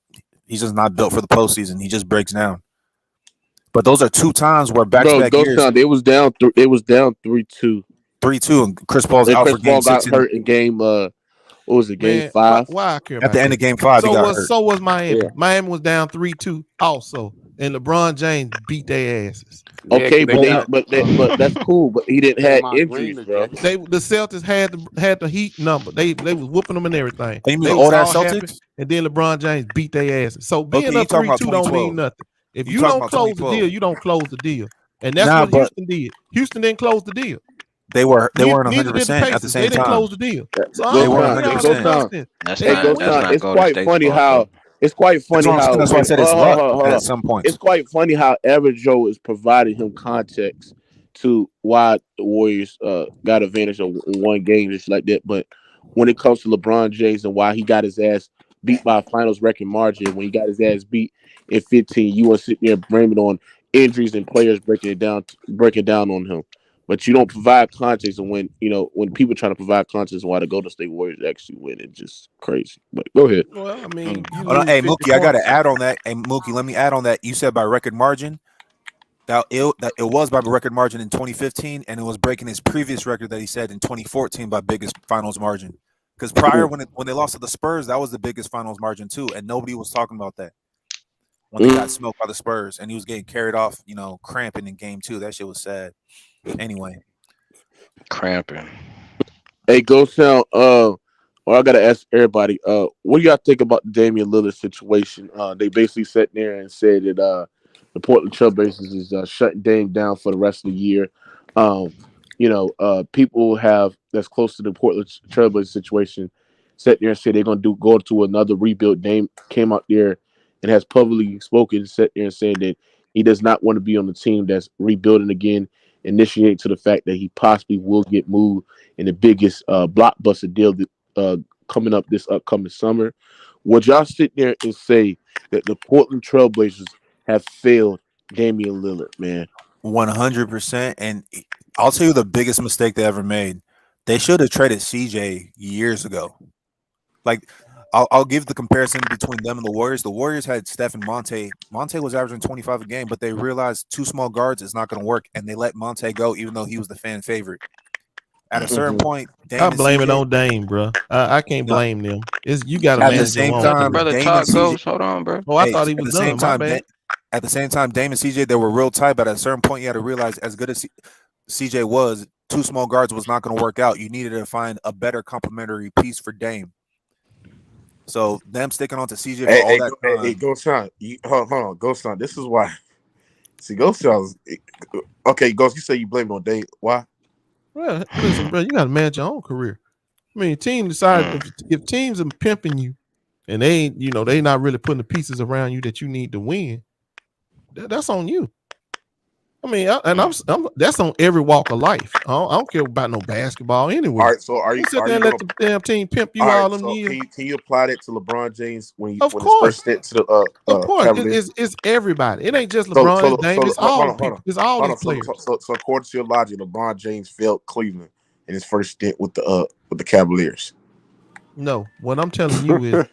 not built for the postseason. He just breaks down. But those are 2 times where back-to-back Ghost years, Town, it was down 3-2. 3-2, and Chris Paul's And out Chris for game Paul 6. got hurt in game what was it, game Man, 5? why I care At about the end that? of game 5, he got hurt. So was Miami. Yeah. Miami was down 3-2 also, and LeBron James beat their asses. Okay, Yeah, but that's cool. But he didn't have Draymond injuries, Green bro. together. The Celtics had the Heat number. They was whooping them and everything. You mean They the was old ass all happy, Celtics? and then LeBron James beat their asses. So being Okay, you up talking about 3-2 don't 2012. mean nothing. If We you talking don't about close the 2012. deal, you don't close the deal. And that's Nah, what but Houston did. Houston didn't close the deal. they weren't Neither did the 100% at the Pacers. They same didn't time. close the deal. So I They don't weren't want to hear all 100%. this nonsense. That's They not closed it's quite funny how That's what I'm saying. That's why I when said it's luck hold at on. some points. It's quite funny how Average Joe is providing him context to why the Warriors got advantage of one game just like that. But when it comes to LeBron James and why he got his ass beat by a finals record margin, when he got his ass beat in 15, you want to sit there and blame it on injuries and players breaking down on him. But you don't provide context, and when people try to provide context on why the Golden State Warriors actually win, it's just crazy. But go ahead. Well, I mean, you Hold on. lose Hey 50 Mookie, I gotta points. add on that. Hey Mookie, let me add on that. You said by record margin. That it was by record margin in 2015, and it was breaking his previous record that he said in 2014 by biggest finals margin. Because prior, when they lost to the Spurs, that was the biggest finals margin too, and nobody was talking about that when they got smoked by the Spurs, and he was getting carried off, cramping in game 2. That shit was sad. Anyway, cramping. Hey, go sound. I gotta ask everybody. What do y'all think about the Damian Lillard situation? They basically sat there and said that the Portland Trailblazers is shutting Dame down for the rest of the year. People that's close to the Portland Trailblazers situation sat there and said they're gonna go to another rebuild. Dame came out there and has publicly spoken, sat there and said that he does not want to be on the team that's rebuilding again. Initiate to the fact that he possibly will get moved in the biggest blockbuster deal that, coming up this upcoming summer. Would y'all sit there and say that the Portland Trailblazers have failed Damian Lillard, man? 100%. And I'll tell you the biggest mistake they ever made. They should have traded CJ years ago. Like, I'll give the comparison between them and the Warriors. The Warriors had Steph and Monte. Monte was averaging 25 a game, but they realized 2 small guards is not going to work, and they let Monte go, even though he was the fan favorite. At a certain point, Dame I blame and it CJ, on Dame, bro. I can't blame them. You got to at the manage same your own. time, Brother Dame talk and CJ. goes. Hold on, bro. Oh, I Hey, thought he at was the same done. My time, bad. at the same time, Dame and CJ, they were real tight, but at a certain point, you had to realize, as good as CJ was, 2 small guards was not going to work out. You needed to find a better complementary piece for Dame. So them sticking on to CJ for all that time. Hey, Ghost Sound. Hold on, Ghost Sound. This is why. See, Ghost Sound. Okay, Ghost. You say you blame it on Dame. Why? Well, listen, bro, you got to manage your own career. I mean, team decide if teams are pimping you, and they not really putting the pieces around you that you need to win. That's on you. I mean, I'm that's on every walk of life. I don't care about no basketball anywhere. All right, so are you sit there and let the damn team pimp you all them years? Can you apply that to LeBron James when he Of his course. first stint to the Of course, Cavaliers? it's everybody. It ain't just LeBron and Dame. It's all people. It's all these players. So according to your logic, LeBron James failed Cleveland in his first stint with the Cavaliers. No, what I'm telling you is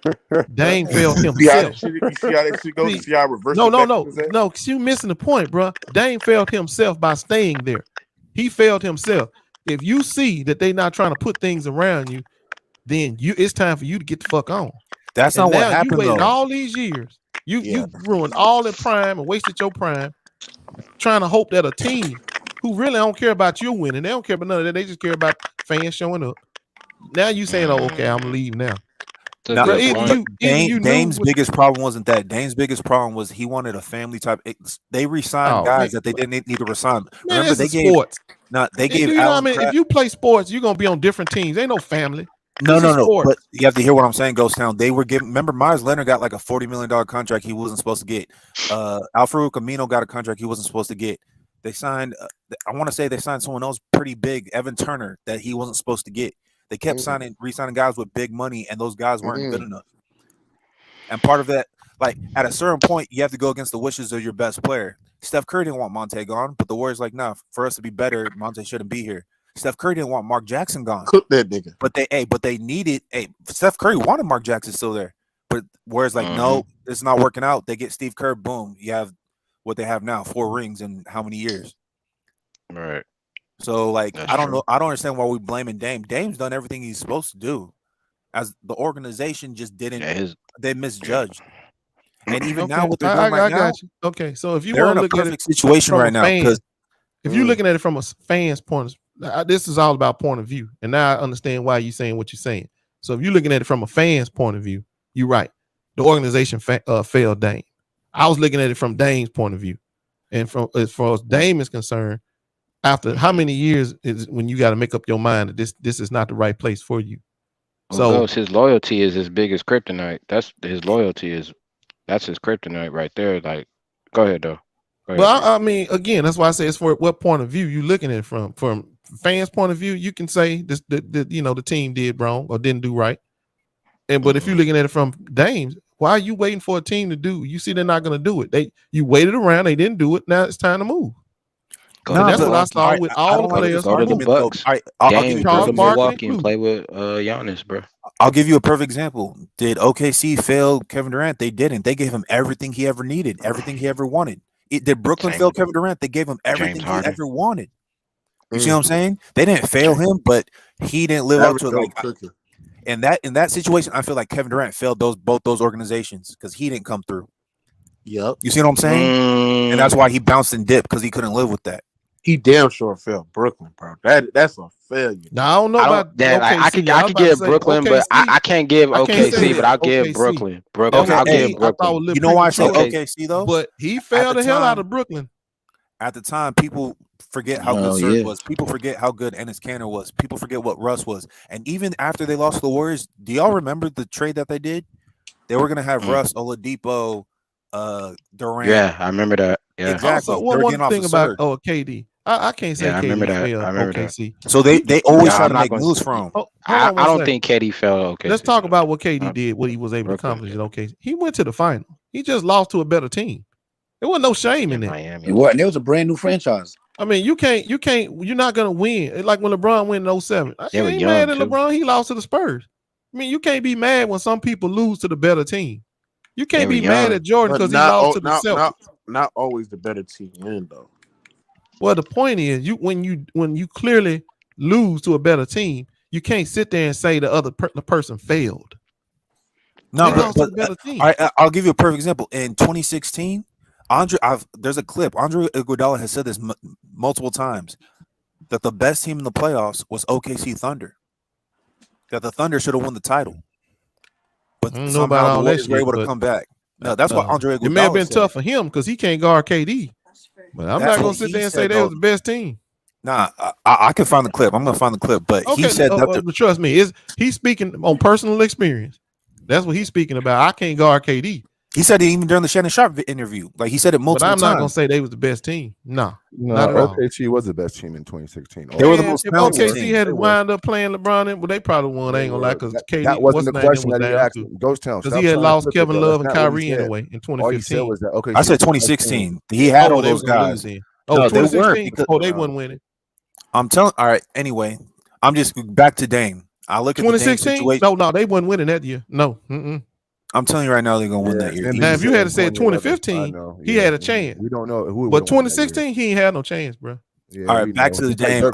Dame failed himself. You see how that shit goes? See how I reverse No, because you missing the point, bro. Dame failed himself by staying there. He failed himself. If you see that they not trying to put things around you, then it's time for you to get the fuck on. That's not what happened, You waited though. all these years. You ruined all the prime and wasted your prime trying to hope that a team who really don't care about you winning, they don't care about none of that. They just care about fans showing up. Now you saying, "Oh, okay, I'm gonna leave now." Dame's biggest problem wasn't that. Dame's biggest problem was he wanted a family type. They re-signed guys that they didn't need to resign. Man, Remember, they gave sports. They gave. You know what I mean? If you play sports, you're gonna be on different teams. Ain't no family. No. Sports. But you have to hear what I'm saying, Ghost Town. They were giving. Remember, Myers Leonard got like a $40 million contract he wasn't supposed to get. Al-Farouq Amino got a contract he wasn't supposed to get. They signed. I want to say they signed someone else pretty big, Evan Turner, that he wasn't supposed to get. They kept re-signing guys with big money, and those guys weren't good enough. And part of that, like at a certain point, you have to go against the wishes of your best player. Steph Curry didn't want Monte gone, but the Warriors like, nah, for us to be better, Monte shouldn't be here. Steph Curry didn't want Mark Jackson gone. Cook that nigga. But they needed. Steph Curry wanted Mark Jackson still there, but Warriors like, no, it's not working out. They get Steve Kerr. Boom, you have what they have now: 4 rings in how many years? Right. So like, I don't know. I don't understand why we blaming Dame. Dame's done everything he's supposed to do. As the organization just didn't, they misjudged. And even now, what they're doing right now, got you. Okay, so if you they're want in to a look at perfect it situation from right a now, fan, because if you're looking at it from a fan's point, this is all about point of view, and now I understand why you're saying what you're saying. So if you're looking at it from a fan's point of view, you're right. The organization failed Dame. I was looking at it from Dame's point of view, and from as far as Dame is concerned, after how many years is when you got to make up your mind that this is not the right place for you. Well, Ghost, his loyalty is his biggest kryptonite. That's his kryptonite right there. Like, go ahead though. Well, I mean, again, that's why I say it's for what point of view you looking at it from. From fans' point of view, you can say this, the team did wrong or didn't do right. But if you're looking at it from Dame's, why are you waiting for a team to do? You see, they're not going to do it. You waited around, they didn't do it. Now it's time to move. That's what I saw with all the players. Go to the Bucks. Dame, go to Milwaukee and play with Giannis, bro. I'll give you a perfect example. Did OKC fail Kevin Durant? They didn't. They gave him everything he ever needed, everything he ever wanted. Did Brooklyn fail Kevin Durant? They gave him everything he ever wanted. You see what I'm saying? They didn't fail him, but he didn't live up to it. Like, in that situation, I feel like Kevin Durant failed both those organizations because he didn't come through. Yep. You see what I'm saying? And that's why he bounced and dipped because he couldn't live with that. He damn sure failed Brooklyn, bro. That's a failure. Now, I don't know about that. OKC. I could give Brooklyn, but I can't give OKC, but I'll give Brooklyn. I'll give Brooklyn. You know why I say OKC though? But he failed the hell out of Brooklyn. At the time, people forget how good Serge was. People forget how good Enes Kanter was. People forget what Russ was. And even after they lost to the Warriors, do y'all remember the trade that they did? They were going to have Russ, Oladipo, Durant. Yeah, I remember that. Yeah. Exactly. Also, one thing about KD. I can't say I remember KD that. failed I remember OKC. that. So they always try to make moves from. I don't think KD fell OKC. Let's talk about what KD did, what he was able to accomplish in OKC. He went to the final. He just lost to a better team. There wasn't no shame in that. It wasn't. It was a brand new franchise. I mean, you're not gonna win. It's like when LeBron went in 07. I ain't mad at LeBron. He lost to the Spurs. I mean, you can't be mad when some people lose to the better team. You can't be mad at Jordan because he lost to the Celtics. Not always the better team win though. Well, the point is, when you clearly lose to a better team, you can't sit there and say the person failed. No, but I'll give you a perfect example. In 2016, there's a clip. Andre Iguodala has said this multiple times that the best team in the playoffs was OKC Thunder. That the Thunder should have won the title, but somehow the Warriors were able to come back. No, that's what Andre Iguodala It may have been said. tough for him because he can't guard KD. But I'm not gonna sit there and say they was the best team. Nah, I can find the clip. I'm gonna find the clip, but he said that. But trust me, he's speaking on personal experience. That's what he's speaking about. I can't guard KD. He said it even during the Shannon Sharp interview. Like he said it multiple times. But I'm not gonna say they was the best team. No, not at all. OKC was the best team in 2016. They were the most talented OKC team. had wound up playing LeBron, but they probably won. I ain't gonna lie, because KD that wasn't the question that you asked. Ghost Town, because he had lost Kevin Love and Kyrie anyway in 2015. I said 2016. He had all those guys. Oh, no, they 2016. They wouldn't win it. I'm telling. All right. Anyway, I'm just back to Dame. I look at 2016. No, they wasn't winning that year. No. I'm telling you right now, they're gonna win that year. Now, if you had said 2015, he had a chance. We don't know who. But 2016, he ain't had no chance, bro. Yeah, all right, back to the Dame.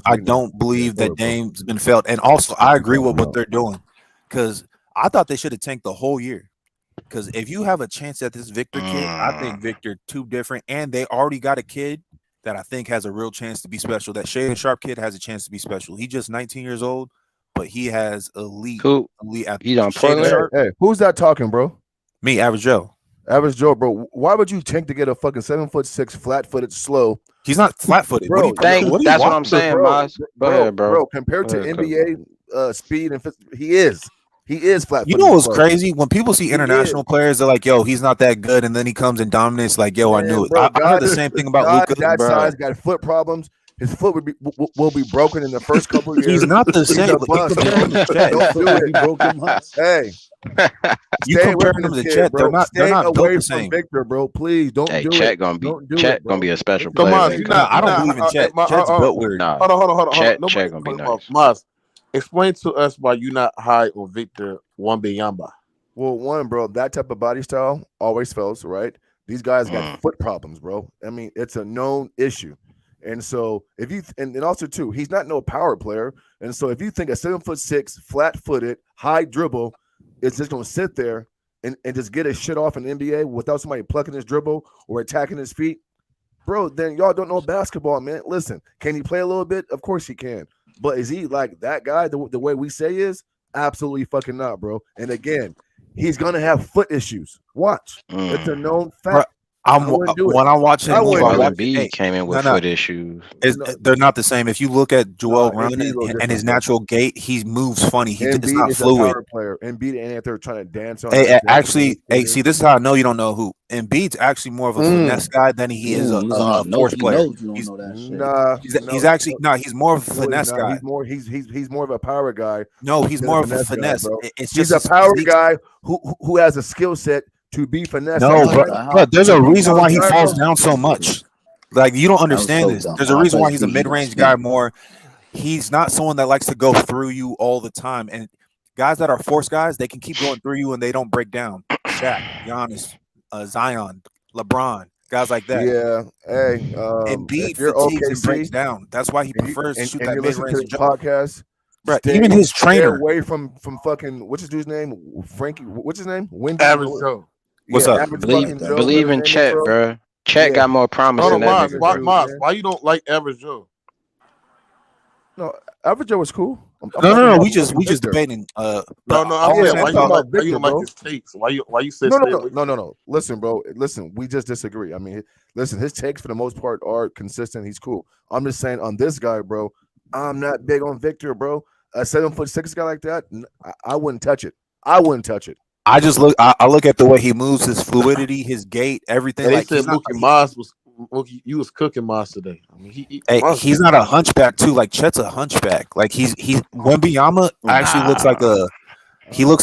I don't believe that Dame's been failed, and also I agree with what they're doing because I thought they should have tanked the whole year. Because if you have a chance at this Victor kid, I think Victor too different, and they already got a kid that I think has a real chance to be special. That Shaedon Sharp kid has a chance to be special. He's just 19 years old, but he has elite athletes. He's on Portland. Hey, who's that talking, bro? Me, Average Joe. Average Joe, bro. Why would you tank to get a fucking 7'6", flat-footed, slow? He's not flat-footed, bro. That's what I'm saying, Miles. Go ahead, bro. Compared to NBA speed and he is flat-footed. You know what's crazy? When people see international players, they're like, "Yo, he's not that good," and then he comes and dominates. Like, "Yo, I knew it." Bro, I heard the same thing about Luka. That size got foot problems. His foot will be broken in the first couple of years. He's not the same. Don't do it. He broke him up. Hey, you compare him to Chet. They're not away the same. from Victor, bro. Please don't do Chet it. gonna be a special player. Come on, I don't believe in Chet. Chet's built weird. Nah, hold on. Chet gonna be nice. Maz, explain to us why you're not high on Victor Wembanyama. Well, one, bro, that type of body style always fails, right? These guys got foot problems, bro. I mean, it's a known issue. And so if you and also too, he's not no power player. And so if you think a 7'6", flat-footed, high dribble is just gonna sit there and just get his shit off in the NBA without somebody plucking his dribble or attacking his feet, bro, then y'all don't know basketball, man. Listen, can he play a little bit? Of course he can. But is he like that guy the way we say is? Absolutely fucking not, bro. And again, he's gonna have foot issues. Watch, it's a known fact. When I watch him, Embiid came in with foot issues. They're not the same. If you look at Joel running and his natural gait, he moves funny. It's not fluid. Embiid and they're trying to dance on. Hey, see, this is how I know you don't know who. Embiid's actually more of a finesse guy than he is a force player. He's more of a finesse guy. He's more of a power guy. No, he's more of a finesse. He's a power guy who has a skill set to be finesse. No, but there's a reason why he falls down so much. Like, you don't understand this. There's a reason why he's a mid-range guy more. He's not someone that likes to go through you all the time. And guys that are force guys, they can keep going through you and they don't break down. Shaq, Giannis, Zion, LeBron, guys like that. Yeah. Hey, Embiid fatigues and breaks down. That's why he prefers to shoot that mid-range podcast. Right. Even his trainer. Away from fucking, what's this dude's name? Frankie, what's his name? Average Joe. What's up? Believe in Chet, bro. Chet got more promise than that. Why you don't like Average Joe? No, Average Joe was cool. No. We just debating. I'm saying why you don't like his takes? Why you say no. Listen, bro. Listen, we just disagree. I mean, listen, his takes for the most part are consistent. He's cool. I'm just saying on this guy, bro. I'm not big on Victor, bro. A 7'6" guy like that, I wouldn't touch it. I look at the way he moves, his fluidity, his gait, everything. They said you was cooking Moss today. I mean, he's not a hunchback too. Like Chet's a hunchback. Like he's Wembanyama actually looks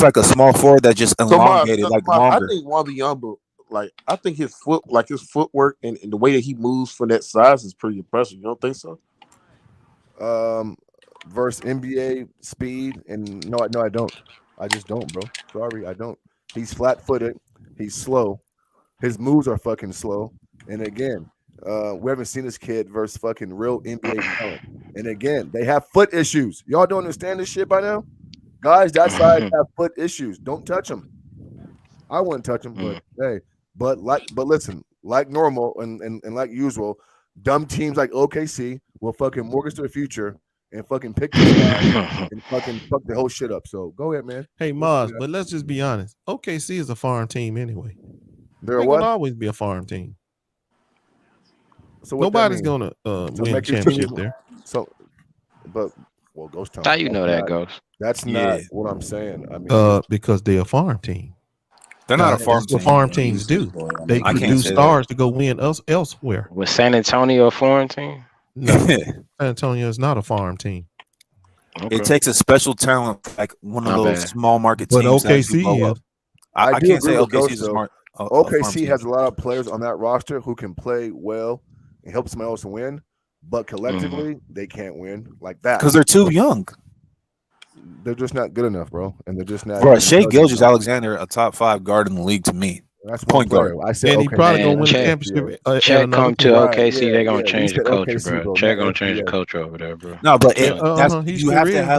like a small forward that just elongated, longer. I think Wembanyama, I think his footwork and the way that he moves for that size is pretty impressive. You don't think so? Versus NBA speed, and no, I don't. I just don't, bro. Sorry, I don't. He's flat-footed. He's slow. His moves are fucking slow. And again, we haven't seen this kid versus fucking real NBA talent. And again, they have foot issues. Y'all don't understand this shit by now? Guys that size have foot issues. Don't touch them. I wouldn't touch them, but hey, but listen, like normal and like usual, dumb teams like OKC will fucking mortgage their future and fucking pick this guy and fucking fuck the whole shit up. So go ahead, man. Hey, Maz, but let's just be honest. OKC is a farm team anyway. They're going to always be a farm team. So nobody's going to win a championship there. Ghost Town. How you know that, Ghost? That's not what I'm saying. I mean, because they're a farm team. They're not a farm team. What farm teams do. They produce stars to go win elsewhere. Was San Antonio a farm team? No, San Antonio is not a farm team. Okay. It takes a special talent, like one of those small market teams. But OKC is. I can't say OKC is smart. OKC has a lot of players on that roster who can play well and help somebody else win, but collectively they can't win like that because they're too young. They're just not good enough, bro, and they're just not. Bro, Shai Gilgeous-Alexander, a top 5 guard in the league to me. That's point guard. I said, and he probably gonna win the championship. Chet come to OKC, they're gonna change the culture, bro. Chet gonna change the culture over there, bro. No, but he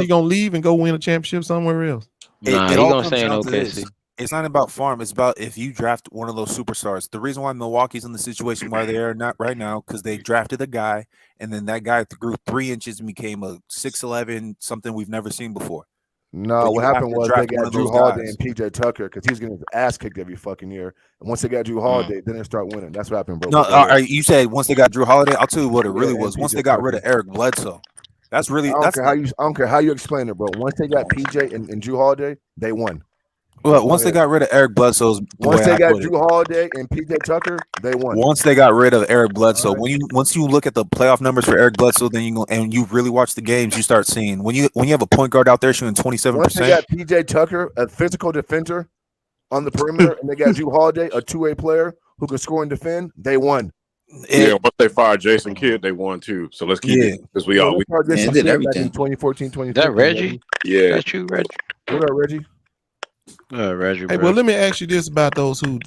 gonna leave and go win a championship somewhere else. He gonna stay in OKC. It's not about farm. It's about if you draft one of those superstars. The reason why Milwaukee's in the situation where they are not right now because they drafted a guy, and then that guy grew 3 inches and became a 6'11", something we've never seen before. No, what happened was they got Drew Holiday and PJ Tucker because he's getting his ass kicked every fucking year. And once they got Drew Holiday, then they start winning. That's what happened, bro. No, you said once they got Drew Holiday. I'll tell you what it really was. Once they got rid of Eric Bledsoe, that's really. I don't care how you explain it, bro. Once they got PJ and Drew Holiday, they won. Well, once they got rid of Eric Bledsoe, once they got Drew Holiday and PJ Tucker, they won. Once they got rid of Eric Bledsoe, once you look at the playoff numbers for Eric Bledsoe, then you really watch the games, you start seeing when you have a point guard out there shooting 27%. Once they got PJ Tucker, a physical defender on the perimeter, and they got Drew Holiday, a two-way player who can score and defend, they won. Once they fired Jason Kidd, they won too. So let's keep it because we did everything. 2014, 2015. That Reggie? Yeah, that's you, Reggie. What up, Reggie? Reggie. Hey, well, let me ask you this about those who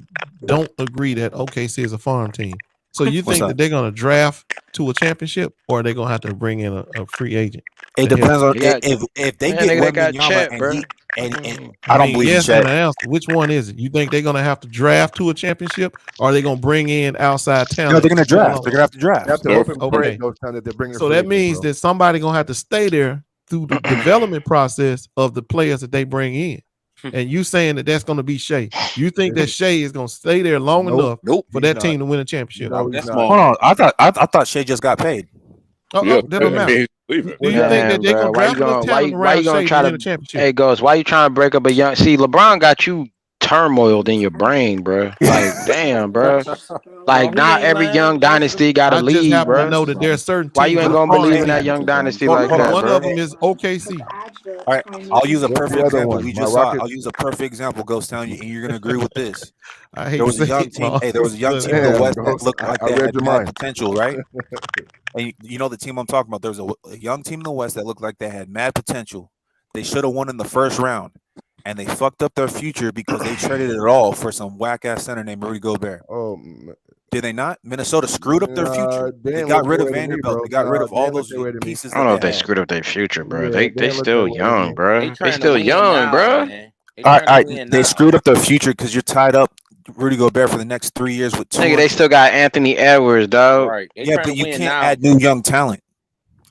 don't agree that OKC is a farm team. So you think that they're going to draft to a championship, or are they going to have to bring in a free agent? It depends on if they get Chet, bro. And I don't believe yes Chet. Which one is it? You think they're going to have to draft to a championship, or are they going to bring in outside talent? No, they're going to draft. They're going to have to draft. Okay. So that means that somebody going to have to stay there through the development process of the players that they bring in. and you saying that that's going to be Shea. You think that Shea is going to stay there long enough for that team to win a championship? No, that's small. Hold on, I thought Shea just got paid. That don't matter. Do you think that they're going to draft enough talent around Shea to win a championship? Hey, Ghost, why you trying to break up a young? See, LeBron got you turmoiled in your brain, bro. Like, damn, bro. Like, not every young dynasty got a lead, bro. I know that there are certain teams. Why you ain't gonna believe in that young dynasty like that, One bro? of them is OKC. All right, I'll use a perfect example. one? We My just saw. Rockets? I'll use a perfect example, Ghost Town, and you're gonna agree with this. I hate There was to a say young it, team. Paul. Hey, there was a young team in Damn, the West that Ghost. looked like I they read had your mad mind. potential, right? And you know the team I'm talking about. There was a young team in the West that looked like they had mad potential. They should have won in the first round, and they fucked up their future because they traded it all for some whack ass center named Rudy Gobert. Oh, Did they not? Minnesota screwed up their future. they They didn't got look rid their of way to me, Vanderbilt. bro. They got rid of They all didn't look those their way to me. pieces I don't know if that they they had. screwed up their future, bro. Yeah, They they look still their way to young, me. bro. They They trying to still win young, now, bro. man. They All trying right, to win they now. screwed up their future because you're tied up Rudy Gobert for the next 3 years with Nigga, they still got Anthony Edwards, dog. Right. They Yeah, trying but to you win can't now. add new young talent,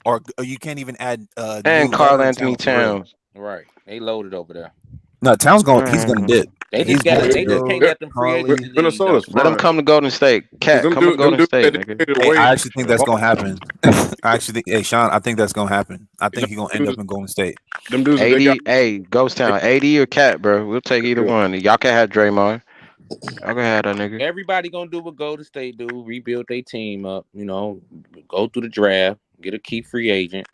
or you can't even add new And Karl veteran Anthony talent for real. Towns. Right. They loaded over there. No, Towns he's gonna dip. They He's just got. going to They just dip. can't let them free agents leave. Minnesota's Though. Let them fine. come to Golden State. Cat, Them come to dudes Golden State, they nigga. traded Hey, away. I actually think that's gonna happen. I actually think, hey Sean, I think that's gonna happen. I think he's gonna end up in Golden State. Them dudes they got. 80, hey, Ghost Town, 80 or Cat, bro. We'll take either one. Y'all can have Draymond. Y'all can have that nigga. Everybody gonna do what Golden State do. Rebuild their team up. You know, go through the draft, get a key free agent.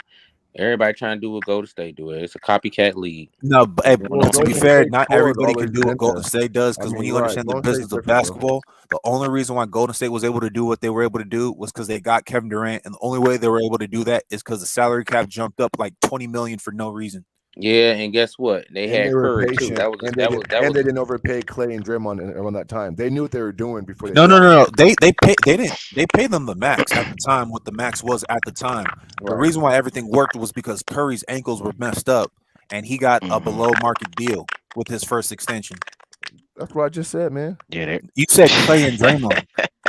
Everybody trying to do what Golden State do. It's a copycat league. No, but hey, Well, to be Golden fair, State not core has everybody always can do been what in Golden there. State does I because when mean, you right. understand the Golden State's business of different, bro. basketball, the only reason why Golden State was able to do what they were able to do was because they got Kevin Durant, and the only way they were able to do that is because the salary cap jumped up like $20 million for no reason. Yeah, and guess what? They And had they were Curry too. patient, That was and that they was did, that and was they didn't overpay Clay and Draymond around that time. They knew what they were doing before they. No. They paid them the max at the time. What the max was at the time. The right. reason why everything worked was because Curry's ankles were messed up, and he got a below market deal with his first extension. That's what I just said, man. Yeah, You said Clay and Draymond.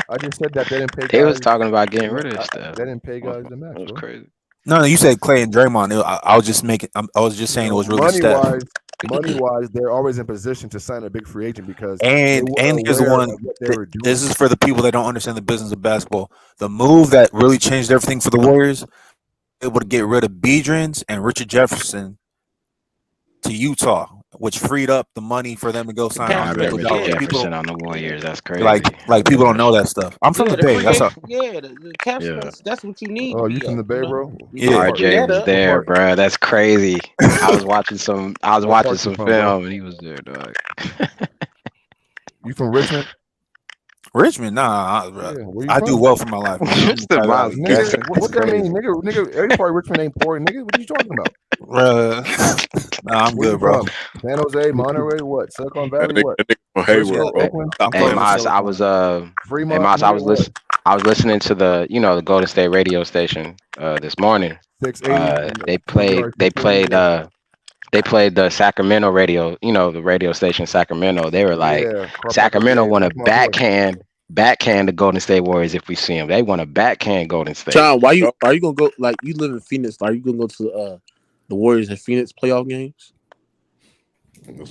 I just said that they didn't pay. they was guys- talking about getting rid of this stuff. They didn't pay guys the max. That was Bro. crazy. No, you said Clay and Draymond. I was just making. I was just saying it was really Steph. Money wise, they're always in position to sign a big free agent because And they were here's the aware one. of what they were doing. This is for the people that don't understand the business of basketball. The move that really changed everything for the Warriors, able to get rid of Biedrins and Richard Jefferson to Utah, which freed up the money for them to go sign I bet $100 Richard million. Jefferson on the Warriors. That's crazy. Like people don't know that stuff. I'm from the Bay. free That's all. agent, the cap space. That's what you need. Oh, to you be from the up, Bay, you know? bro? Yeah. RJ was there, bro. That's crazy. I was watching some part you some from, film, bro? and he was there, dog. You from Richmond? Richmond, nah, where you I do from? well for my life. Mr. Miles Nigga, Garrett. what that mean, nigga? Every part of Richmond ain't poor, nigga. What you talking about? Nah, I'm Where you good, bro. from? San Jose, Monterey, what? Silicon Valley, what? From Hayward, bro. Oakland. Hey, Miles, I was Fremont, hey, Miles, I was nigga, I was listening to the the Golden State radio station this morning. 680. They played the Sacramento radio, the radio station Sacramento. They were like, Yeah, Sacramento yeah, want to that's my boy. backhand the Golden State Warriors if we see them. They want to backhand Golden State. John, are you gonna go? Like, you live in Phoenix, are you gonna go to the Warriors and Phoenix playoff games?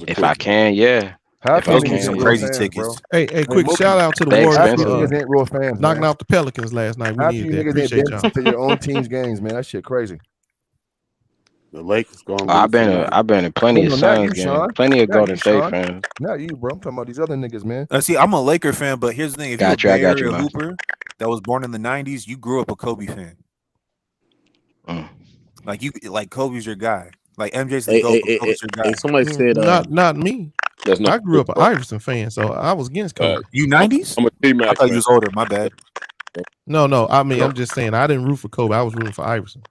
If I can, yeah. Half If I these can, niggas ain't yeah. real fans, bro. Hey, quick Mookie, shout out to the They Warriors half these expensive. niggas ain't real fans, knocking man. out the Pelicans last night. We Half these needed that. niggas ain't Appreciate been y'all. to your own team's games, man. That shit crazy. The Lakers going. I've been in plenty of Not Suns you, games, Sean. plenty of Not Golden you, State Sean. fans. Not you, bro. I'm talking about these other niggas, man. See, I'm a Laker fan, but here's the thing: if Got you're you, a I Bay got you, Area Miles. hooper that was born in the '90s, you grew up a Kobe fan. Like Kobe's your guy. Like MJ's the GOAT, but Kobe's your guy. Somebody said, not me. That's not I grew up an true, bro. Iverson fan, so I was against Kobe. You '90s? I'm a I T-Mac thought fan. you was older. My bad. No. I mean, I'm just saying I didn't root for Kobe. I was rooting for Iverson.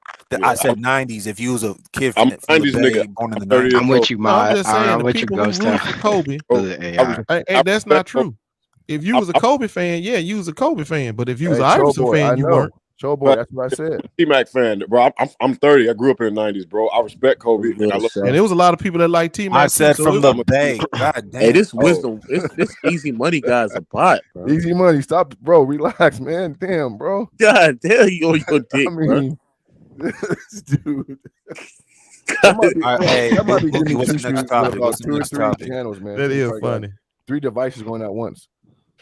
I said '90s. If you was a kid I'm from the 90s Bay, nigga. born in the I'm 30 '90s. years I'm with you, No, I'm Miles. just saying I'm the with you, people who Ghost root Town. for Kobe. Hey, that's I not respect true. If you was a Kobe fan, yeah, you was a Kobe fan. But if you was Hey, an Iverson Showboy, fan, I you know. weren't. Showboy, that's what I said. T-Mac fan, bro. I'm 30. I grew up in the 90s, bro. I respect Kobe. And I love And there was a lot of people that like T Mac. I said from the Bay. God damn. Hey, this wisdom, this easy money guy's a bot, bro. Easy money. Stop, bro. Relax, man. Damn, bro. God damn, you on your dick, I mean, this dude. That might be Jimmy what's Two the next Shoes topic? with What's about the 2 or next 3 topic? channels, man. That He's is probably got funny. 3 devices going at once.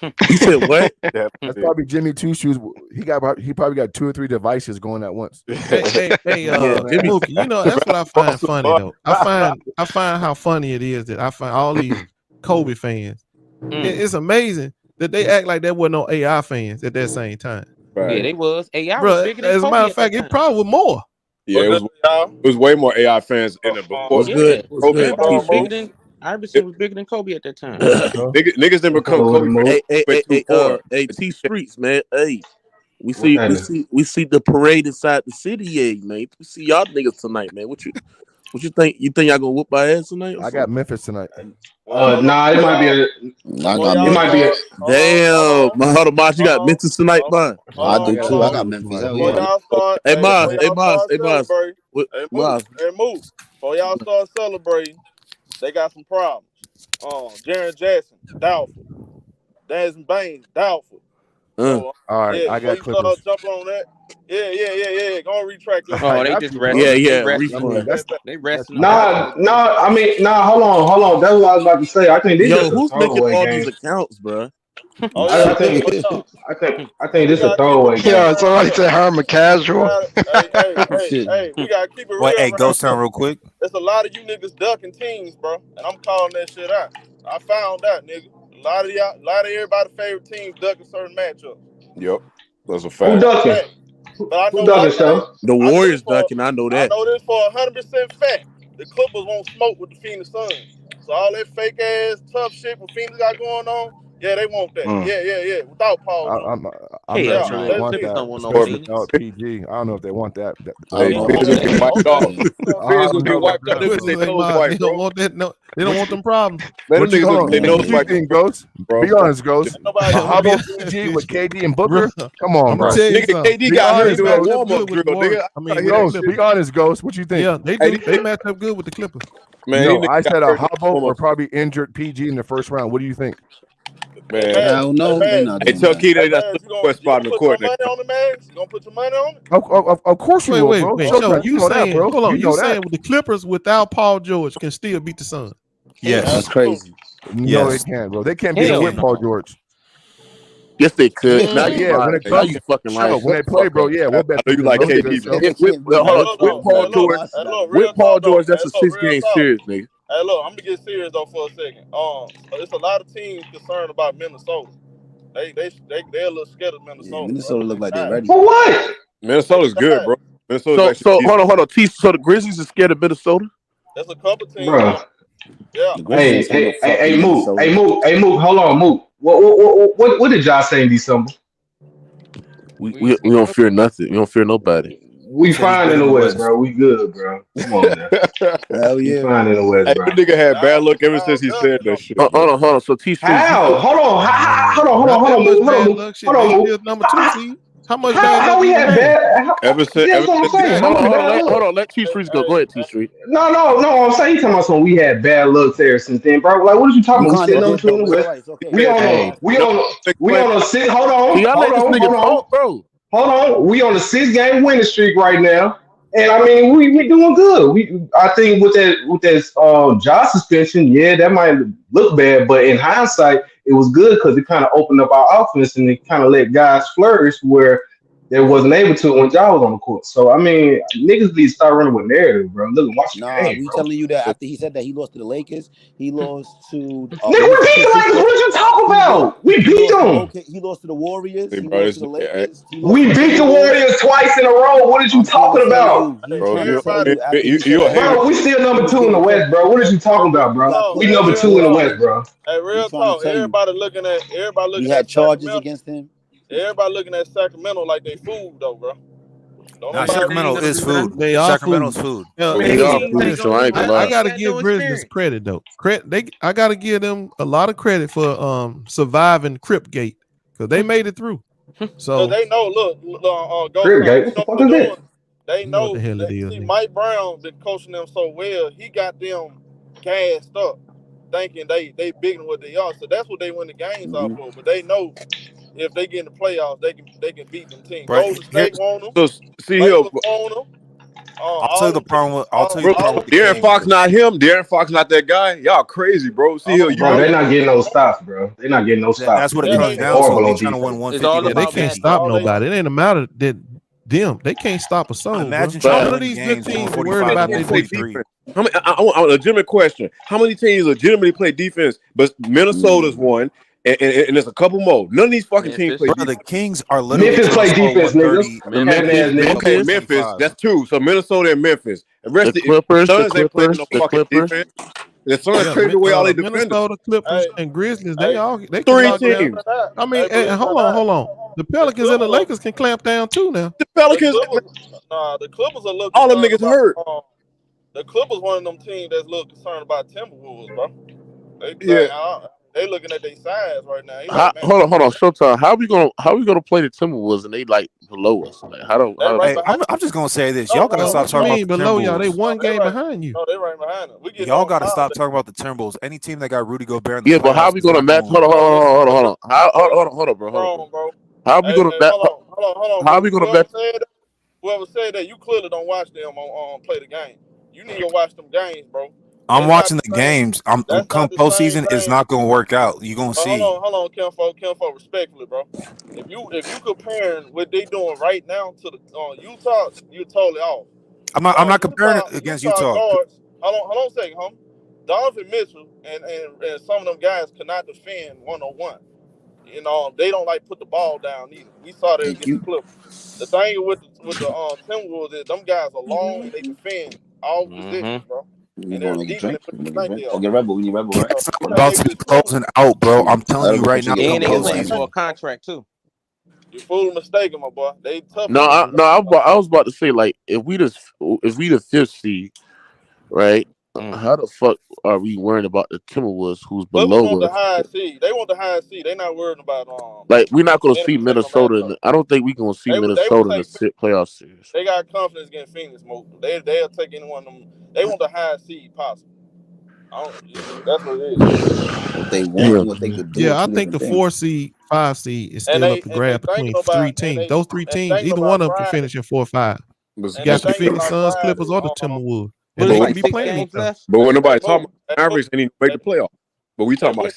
You said what? That's probably Jimmy Two Shoes. He probably got 2 or 3 devices going at once. Hey, Yeah, Jimmy. Mookie, you know that's what I find funny though. I find how funny it is that I find all these Kobe fans. It's amazing that they act like there were no AI fans at that same time. Yeah, they was. AI Bro, was bigger than as a Kobe matter of at that fact, time. it probably was more. Yeah, it was way more AI fans in it before. What's good? What's Kobe good? and Everybody was bigger than Iverson was bigger than Kobe at that time. niggas didn't become Kobe for Hey, T Streets, man. Hey, we see the parade inside the city, yeah, man. We see y'all niggas tonight, man. What you think? You think y'all gonna whoop my ass tonight? I got Memphis tonight. Nah, it might be a. It might be a. Damn, hold on, Mars, you got Memphis tonight, man. I do too. I got Memphis. Hell yeah. Hey, Mars, hey, Mars. Hey, Moose. Before y'all start celebrating, they got some problems. Jaren Jackson, doubtful. Desmond Baines, doubtful. All right, I got Clippers. Jump on that. Yeah. Go and retract this. Oh, they just resting. Yeah, refund. They resting. Nah. I mean, hold on. That's what I was about to say. I think this is who's a making throwaway all game. these accounts, bro? I think this is a throwaway game. Yeah, somebody said Herman casual. Hey, we gotta keep it real. Hey, Ghost Town, real quick. There's a lot of you niggas ducking teams, bro, and I'm calling that shit out. I found that, nigga. A lot of everybody's favorite teams ducking certain matchups. Yep, that's a fact. Who ducking? But I know Who ducking, Sean? The Warriors ducking. I know that. I know this for 100% fact. The Clippers won't smoke with the Phoenix Suns. So all that fake ass tough shit what Phoenix got going on, yeah, they want that. Yeah. Without Paul. I'm not sure they want that. Especially without PG. I don't know if they want that. Hey, Phoenix will get wiped off. Phoenix will get wiped off. They don't want that. No, they don't want them problems. What you think, Ghost? Be honest, Ghost. How about PG with KD and Booker? Come on, bro. Nigga, KD got hurt doing warm-up drill, nigga. Ghost, be honest, Ghost. What you think? Yeah, they do. They match up good with the Clippers. Man, no, I said a Hobbo or probably injured PG in the first round. What do you think? Man, I don't know. Hey, tell Keita that's the best spot in the court. You gonna put your money on it? Of course you will, bro. Wait. So So you saying, that, bro. hold on, you know saying the Clippers without Paul George can still beat the Suns? Yes. That's crazy. No, they can't, bro. They can't beat it with Paul George. Yes, they could. Now you when it now comes, you fucking lying. when they play, bro, yeah, we'll bet. I know you like KD, bro. With Paul George, that's a 6-game series, nigga. Hey, look, I'm gonna get serious though for a second. There's a lot of teams concerned about Minnesota. They're a little scared of Minnesota. Yeah, Minnesota look like they're ready. For what? Minnesota's good, bro. So hold on. So the Grizzlies are scared of Minnesota? There's a couple teams. Bro. Yeah. Hey, Mook. Hold on, Mook. What did y'all say in December? We don't fear nothing. We don't fear nobody. We fine in the West, bro. We good, bro. Come on, man. Hell yeah. We fine in the West, bro. That nigga had bad luck ever since he said that shit. Hold on. So T. How? Hold on, Mook. Number 2 seed. How much? How we had bad? Ever since. Hold on. Let T Street go. Go ahead, T Street. No. I'm saying talking about something. We had bad luck there since then, bro. Like, what are you talking about? We still number 2 in the West. We on a 6. Hold on. Y'all let this nigga talk, bro. Hold on. We on a 6-game winning streak right now. And I mean, we doing good. I think with that job suspension, yeah, that might look bad, but in hindsight, it was good because it kind of opened up our offense and it kind of let guys flourish where they wasn't able to when Ja was on the court. So I mean, niggas need to start running with narrative, bro. Look, watch the game, we bro. telling you that after he said that he lost to the Lakers, he lost to. Nigga, we beat the Lakers. What you talking about? We beat them. He lost to the Warriors. Hey, He bro, lost to the Lakers. We beat the Warriors twice in a row. What are you talking about? Bro, we still number 2 in the West, bro. What are you talking about, bro? We number 2 in the West, bro. Hey, real talk. Everybody looking at. We had charges against him. Everybody looking at Sacramento like they food, though, bro. Nah, Sacramento is food. They are Sacramento's food. I gotta give Grizzlies credit though. I gotta give them a lot of credit for surviving Cripgate because they made it through. So they know. Look, Cripgate. What the fuck is that? They know. What the hell it is, See, Mike Brown been coaching them so well. He got them gassed up, thinking they bigger than what they are. So that's what they win the games off of. But they know. If they get in the playoffs, they can beat them teams. Right. Golden State want them. So see here, I'll tell you the problem with the Darren Kings. Fox not him. Darren Fox not that guy. Y'all crazy, bro. See, Bro, they're not getting no stops, bro. They're not getting no stops. That's what it They- comes they're down to. horrible They on trying to defense. win 150. It's all Yeah, they about can't Matt. stop All they- nobody. It ain't a matter that them. They can't stop a soul. Imagine bro. trying to None of win these games good teams are 45 worried about to their play defense. defense. How many, I want a legitimate question. How many teams legitimately play defense? But Minnesota's one, and there's a couple more. None of these fucking teams play Bro, the defense. Kings are literally Memphis trying play to score defense, 130. niggas. Having ass niggas. Okay, Memphis. That's two. So Minnesota and Memphis. The rest The of Clippers, the the Suns ain't playing Clippers, no the fucking Clippers. defense. The Suns Yeah, traded away all their defenders. Minnesota Clippers and Grizzlies. They can Three lock down. teams. I mean, hold on. The Pelicans and the Lakers can clamp down too now. The Pelicans. The Clippers are looking. All them niggas hurt. The Clippers one of them teams that's a little concerned about Timberwolves, bro. They looking at their size right now. Hold on, Showtime. How we gonna play the Timberwolves and they like below us? Like Hey, I'm just gonna say this. Y'all gotta stop talking about the below y'all. They Timberwolves. one game behind you. No, they right behind them. Y'all gotta stop talking about the Timberwolves. Any team that got Rudy Gobert in the Yeah, but how playoffs we is gonna not match? going- Hold on. Hold on, bro. How we gonna match? Hold on. How we gonna match? Whoever said that, you clearly don't watch them on play the game. You need to watch them games, bro. I'm watching the games. I'm come postseason, it's not gonna work out. You gonna see. Hold on, Kenfo, respectfully, bro. If you comparing what they doing right now to the Utah, you're totally off. I'm not comparing it against Utah. Guards, hold on a second, homie. Donovan Mitchell and some of them guys could not defend 1-on-1. You know, they don't like put the ball down either. We saw that against the Clippers. The thing with the Timberwolves is them guys are long and they defend all positions, bro. And they're deep in the Get Rebel. We need Rebel, right? It's about to be closing out, bro. I'm telling you right now. And they come playing for postseason. a contract too. You fool mistaken, my boy. They tough. I was about to say, like, if we the fifth seed, right? How the fuck are we worrying about the Timberwolves, who's Clippers below want the us? high seed. They want the high seed. They're not worried about Like, we're not gonna see Minnesota. I don't think we're gonna see Minnesota in the playoff series. They got confidence against Phoenix. They'll take any one of them. They want the high seed possible. That's what it is. What they want, what they could do. Yeah, I think the 4 seed, 5 seed is still up for grab between three teams. Those three teams, either one of them can finish in 4 or 5. You got the Phoenix Suns, Clippers, or the Timberwolves. And they can be playing each other. But when nobody talking about Mavericks, they need to make the playoff. But we talking about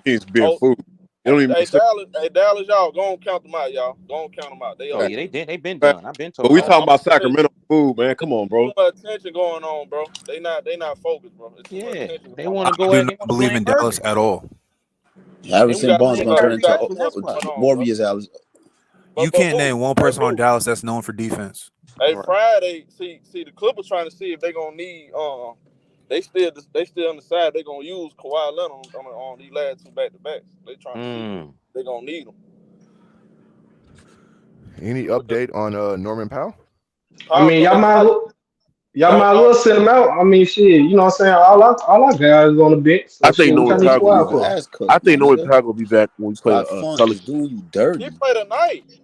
teams being food. They don't even. Dallas, y'all, go on count them out, y'all. Go on count them out. They've been done. I've been told. But we talking about Sacramento food, man. Come on, bro. Too much attention going on, bro. They not focused, bro. They want to go. I do not believe in Dallas at all. Harrison Barnes gonna turn into Warriors, Alex. You can't name one person on Dallas that's known for defense. Hey, Friday, see the Clippers trying to see if they're gonna need. They still on the side. They're gonna use Kawhi Leonard on these last 2 back-to-backs. They trying to see if they're gonna need them. Any update on Norman Powell? I mean, y'all might as well send him out. I mean, shit, you know what I'm saying? All our guys on the bench. So I think Norman Powell will be back when we play Pelicans. Doing you dirty. He played tonight.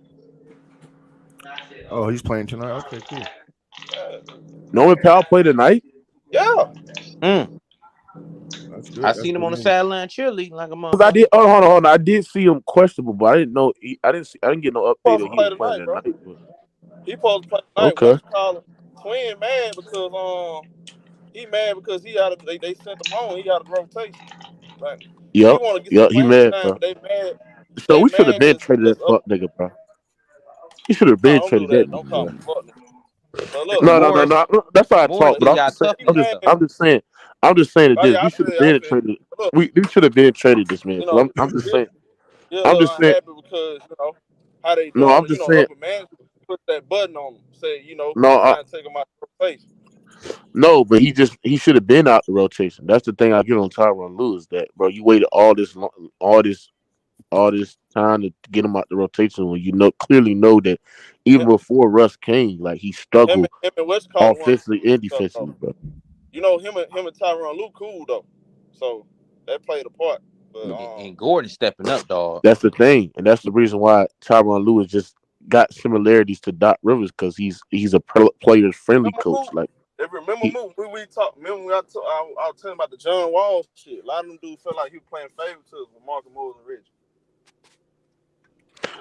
Oh, he's playing tonight. Okay, cool. Norman Powell played tonight. Yeah. That's good. I seen him on the sideline cheerleading like a mother. I did. Hold on. I did see him questionable, but I didn't know. I didn't get no update. That he was playing tonight, tonight. He supposed to play tonight. Okay. Twin mad because he mad because he out of they sent him home. He out of rotation. Like, Yep. He mad, time, bro. but they mad. So we should have been traded that fuck nigga, bro. He should have been traded that. Don't call him fuck nigga. No. That's how I talk. But I'm just saying that this. We should have been traded. We should have been traded this man. So I'm just saying. I'm just saying. Because how they No, I'm just saying. Man put that button on him. Say No, trying to take him out of rotation. No, but he should have been out the rotation. That's the thing I get on Tyronn Lue, that bro, you waited all this time to get him out the rotation when you clearly know that even before Russ came, like he struggled offensively and defensively, bro. You know him and Tyronn Lue cool though, so that played a part. But and Gordon stepping up, dog. That's the thing, and that's the reason why Tyronn Lue just got similarities to Doc Rivers, because he's a players friendly coach. Like, remember we talked. Remember I was telling about the John Wall shit. A lot of them dudes felt like he was playing favoritism with Marcus Morris and Reggie.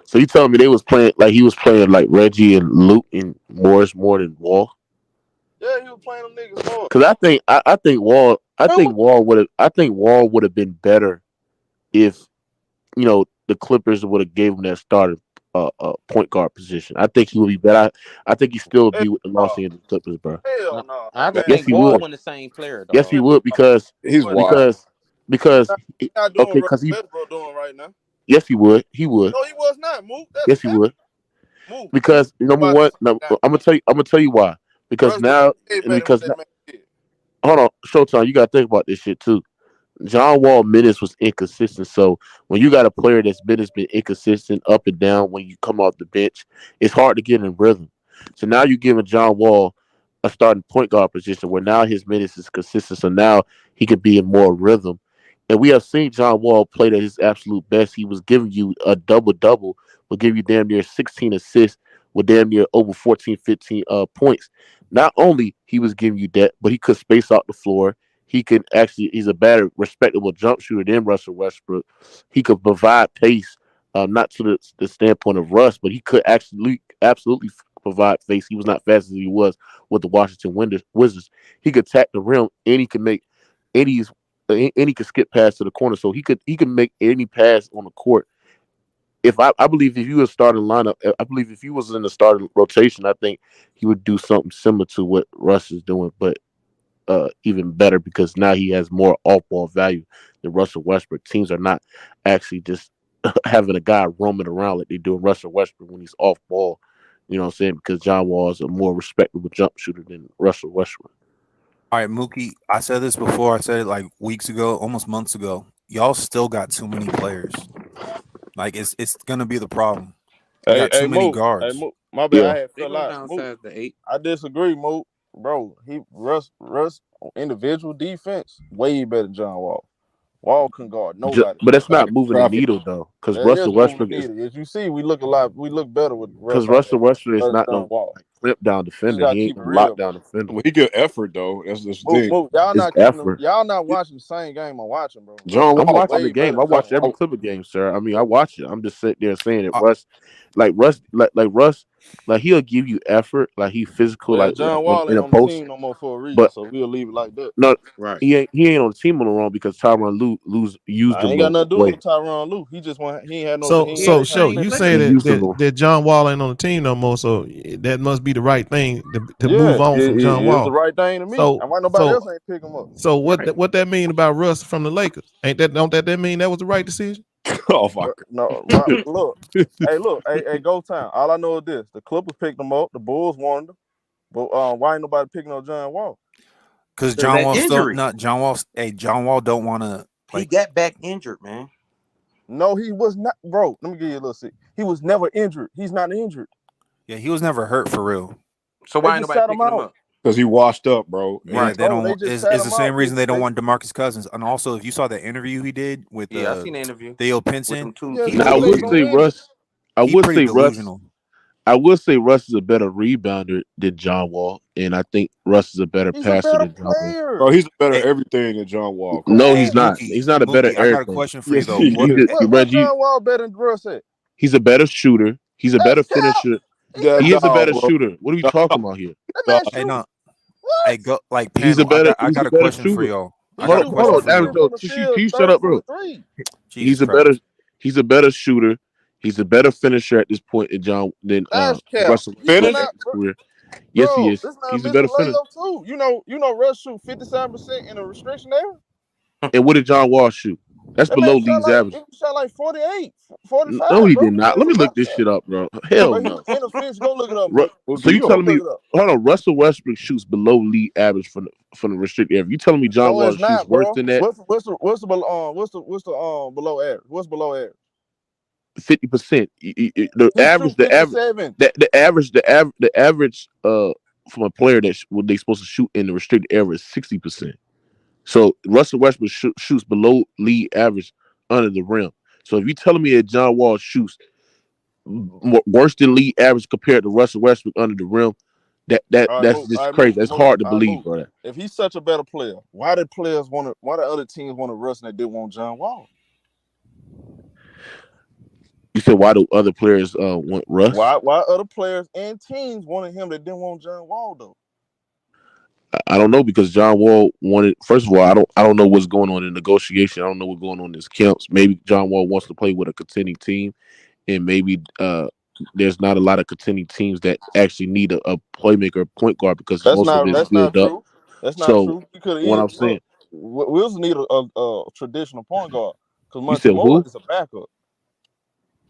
So you telling me he was playing like Reggie and Luke and Morris more than Wall? Yeah, he was playing them niggas hard. Because I think Wall would have been better if the Clippers would have gave him that starting point guard position. I think he would be better. I think he still be with the Los Angeles Clippers, bro. Hell no. I Man. think Wall wasn't the same player, dog. Yes, he would because he's wild. Because He's not doing okay, what because he Westbrook doing right now. yes he would. He would. No, he was not. Move. Yes, he would. Move. Because number one, I'm gonna tell you why. Because now, hold on, Showtime, you gotta think about this shit too. John Wall minutes was inconsistent, so when you got a player that's minutes been inconsistent up and down when you come off the bench, it's hard to get in rhythm. So now you're giving John Wall a starting point guard position where now his minutes is consistent, so now he could be in more rhythm. And we have seen John Wall play at his absolute best. He was giving you a double-double, will give you damn near 16 assists with damn near over 14, 15 points. Not only he was giving you that, but he could space out the floor. He can actually, he's a better, respectable jump shooter than Russell Westbrook. He could provide pace, not to the standpoint of Russ, but he could absolutely provide pace. He was not fast as he was with the Washington Wizards. He could attack the rim, and he could make any could skip pass to the corner. So he could make any pass on the court. I believe if you was starting lineup, I believe if he was in the starting rotation, I think he would do something similar to what Russ is doing, but even better because now he has more off-ball value than Russell Westbrook. Teams are not actually just having a guy roaming around like they do Russell Westbrook when he's off-ball. You know what I'm saying? Because John Wall is a more respectable jump shooter than Russell Westbrook. All right, Mookie, I said this before. I said it like weeks ago, almost months ago. Y'all still got too many players. Like, it's going to be the problem. You got too many guards. Hey, my bad. Yeah. I had fell out. I disagree, Moot. Bro, Russ individual defense way better than John Wall. Wall can guard nobody. But that's not moving the needle though, because Russell Westbrook is. As you see, we look better with because Russell Westbrook is not no flip down defender. He ain't no lockdown defender. Well, he get effort though. That's the thing. Y'all not watching the same game I'm watching, bro. I'm watching the game. I watch every Clipper game, sir. I mean, I watch it. I'm just sitting there saying it. Russ, he'll give you effort. Like he physical. Yeah, like John Wall ain't on the team no more for a reason, so we'll leave it like that. No, right. He ain't on the team on the wrong because Tyronn Lue used him. Ain't got nothing to do with Tyronn Lue. He just he ain't had no. So you say that John Wall ain't on the team no more, so that must be the right thing to move on from John Wall. It's the right thing to me. And why nobody else ain't pick him up? So what that mean about Russ from the Lakers? Don't that mean that was the right decision? Oh fuck. No, look. Hey, go time. All I know is this: the Clippers picked him up, the Bulls wanted him, but why ain't nobody picking up John Wall? Because John Wall still not John Wall. Hey, John Wall don't want to. He got back injured, man. No, he was not, bro. Let me give you a little sick. He was never injured. He's not injured. Yeah, he was never hurt for real. So why ain't nobody picking him up? Because he washed up, bro. Right, they don't. It's the same reason they don't want DeMarcus Cousins. And also, if you saw the interview he did with I seen the interview. Theo Pinson. I would say Russ. I would say Russ is a better rebounder than John Wall, and I think Russ is a better passer than John Wall. Bro, he's a better everything than John Wall. No, he's not. He's not a better everything. I got a question for you though. What's John Wall better than Russ at? He's a better shooter. He's a better finisher. He is a better shooter. What are we talking about here? Hey, no. Hey, go like Pam, I got a question for y'all. Hold on, can you shut up, bro? He's a better shooter. He's a better finisher at this point than Russell. Career. Yes, he is. He's a better finisher too. You know, Russ shoot 57% in a restriction area. And what did John Wall shoot? That's below league's average. He shot like 48, 45. No, he did not. Let me look this shit up, bro. Hell no. In the fence, go look it up. So you telling me? Hold on, Russell Westbrook shoots below league average from the restricted area. You telling me John Wall shoots worse than that? What's the below average? What's below average? 50%. The average from a player that they supposed to shoot in the restricted area is 60%. So Russell Westbrook shoots below league average under the rim. So if you're telling me that John Wall shoots worse than league average compared to Russell Westbrook under the rim, that's just crazy. That's hard to believe, bro. If he's such a better player, why did other teams want to Russ and they didn't want John Wall? You said why do other players want Russ? Why other players and teams wanted him that didn't want John Wall though? I don't know because John Wall wanted. First of all, I don't know what's going on in negotiation. I don't know what's going on in his camps. Maybe John Wall wants to play with a contending team, and maybe there's not a lot of contending teams that actually need a playmaker, point guard because most of it is built up. True. That's not So true. We could what I'm saying, Wilson need a traditional point guard because you said Monte who? is a backup.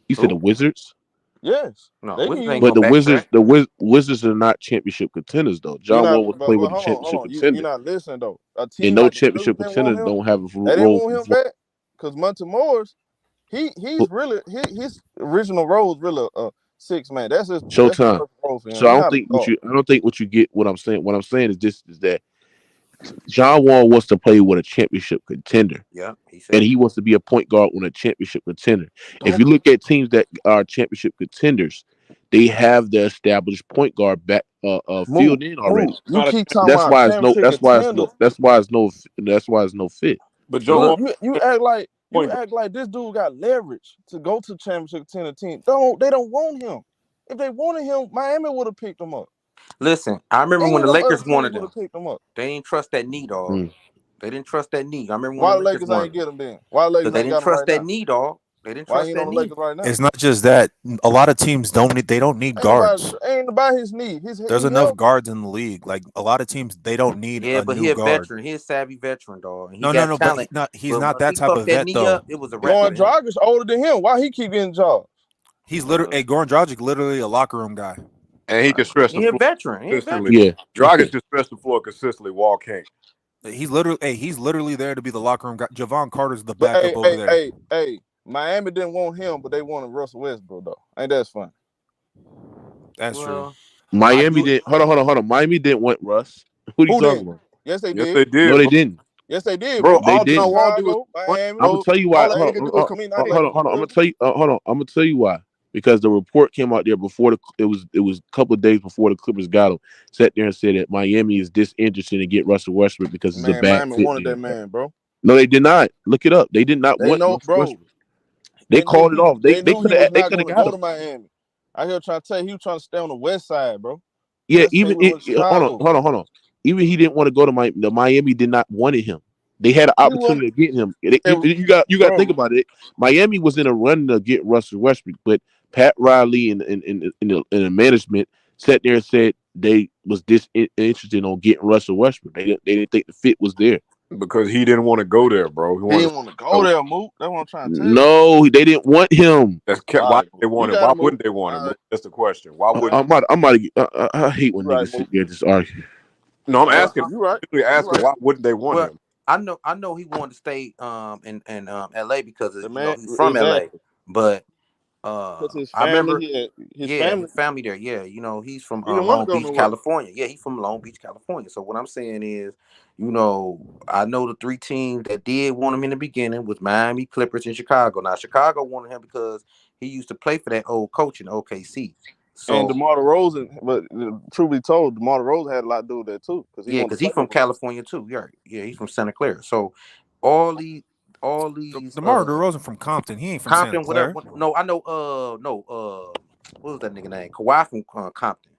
You said the Wizards? Yes. No, They Wizards can ain't But gonna the backtrack. Wizards are not championship contenders though. You're John not, Wall was but playing with a hold championship on. You're contender, not listening though. A and team no like the championship Clippers didn't contender want him. don't have a They didn't role. want him back because Monte Morris, he's really his original role is really a 6-man. That's the Showtime. perfect role for him. So I He's don't not a think guard. what you get. What I'm saying. What I'm saying is this: is that John Wall wants to play with a championship contender. Yeah, he said. And he wants to be a point guard on a championship contender. If you look at teams that are championship contenders, they have the established point guard back filled in already. You keep talking That's about why it's no. championship contenders. That's why it's no fit. But John Wall, You act like this dude got leverage to go to championship contender team. They don't want him. If they wanted him, Miami would have picked him up. Listen, I remember when Any the of them Lakers other wanted teams would him. have picked him up. They didn't trust that knee, dog. They didn't trust that knee. I remember when Why the the Lakers Lakers wanted ain't get him then? Why the Lakers they ain't didn't got him trust right that now? knee, dog. They didn't Why trust he ain't that on the knee. Lakers right now? It's not just that. A lot of teams don't need guards. Ain't about his knee. There's enough guards in the league. Like a lot of teams, they don't need Yeah, a but new he a guard. veteran. He a savvy veteran, dog. He No, got but talent. he's But not once that he type fucked of that vet knee though. up, it was a wrap Goran for him. Dragic older than him. Why he keep getting jobs? He's literally Goran Dragic, literally a locker room guy. and he can stretch the He a floor veteran. He a consistently. veteran. Yeah. Dragic can stretch the floor consistently. Wall can't. He's literally there to be the locker room guy. Javon Carter's the backup But over there. hey, Miami didn't want him, but they wanted Russell Westbrook though. Ain't that fun? That's true. Miami didn't. Hold on. Miami didn't want Russ. What are you Who talking didn't? about? Yes, they Yes, did. they did. No, they didn't. Yes, they did, Bro, bro. They all John didn't. Wall do is Chicago, Miami. I'm gonna tell you why. All that nigga do is come in. Hold on. I'm gonna tell you. Hold on. I'm gonna tell you why. Because the report came out there before it was a couple of days before the Clippers got him. Sat there and said that Miami is disinterested in get Russell Westbrook because it's a bad Miami fit. wanted that man, bro. No, they did not. Look it up. They did not They want know, Russell bro. Westbrook. They called it off. They knew could he was have. They not could going have to got go him. to Miami. I hear trying to tell you, he was trying to stay on the west side, bro. Yeah, Yesterday even we went to hold on. Even he didn't want to go to Miami. The Miami did not wanted him. They had an opportunity to get him. You got to think about it. Miami was in a run to get Russell Westbrook, but Pat Riley and the management sat there and said they was disinterested on getting Russell Westbrook. They didn't think the fit was there. because he didn't want to go there, bro. He didn't want to go there, Mook. That's what I'm trying to tell you. No, they didn't want him. That's why they want him. Why wouldn't they want him? That's the question. Why wouldn't? I hate when niggas sit there and just argue. No, I'm asking. You right. Asking why wouldn't they want him? I know he wanted to stay in LA because of, he's exactly. from LA. But his I remember his family there. Yeah, he's from He didn't Long want to go Beach, nowhere. California. Yeah, he's from Long Beach, California. So what I'm saying is, I know the three teams that did want him in the beginning was Miami, Clippers, and Chicago. Now Chicago wanted him because he used to play for that old coach in OKC. So, and DeMar DeRozan, but truth be told, DeMar DeRozan had a lot to do with that too. Because he's from California too. Yeah, he's from Santa Clara. So all these DeMar DeRozan from Compton. He ain't from Compton, Santa Clara. No, I know. What was that nigga name? Kawhi from Compton.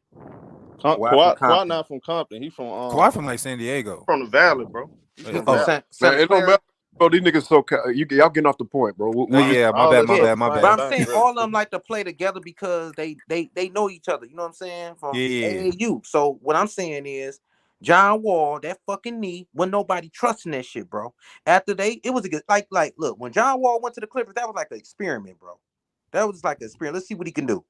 Kawhi not from Compton. He from Kawhi from like San Diego. From the Valley, bro. It don't matter. Bro, these niggas y'all getting off the point, bro. My bad. But I'm saying all of them like to play together because they know each other. You know what I'm saying? From AAU. So what I'm saying is, John Wall, that fucking knee, when nobody trusting that shit, bro. After it was a good look, when John Wall went to the Clippers, that was like an experiment, bro. That was like an experiment. Let's see what he can do.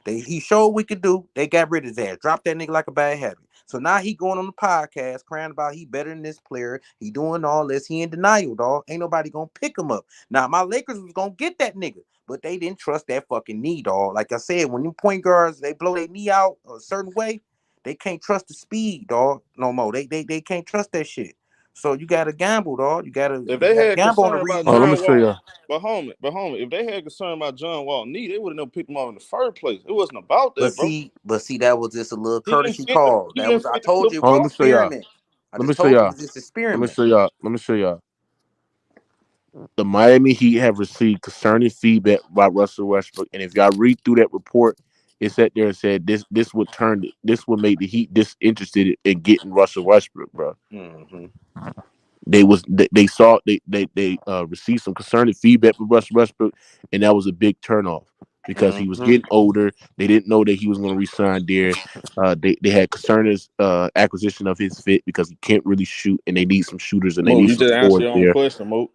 He showed what he could do. They got rid of his ass. Dropped that nigga like a bad habit. So now he going on the podcast crying about he better than this player. He doing all this. He in denial, dog. Ain't nobody gonna pick him up. Now my Lakers was gonna get that nigga, but they didn't trust that fucking knee, dog. Like I said, when them point guards they blow their knee out a certain way, they can't trust the speed, dog, no more. They can't trust that shit. So you gotta gamble, dog. You gotta gamble on the reason. Let me show you. But homie, if they had concern about John Wall knee, they would have never picked him up in the first place. It wasn't about that, But see, that was just a little courtesy call. That was I told you it Let was me show y'all. experiment. Let me show y'all. Let me show y'all. The Miami Heat have received concerning feedback about Russell Westbrook, and if y'all read through that report, it sat there and said this would make the Heat disinterested in getting Russell Westbrook, bro. Mm-hmm. They saw they received some concerning feedback from Russell Westbrook, and that was a big turnoff because he was getting older. They didn't know that he was going to resign there. They had concerns acquisition of his fit because he can't really shoot, and they need some shooters and they Mo, need you some just answer forwards your own there. question, Mo.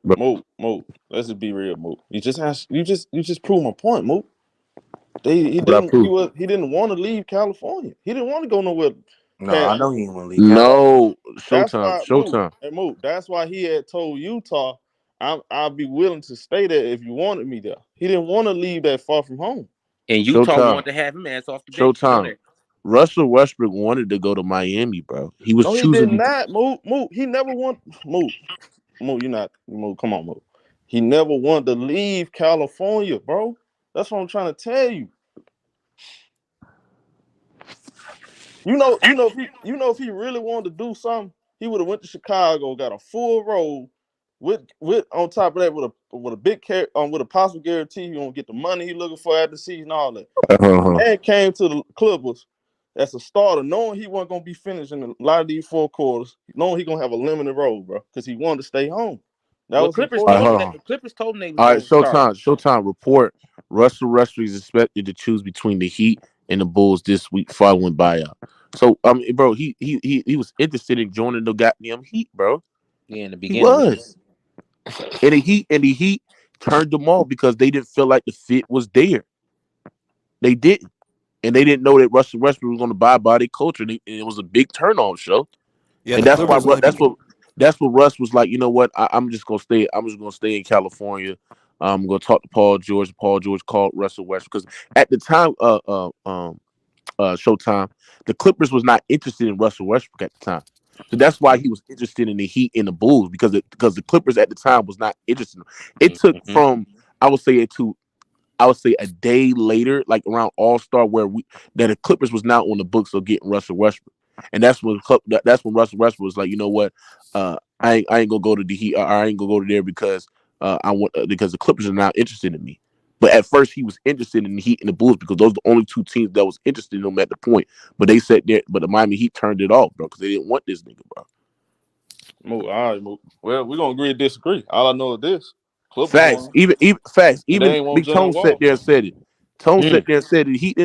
Mo. Let's just be real, Mo. You just proved my point, Mo. He didn't want to leave California. He didn't want to go nowhere. No, I know he didn't want to leave. No, That's Showtime. why, hey, Mo, that's why he had told Utah, I'll be willing to stay there if you wanted me there. He didn't want to leave that far from home. And Utah wanted to have him ass off the bench. Showtime. Russell Westbrook wanted to go to Miami, bro. He was choosing. He did not. Mo. He never wanted. Mo, you're not. Mo, come on, Mo. He never wanted to leave California, bro. That's what I'm trying to tell you. If he really wanted to do something, he would have went to Chicago, got a full role with on top of that with a big with a possible guarantee he gonna get the money he looking for at the season, all that. And came to the Clippers as a starter, knowing he wasn't gonna be finishing a lot of these four quarters, knowing he gonna have a limited role, bro, because he wanted to stay home. Clippers told him they was all right, start. Showtime report. Russell Westbrook is expected to choose between the Heat and the Bulls this week following buyout. So bro, he was interested in joining the goddamn Heat, bro. Yeah, in the beginning. He was. And the Heat turned them off because they didn't feel like the fit was there. They didn't. And they didn't know that Russell Westbrook was going to buy their culture. And it was a big turn-on show. Yeah, and that's what Russ was like, you know what? I'm just gonna stay in California. I'm gonna talk to Paul George. Paul George called Russell Westbrook because at the time, Showtime, the Clippers was not interested in Russell Westbrook at the time. So that's why he was interested in the Heat and the Bulls because the Clippers at the time was not interested. It took from I would say a day later, like around All-Star, that the Clippers was now on the books of getting Russell Westbrook. And that's when Russell Westbrook was like, you know what, I ain't gonna go to the Heat. I ain't gonna go to there because because the Clippers are now interested in me. But at first he was interested in the Heat and the Bulls because those are the only two teams that was interested in him at the point. But they said there, but the Miami Heat turned it off, bro, because they didn't want this nigga, bro. All right, well, we're gonna agree to disagree. All I know is this. Clippers facts. Won. Even Big Tone sat there and said it. Tone sat there and said it. The Heat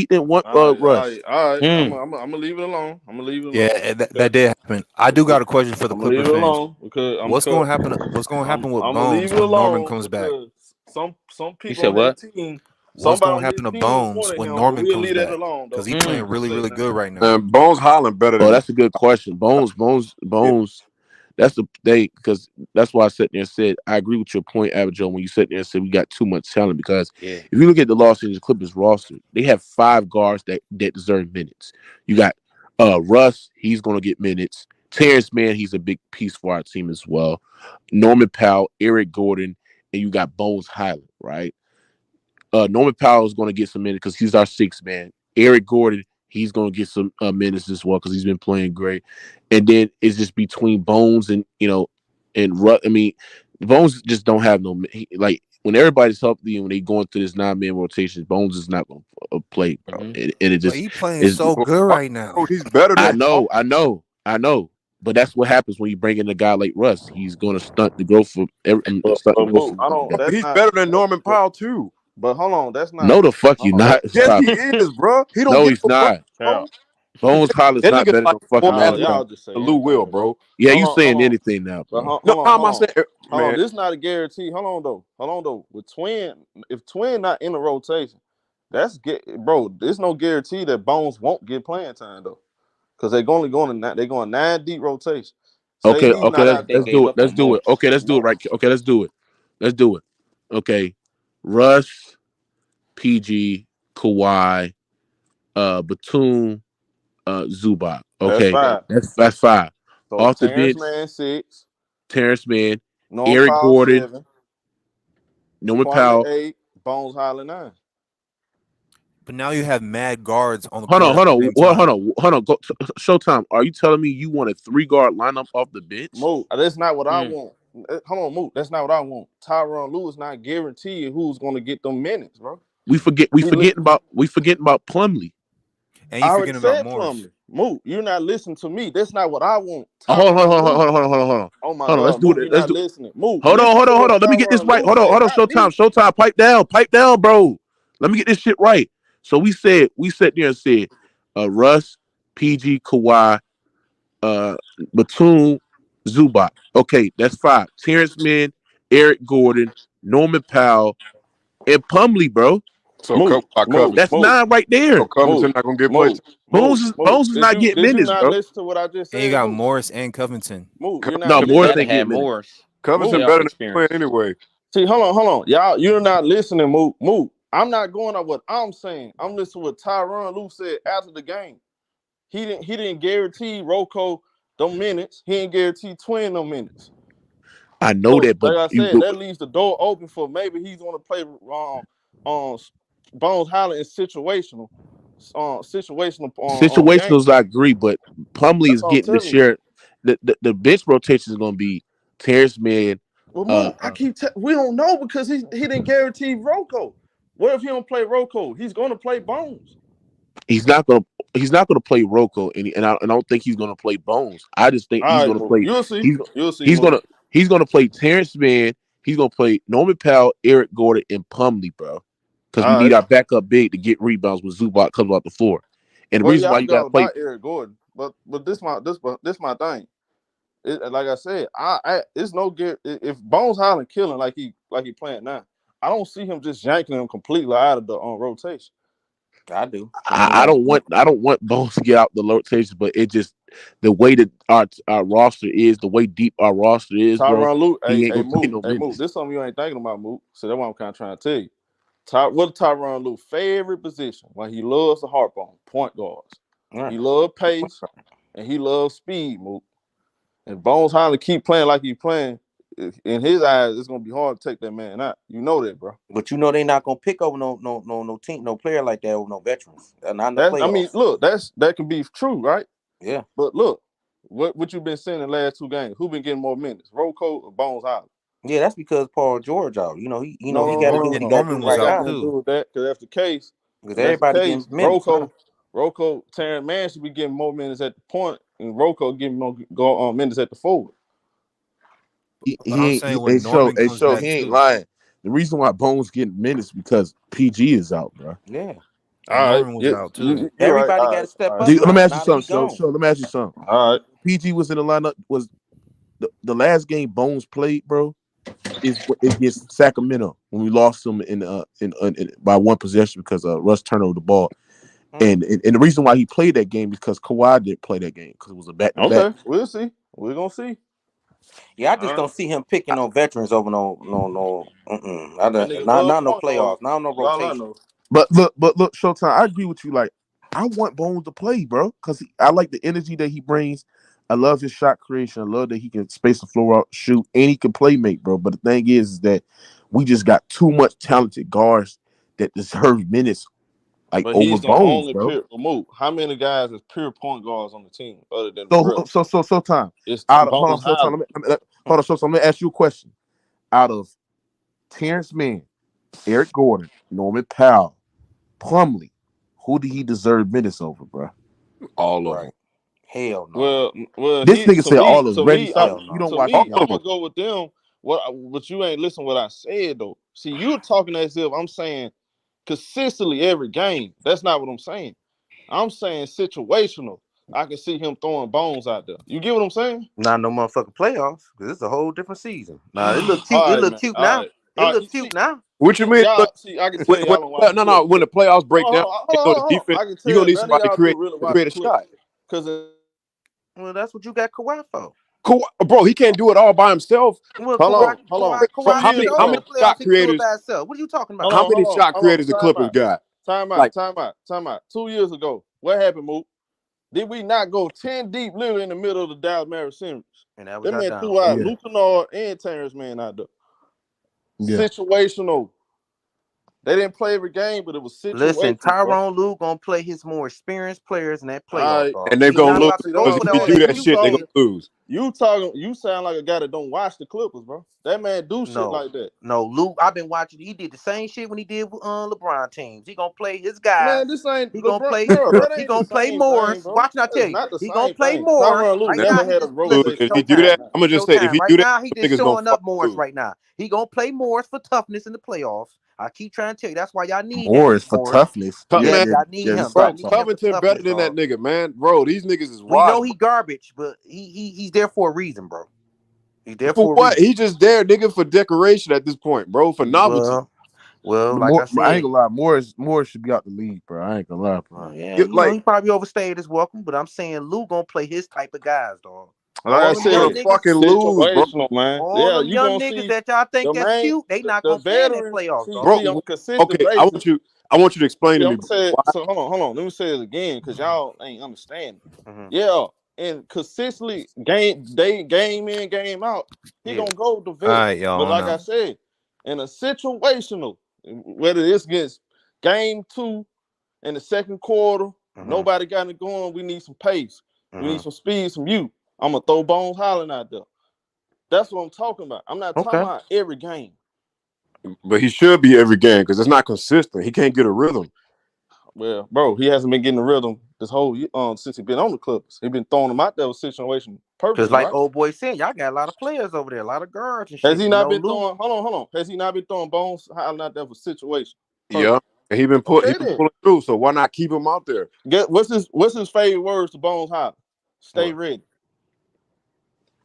didn't want Russ. All right. I'm gonna leave it alone. Yeah, that did happen. I do got a question for the Clipper fans. What's going to happen? What's going to happen with Bones when Norman comes back? Some people you said on what? that team. What's going to happen to Bones when Norman comes back? Because he's playing really, really good right now. Bones Holland better. Oh, that's a good question. Bones. That's the thing, because that's why I sat there and said I agree with your point, Abijo, when you sat there and said we got too much talent. Because if you look at the Los Angeles Clippers roster, they have 5 guards that deserve minutes. You got Russ, he's going to get minutes. Terrence Mann, he's a big piece for our team as well. Norman Powell, Eric Gordon, and you got Bones Highland, right? Norman Powell is going to get some minutes because he's our 6th man. Eric Gordon, he's going to get some minutes as well because he's been playing great. And then it's just between Bones and Russ. I mean, Bones just don't have no like when everybody's healthy and when they going through this 9-man rotation, Bones is not going to play, bro. And it just he's playing so good right now. He's better than I know. But that's what happens when you bring in a guy like Russ. He's going to stunt the growth for he's better than Norman Powell too. But hold on, that's not. No, the fuck you not. Yes, he is, bro. He don't. No, he's not. Bones Holland's not better than fucking y'all just say Lou Will, bro. Yeah, you saying anything now, bro? Hold on, this is not a guarantee. Hold on though. With if Twin not in the rotation, bro. There's no guarantee that Bones won't get playing time though, because they're only going 9 deep rotation. Okay, let's do it. Okay, let's do it right. Okay, let's do it. Okay, Russ, PG, Kawhi, Batum, Zubac. Okay, that's 5. So off the Terrence bench, Mann 6. Terrence Mann, Norman Eric Powell, Gordon, 7. Norman Kwame Powell. 8. Bones Highland 9. But now you have mad guards on the Hold on. Go, Showtime. Are you telling me you want a 3-guard lineup off the bench? Mo, that's not what I want. Hold on, Mo. That's not what I want. Tyronn Lue is not guaranteeing who's going to get them minutes, bro. We forgetting about Plumlee. And you forgetting about Morris. Moot, you're not listening to me. That's not what I want. Hold on. Oh my God, let's do it. Let's listening. Moot, hold on. Let me get this right. Hold on. Showtime. Pipe down, bro. Let me get this shit right. So we sat there and said, Russ, PG, Kawhi, Batum, Zubac. Okay, that's 5. Terrence Mann, Eric Gordon, Norman Powell, and Plumlee, bro. So that's 9 right there. So Covington not gonna get much. Bones is not getting minutes, bro. Listen to what I just said. And you got Morris and Covington. Morris ain't getting minutes. Covington better than playing anyway. See, hold on. Y'all, you're not listening, Moot. I'm not going on what I'm saying. I'm listening to what Tyronn Lue said after the game. He didn't guarantee Rocco them minutes. He didn't guarantee Twin them minutes. I know that, but like I said, that leaves the door open for maybe he's going to play Bones Hyland is situational. Situationals, I agree, but Plumlee is getting the share. The bench rotation is going to be Terrence Mann. Well, we don't know because he didn't guarantee Rocco. What if he don't play Rocco? He's going to play Bones. He's not going to play Rocco, and I don't think he's going to play Bones. I just think he's going to play. You'll see. He's going to play Terrence Mann. He's going to play Norman Powell, Eric Gordon, and Plumlee, bro. Because we need our backup big to get rebounds when Zubac comes out the floor. And the reason why you got to play Eric Gordon, but this my thing. Like I said, it's no good if Bones Hyland killing like he playing now. I don't see him just yanking him completely out of the rotation. I do. I don't want Bones to get out the rotation, but it just the way that our roster is, the way deep our roster is, Tyronn Lue, Moot. This is something you ain't thinking about, Moot. So that's what I'm kind of trying to tell you. What Tyronn Lue's favorite position? Well, he loves to harp on point guards. Right. He loves pace and he loves speed, Moot. And Bones Hyland keep playing like he's playing. In his eyes, it's gonna be hard to take that man out. You know that, bro. But you know they not gonna pick over no team, no player like that over no veterans. Look, that can be true, right? Yeah. But look, what you've been seeing in the last 2 games? Who been getting more minutes, Rocco or Bones Hyland? Yeah, that's because Paul George out. He got to do right too. Because that's the case. Because everybody getting minutes. Rocco, Terrence Mann should be getting more minutes at the point, and Rocco getting more minutes at the forward. He ain't lying. The reason why Bones getting minutes because PG is out, bro. Yeah. Norman was out too. Everybody got to step up. Let me ask you something. So let me ask you something. All right. PG was in the lineup. Was the last game Bones played, bro? Is against Sacramento when we lost them in by 1 possession because Russ turned over the ball. And the reason why he played that game is because Kawhi didn't play that game because it was a back-to-back. Okay, we'll see. We're gonna see. Yeah, I just don't see him picking no veterans over no playoffs, not no rotation. But look, Showtime. I agree with you. Like, I want Bones to play, bro, because I like the energy that he brings. I love his shot creation. I love that he can space the floor out, shoot, and he can play make, bro. But the thing is that we just got too much talented guards that deserve minutes, like but over Bones, bro. How many guys is pure point guards on the team other than so time? It's hold on, Showtime. Let me ask you a question. Out of Terrence Mann, Eric Gordon, Norman Powell, Plumlee, who do he deserve minutes over, bro? All of them. Hell no. Well, this nigga said all is ready. You don't watch. I'm gonna go with them. But you ain't listen what I said though. See, you're talking as if I'm saying consistently every game. That's not what I'm saying. I'm saying situational. I can see him throwing Bones out there. You get what I'm saying? Not no motherfucking playoffs because it's a whole different season. Nah, it look cute. It look cute now. It look cute now. What you mean? See, I can tell no. When the playoffs break down, defense, you're gonna need somebody to create a shot. Well, that's what you got Kawhi for. Bro, he can't do it all by himself. Well, hold on. How many shot creators? What are you talking about? How many shot creators the Clippers got? Time out. 2 years ago, what happened, Moot? Did we not go 10 deep, literally in the middle of the Dallas Mavericks series? And that was man threw out Luke Kennard and Terrence Mann out there. Yeah. Situational. They didn't play every game, but it was situational. Listen, Tyronn Lue gonna play his more experienced players in that playoff. And they're gonna lose because if you do that shit, they're gonna lose. You sound like a guy that don't watch the Clippers, bro. That man do shit like that. No, Luke, I've been watching. He did the same shit when he did with LeBron teams. He gonna play his guys. Man, this ain't he LeBron, gonna play. bro, that ain't he gonna play same Morris. thing, bro. Watch, I tell you, not the he same gonna play thing. Morris. Tyronn Lue Right never now, had a rotation. If he do that, I'm gonna just say if he right do that, now he just niggas gonna showing up fuck Morris Lue. right now. He gonna play Morris for toughness in the playoffs. I keep trying to tell you that's why y'all need Morris him. for toughness. Yes, Man, y'all need him. bro, Y'all need him for Covington better toughness, than that dog. nigga, man. Bro, these niggas is We wild. know he garbage, but he's there for a reason, bro. He's there For for a what? reason. He just there, nigga, for decoration at this point, bro, for novelty. Well, like I said, I ain't gonna lie. Morris should be out the league, bro. I ain't gonna lie, bro. Yeah, you know, he probably overstayed his welcome, but I'm saying Lou gonna play his type of guys, dog. Like I said, fucking lose, bro. situational, man. All Yeah, them you young gonna niggas see that y'all think the that's main, cute, they not the gonna play in that veteran. playoffs, dog. Bro, See, on a consistent okay, basis. I want you to explain to me. I'm saying, so hold on. Let me say it again, because y'all ain't understanding. Yeah, and consistently game in, game out, he gonna go with the vet. Alright, y'all, But like now. I said, in a situational, whether it's against game 2 in the second quarter, nobody got it going. We need some pace. We need some speed, some youth. I'm gonna throw Bones Highland out there. That's what I'm talking about. I'm not talking about every game. But he should be every game because it's not consistent. He can't get a rhythm. Well, bro, he hasn't been getting the rhythm this whole since he's been on the Clippers. He's been throwing them out there with situation purpose. Because like right? old boy said, y'all got a lot of players over there, a lot of guards and shit. Has he not been throwing? Hold on. Has he not been throwing Bones Highland out there for situation? Yeah, and he been pulling through. So why not keep him out there? What's his favorite words to Bones Highland? Stay ready.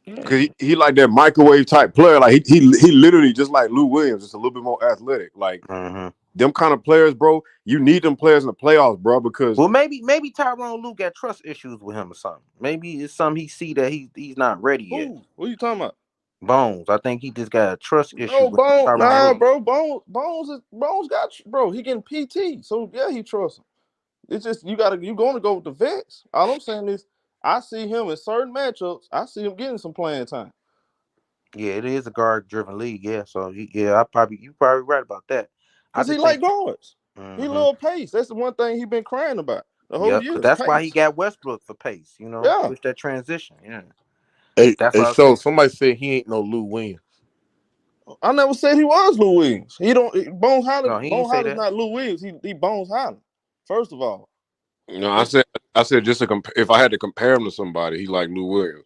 Because he like that microwave type player. Like he literally just like Lou Williams, just a little bit more athletic. Like them kind of players, bro. You need them players in the playoffs, bro. Because maybe Tyronn Lue got trust issues with him or something. Maybe it's something he see that he's not ready yet. What are you talking about? Bones. I think he just got a trust issue. No, with Bones. Tyronn Nah, Lue. bro. Bones got bro. He getting PT, so yeah, he trusts him. It's just you going to go with the vets. All I'm saying is I see him in certain matchups. I see him getting some playing time. Yeah, it is a guard-driven league. Yeah, so you probably right about that. Because he like guards. He love pace. That's the one thing he been crying about the whole year. That's why he got Westbrook for pace. You know, push that transition. Yeah. Hey, That's so somebody said he ain't no Lou Williams. I never said he was Lou Williams. He don't. Bones Highland. No, he Bones didn't say Highland's that. not Lou Williams. He Bones Highland. First of all. you know, I said just if I had to compare him to somebody, he like Lou Williams.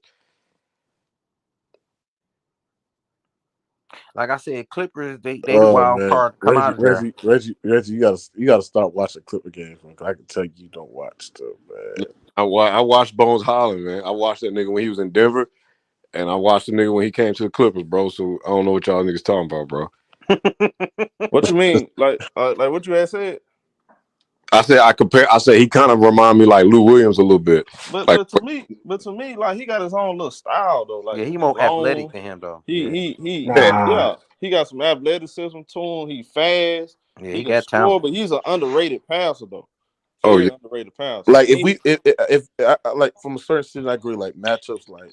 Like I said, Clippers, they the wild card come out of there. Reggie, you gotta stop watching Clipper games, man. I can tell you don't watch stuff, man. I watched Bones Highland, man. I watched that nigga when he was in Denver, and I watched the nigga when he came to the Clippers, bro. So I don't know what y'all niggas talking about, bro. What you mean? Like what you had said? I said he kind of remind me like Lou Williams a little bit. But to me, like he got his own little style though. Like he more athletic than him though. He got some athleticism to him. He fast. Yeah, he got can score, but he's an underrated passer though. Oh yeah, underrated passer. Like if like from a certain season, I agree. Like matchups, like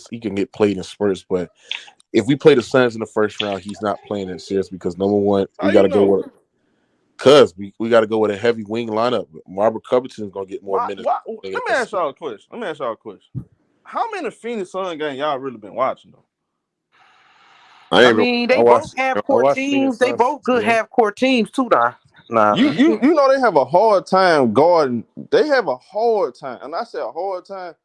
he can get played in spurts, but if we play the Suns in the first round, he's not playing it serious because number one, we got to go with. Cause we got to go with a heavy wing lineup. Robert Covington is gonna get more minutes. Let me ask y'all a question. How many Phoenix Sun games y'all really been watching though? I mean, they both have court teams. They both good half court teams too, nah. You know they have a hard time guarding. They have a hard time, and I say a hard time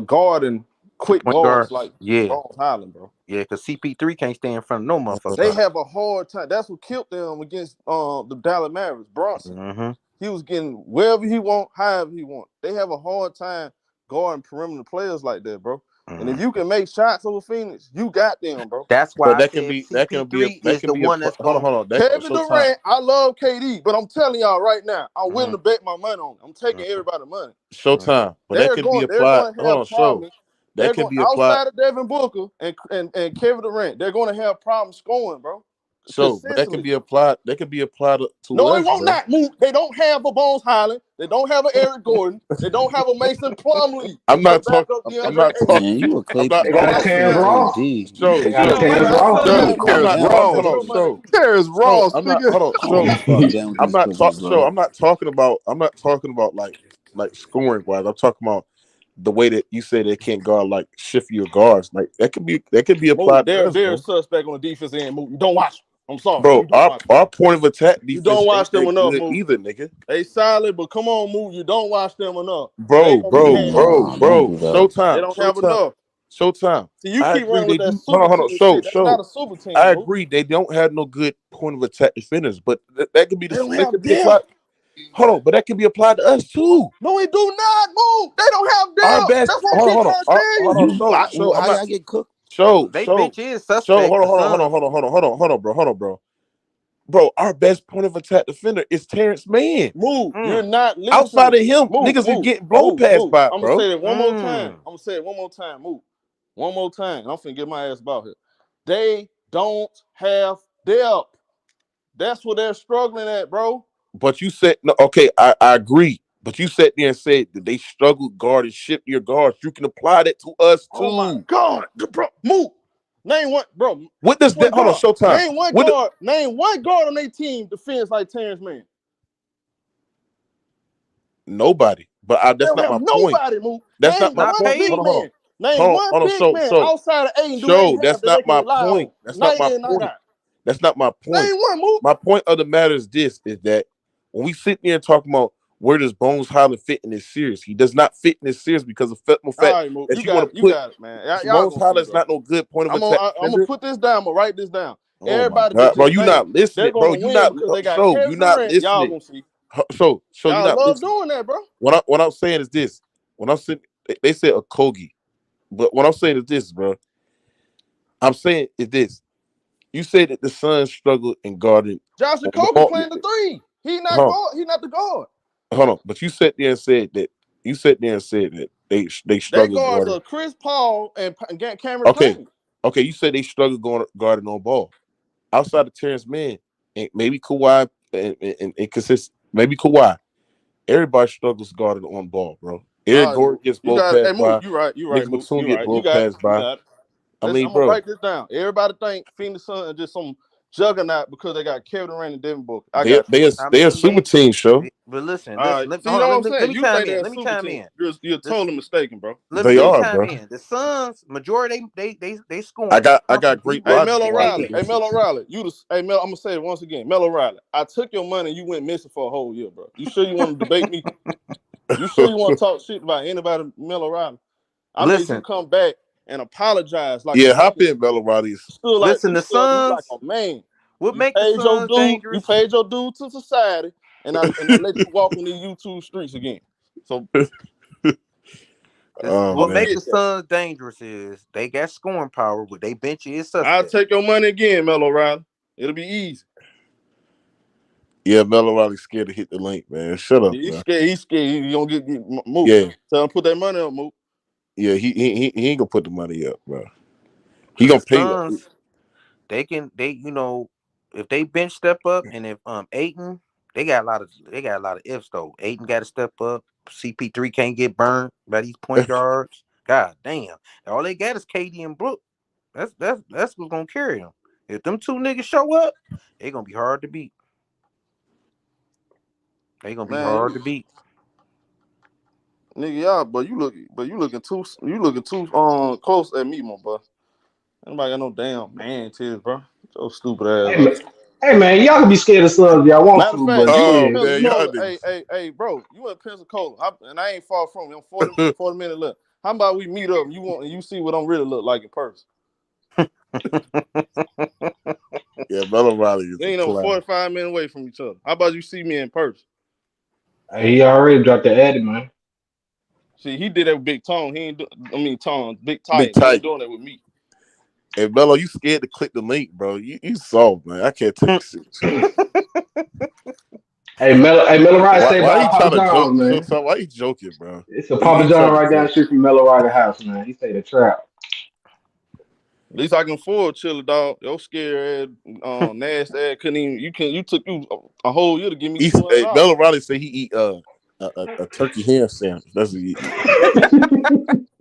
guarding quick guards like Bones Highland, bro. Yeah, because CP3 can't stay in front of no motherfucker. They have a hard time. That's what killed them against the Dallas Mavericks. Bronson. He was getting wherever he want, however he want. They have a hard time guarding perimeter players like that, bro. And if you can make shots over Phoenix, you got them, bro. That's why that can be the one that's hold on. Kevin Durant, I love KD, but I'm telling y'all right now, I'm willing to bet my money on it. I'm taking everybody's money. Showtime, but that can be applied. Hold on, show. That can be applied outside of Devin Booker and Kevin Durant. They're going to have problems scoring, bro. So but that can be applied. That can be applied to. No, it won't not move. They don't have a Bones Highland. They don't have an Eric Gordon. They don't have a Mason Plumlee. I'm not talking. I'm not talking. Man, you a Clay. They got Terrence Ross. They got Terrence Ross. Terrence Ross. I'm not. Hold on. I'm not talking. I'm not talking about like scoring wise. I'm talking about the way that you say they can't guard like shiftier guards, like that could be applied. They're a suspect on the defense end. You don't watch them. I'm sorry, bro. Our point of attack defense. You don't watch them enough, either, nigga. They solid, but come on, Moot. You don't watch them enough, bro. Showtime. They don't have enough. Showtime. See, you keep running with that super team. That's not a super team. I agree. They don't have no good point of attack defenders, but that could be hold on, but that can be applied to us too. No, it do not. Move. They don't have depth. Our best. That's what I keep Hold on. I get cooked. They bench is suspect. Hold on, bro. Bro, our best point of attack defender is Terrence Mann. Move. You're not listening. Outside of him, niggas are getting blown past by, I'm bro. gonna say it one more time. I'm gonna say it one more time. Move. One more time. I'm finna get my ass about here. They don't have depth. That's what they're struggling at, bro. But you said no. Okay, I agree. But you sat there and said that they struggled guarding shiftier guards. You can apply that to us too. Oh my God, bro, move. Name one, bro. What does that? Hold on, Showtime. Name one guard. Name one guard on their team defends like Terrence Mann. Nobody. But that's not my point. Nobody move. That's not my point. Hold on. Name one big man outside of Aiden. Show, that's not my point. That's not my point. That's not my point. Name one move. My point of the matter is this: is that when we sit there and talk about where does Bones Hyland fit in this series, he does not fit in this series because of the fact that you want to put. It, man. Bones Hyland's not no good point of attack. I'm gonna put this down. I'm gonna write this down. Oh Everybody, bro, you not listening, bro. You not so you not listening. Y'all gonna see. So you not love doing that, bro. What I'm saying is this: when I'm sitting, they said a Kogi, but what I'm saying is this, bro. I'm saying is this: you said that the Suns struggled in guarding. Josh Okogie playing the three. He not guard. He not the guard. Hold on, but you sat there and said that. You sat there and said that they struggled. They guards are Chris Paul and Cameron Payne. Okay, you said they struggled guarding on ball. Outside of Terrence Mann and maybe Kawhi and consistent. Maybe Kawhi. Everybody struggles guarding on ball, bro. Eric Gordon gets blown past by. You right. Nick Batum get blown past by. I mean, bro. Write this down. Everybody think Phoenix Suns are just some juggernaut because they got Kevin Durant and Devin Booker. They're a super team, show. But listen, let me chime in. You're totally mistaken, bro. They are, bro. The Suns, majority they scoring. I got great. Hey, Melo O'Reilly. Hey, Melo O'Reilly. I'm gonna say it once again. Melo O'Reilly. I took your money and you went missing for a whole year, bro. You sure you want to debate me? You sure you want to talk shit about anybody, Melo O'Reilly? I need you to come back and apologize. Like hop in, Melo O'Reilly. Listen, the Suns. Like a man. What makes the Suns dangerous? You paid your due to society, and I let you walk on these YouTube streets again. So, what makes the Suns dangerous is they got scoring power, but they bench is suspect. I'll take your money again, Melo O'Reilly. It'll be easy. Yeah, Melo O'Reilly's scared to hit the link, man. Shut up. He's scared. He's scared. He don't get moved. Yeah. Tell him put that money up, move. Yeah, he ain't gonna put the money up, bro. He gonna pay you. They if they bench step up, and if Ayton, they got a lot of ifs though. Ayton got to step up. CP3 can't get burned by these point guards. God damn, all they got is KD and Brook. That's what's gonna carry them. If them two niggas show up, they gonna be hard to beat. They gonna be hard to beat. Nigga, y'all, but you looking too close at me, my boy. Anybody got no damn man tears, bro? So stupid ass. Hey man, y'all can be scared of slugs if y'all want to, but hey, bro, you in Pensacola, and I ain't far from you. I'm 40 minutes left. How about we meet up and you see what I'm really look like in person? Yeah, Melo O'Reilly is. They ain't no 45 minutes away from each other. How about you see me in person? Hey, he already dropped the Eddie, man. See, he did that with Big Tone. Big Tight. Big He Tight doing that with me. Hey, Melo, you scared to click the link, bro. You soft, man. I can't take it. Hey, Melo O'Reilly say why about Papa John, man. So why you joking, bro? It's a Papa John right down the street from Melo O'Reilly's house, man. He say the trap. At least I can afford Chiller, dog. Your scared ass, nasty ass couldn't even. You took a whole year to give me. Hey, Melo O'Reilly say he eat a turkey ham sandwich. That's what he eat.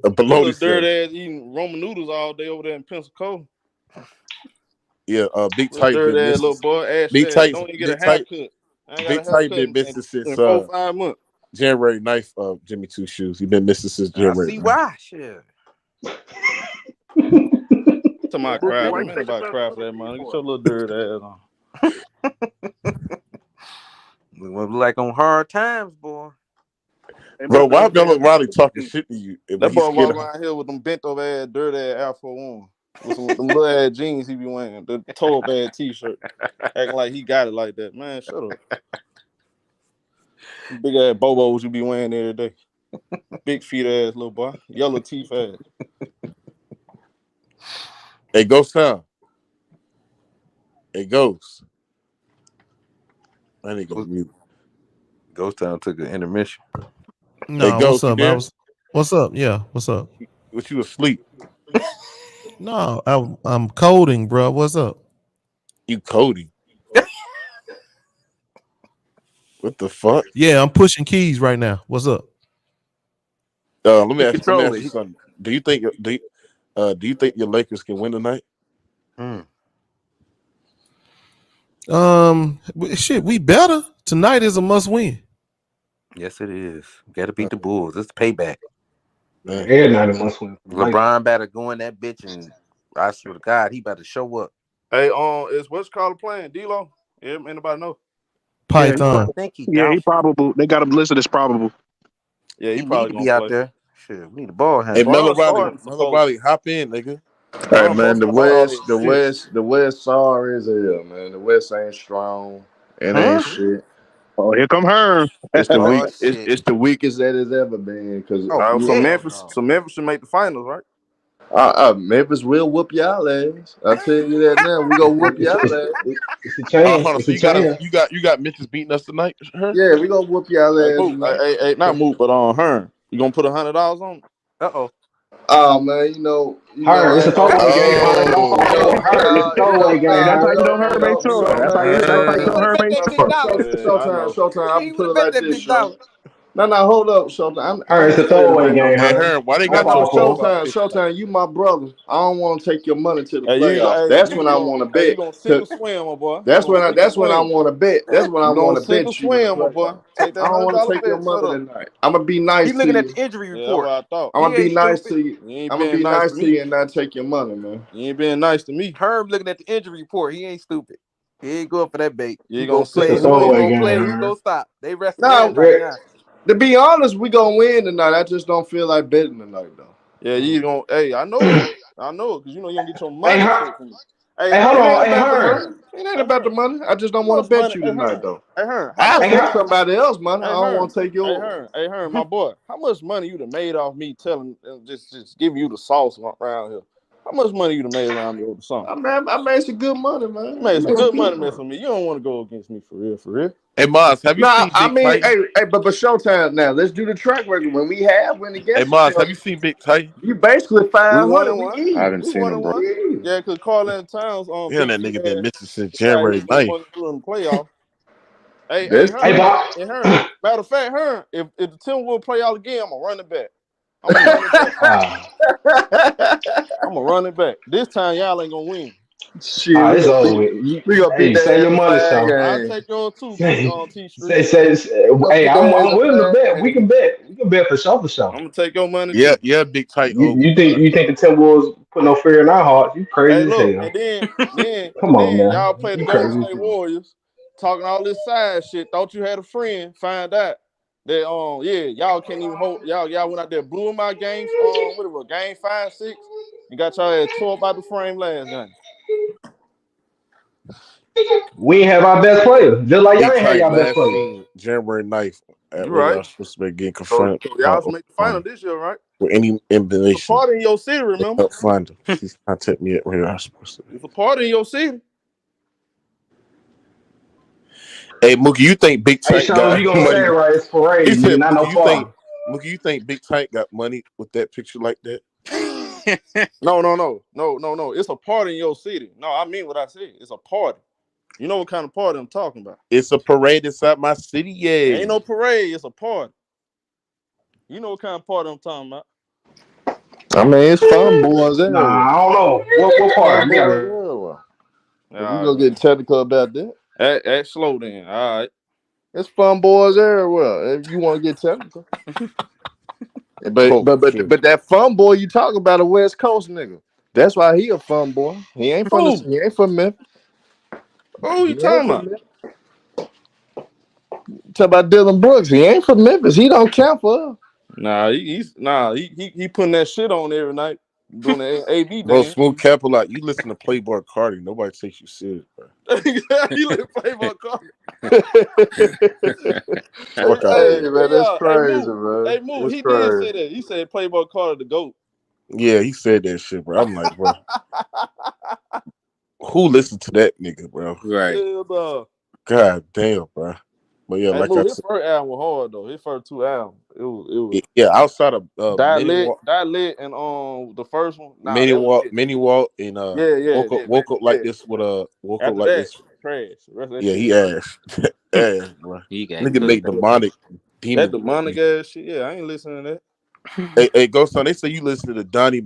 A bologna dirty ass eating Roman noodles all day over there in Pensacola. Yeah, Big Tight. Dirty ass little boy. Ass Big Tight. Don't even get a haircut. Big Tight been missing since 4-5 months. January 9th, Jimmy Two Shoes. You've been missing since January. I see why. Shit. To my crap, man. About crap for that money. Get your little dirty ass on. We look like on hard times, boy. Bro, why Bill Riley talking shit to you? That boy walk around here with them bent over ass, dirty ass Air Force One. With some them little ass jeans he be wearing, the toe up ass t-shirt. Acting like he got it like that. Man, shut up. Big ass bobos you be wearing every day. Big feet ass little boy. Yellow teeth ass. Hey, Ghost Town. Hey, Ghost. I need to go mute. Ghost Town took an intermission. No, hey, Ghost, what's up? What's up? Yeah, what's up? What, you asleep? No, I'm coding, bro. What's up? You coding? What the fuck? Yeah, I'm pushing keys right now. What's up? Let me ask you something. Do you think your Lakers can win tonight? Shit, we better. Tonight is a must win. Yes, it is. Got to beat the Bulls. It's payback. Every night a must win. LeBron better go in that bitch, and I swear to God, he better show up. Hey, is what's called playing? D-Lo? Anybody know? Python. He probable. They got him listed as probable. Yeah, he He probably need to gonna be out play. there. Shit, we need a ball handler. Hey, Melo starting, Riley, hop in, nigga. Hey man, the West West sorry as hell, man. The West ain't strong. It ain't shit. Oh, here come Herm. It's the Oh, weak. shit. It's the weakest that it's ever been. Because so Memphis should make the finals, right? Memphis will whoop y'all ass. I tell you that now. We gonna whoop y'all ass. It's a chance. Hold on, so you got Memphis beating us tonight? Yeah, we gonna whoop y'all ass. Hey, not Moot, but on Hearn. You gonna put $100 on it? Uh-oh. Oh man, you know, it's a throwaway game. It's a throwaway game. That's how you know Herm ain't sure. That's how you know Herm ain't sure. Showtime. I'm put it like this, Showtime. No, hold up, Showtime. It's a throwaway game. Hey, Herm, why they got Showtime, you my brother. I don't want to take your money to the playoffs. That's when I want to bet. You gonna sink or swim, my boy. That's when I want to bet. That's when I want to bet you. Swim, my boy. Take that I don't want to take your money tonight. I'm gonna be nice to you. He's looking at the injury report. Yeah, that's what I thought. I'm gonna be nice to you. I'm gonna be nice to you and not take your money, man. You ain't being nice to me. Herm looking at the injury report. He ain't stupid. He ain't going for that bait. You ain't gonna play. Who's gonna stop? They resting right now. To be honest, we gonna win tonight. I just don't feel like betting tonight, though. Yeah, you gonna. Hey, I know it, because you know you don't get your money. Hey, hold on. Hey, Herm. It ain't about the money. I just don't want to bet you tonight, though. Hey, Herm. I'll take somebody else money. I don't want to take yours. Hey, Herm, my boy. How much money you done made off me telling, just giving you the sauce around here? How much money you done made around me over something? I made some good money, man. You made some good money messing with me. You don't want to go against me for real. Hey, Maz, have you seen Big Titan? but Showtime now. Let's do the track record. When we have win against Hey, Maz, have you seen Big Titan? You basically 500. I haven't seen him, bro. Yeah, because Carl Towns on. Yeah, that nigga been missing since January 9th. Playoff. Hey, Herm. Matter of fact, Herm, if the Timberwolves play out again, I'm gonna run it back. I'm gonna run it back. This time y'all ain't gonna win. Shit, it's over. We gonna beat that. Say your money, Sean. I'll take yours too. Hey, I'm willing to bet. We can bet. We can bet for sure. I'm gonna take your money. Yeah, Big Titan. You think the Timberwolves put no fear in our hearts? You crazy as hell. And then come on, man. Y'all play the Golden State Warriors, talking all this side shit. Thought you had a friend. Find out that y'all can't even hold. Y'all went out there, blew my games. What it was, game 5, 6. You got y'all ass tore up out the frame last game. We ain't have our best player, just like y'all ain't have y'all best player. January 9th. You right. Supposed to be getting confronted. So y'all should make the final this year, right? With any information. It's a party in your city, remember? Help find him. Please contact me at where I'm supposed to be. It's a party in your city. Hey, Mookie, you think Big Tank got you gonna say it right? It's parade. He said, not Mookie, no party. Mookie, you think Big Tank got money with that picture like that? No. It's a party in your city. No, I mean what I said. It's a party. You know what kind of party I'm talking about? It's a parade inside my city, yeah. Ain't no parade. It's a party. You know what kind of party I'm talking about? I mean, it's fun, boys. Nah, I don't know. What party? We gonna get technical about that. Act slow then. All right. It's fun boys everywhere. If you want to get technical. But that fun boy you talk about a West Coast nigga. That's why he a fun boy. He ain't from Memphis. Who you talking about? Talk about Dylan Brooks. He ain't from Memphis. He don't count for us. Nah, he putting that shit on every night. Doing the AB Bro, dance. Smooth Capital, like you listen to Playboy Cardi, nobody takes you serious, bro. He let Playboy Cardi. Hey, man, that's crazy, man. Hey, Moo, That's he crazy. did say that. He said Playboy Cardi the GOAT. Yeah, he said that shit, bro. I'm like, bro, who listened to that nigga, bro? Right. Hell no. God damn, bro. But yeah, Hey, like Moo, I his said, first album was hard though. His first 2 albums, it was. yeah, outside of Die Lit, and the first one. Nah, Mini Walk, and woke up like this with woke After up like that, this. trash. The rest of that Yeah, shit. he ass, ass, bro. He got Nigga make demonic demon. That demonic ass shit. Yeah, I ain't listening to that. Hey, Ghost Town, they say you listen to the Donnie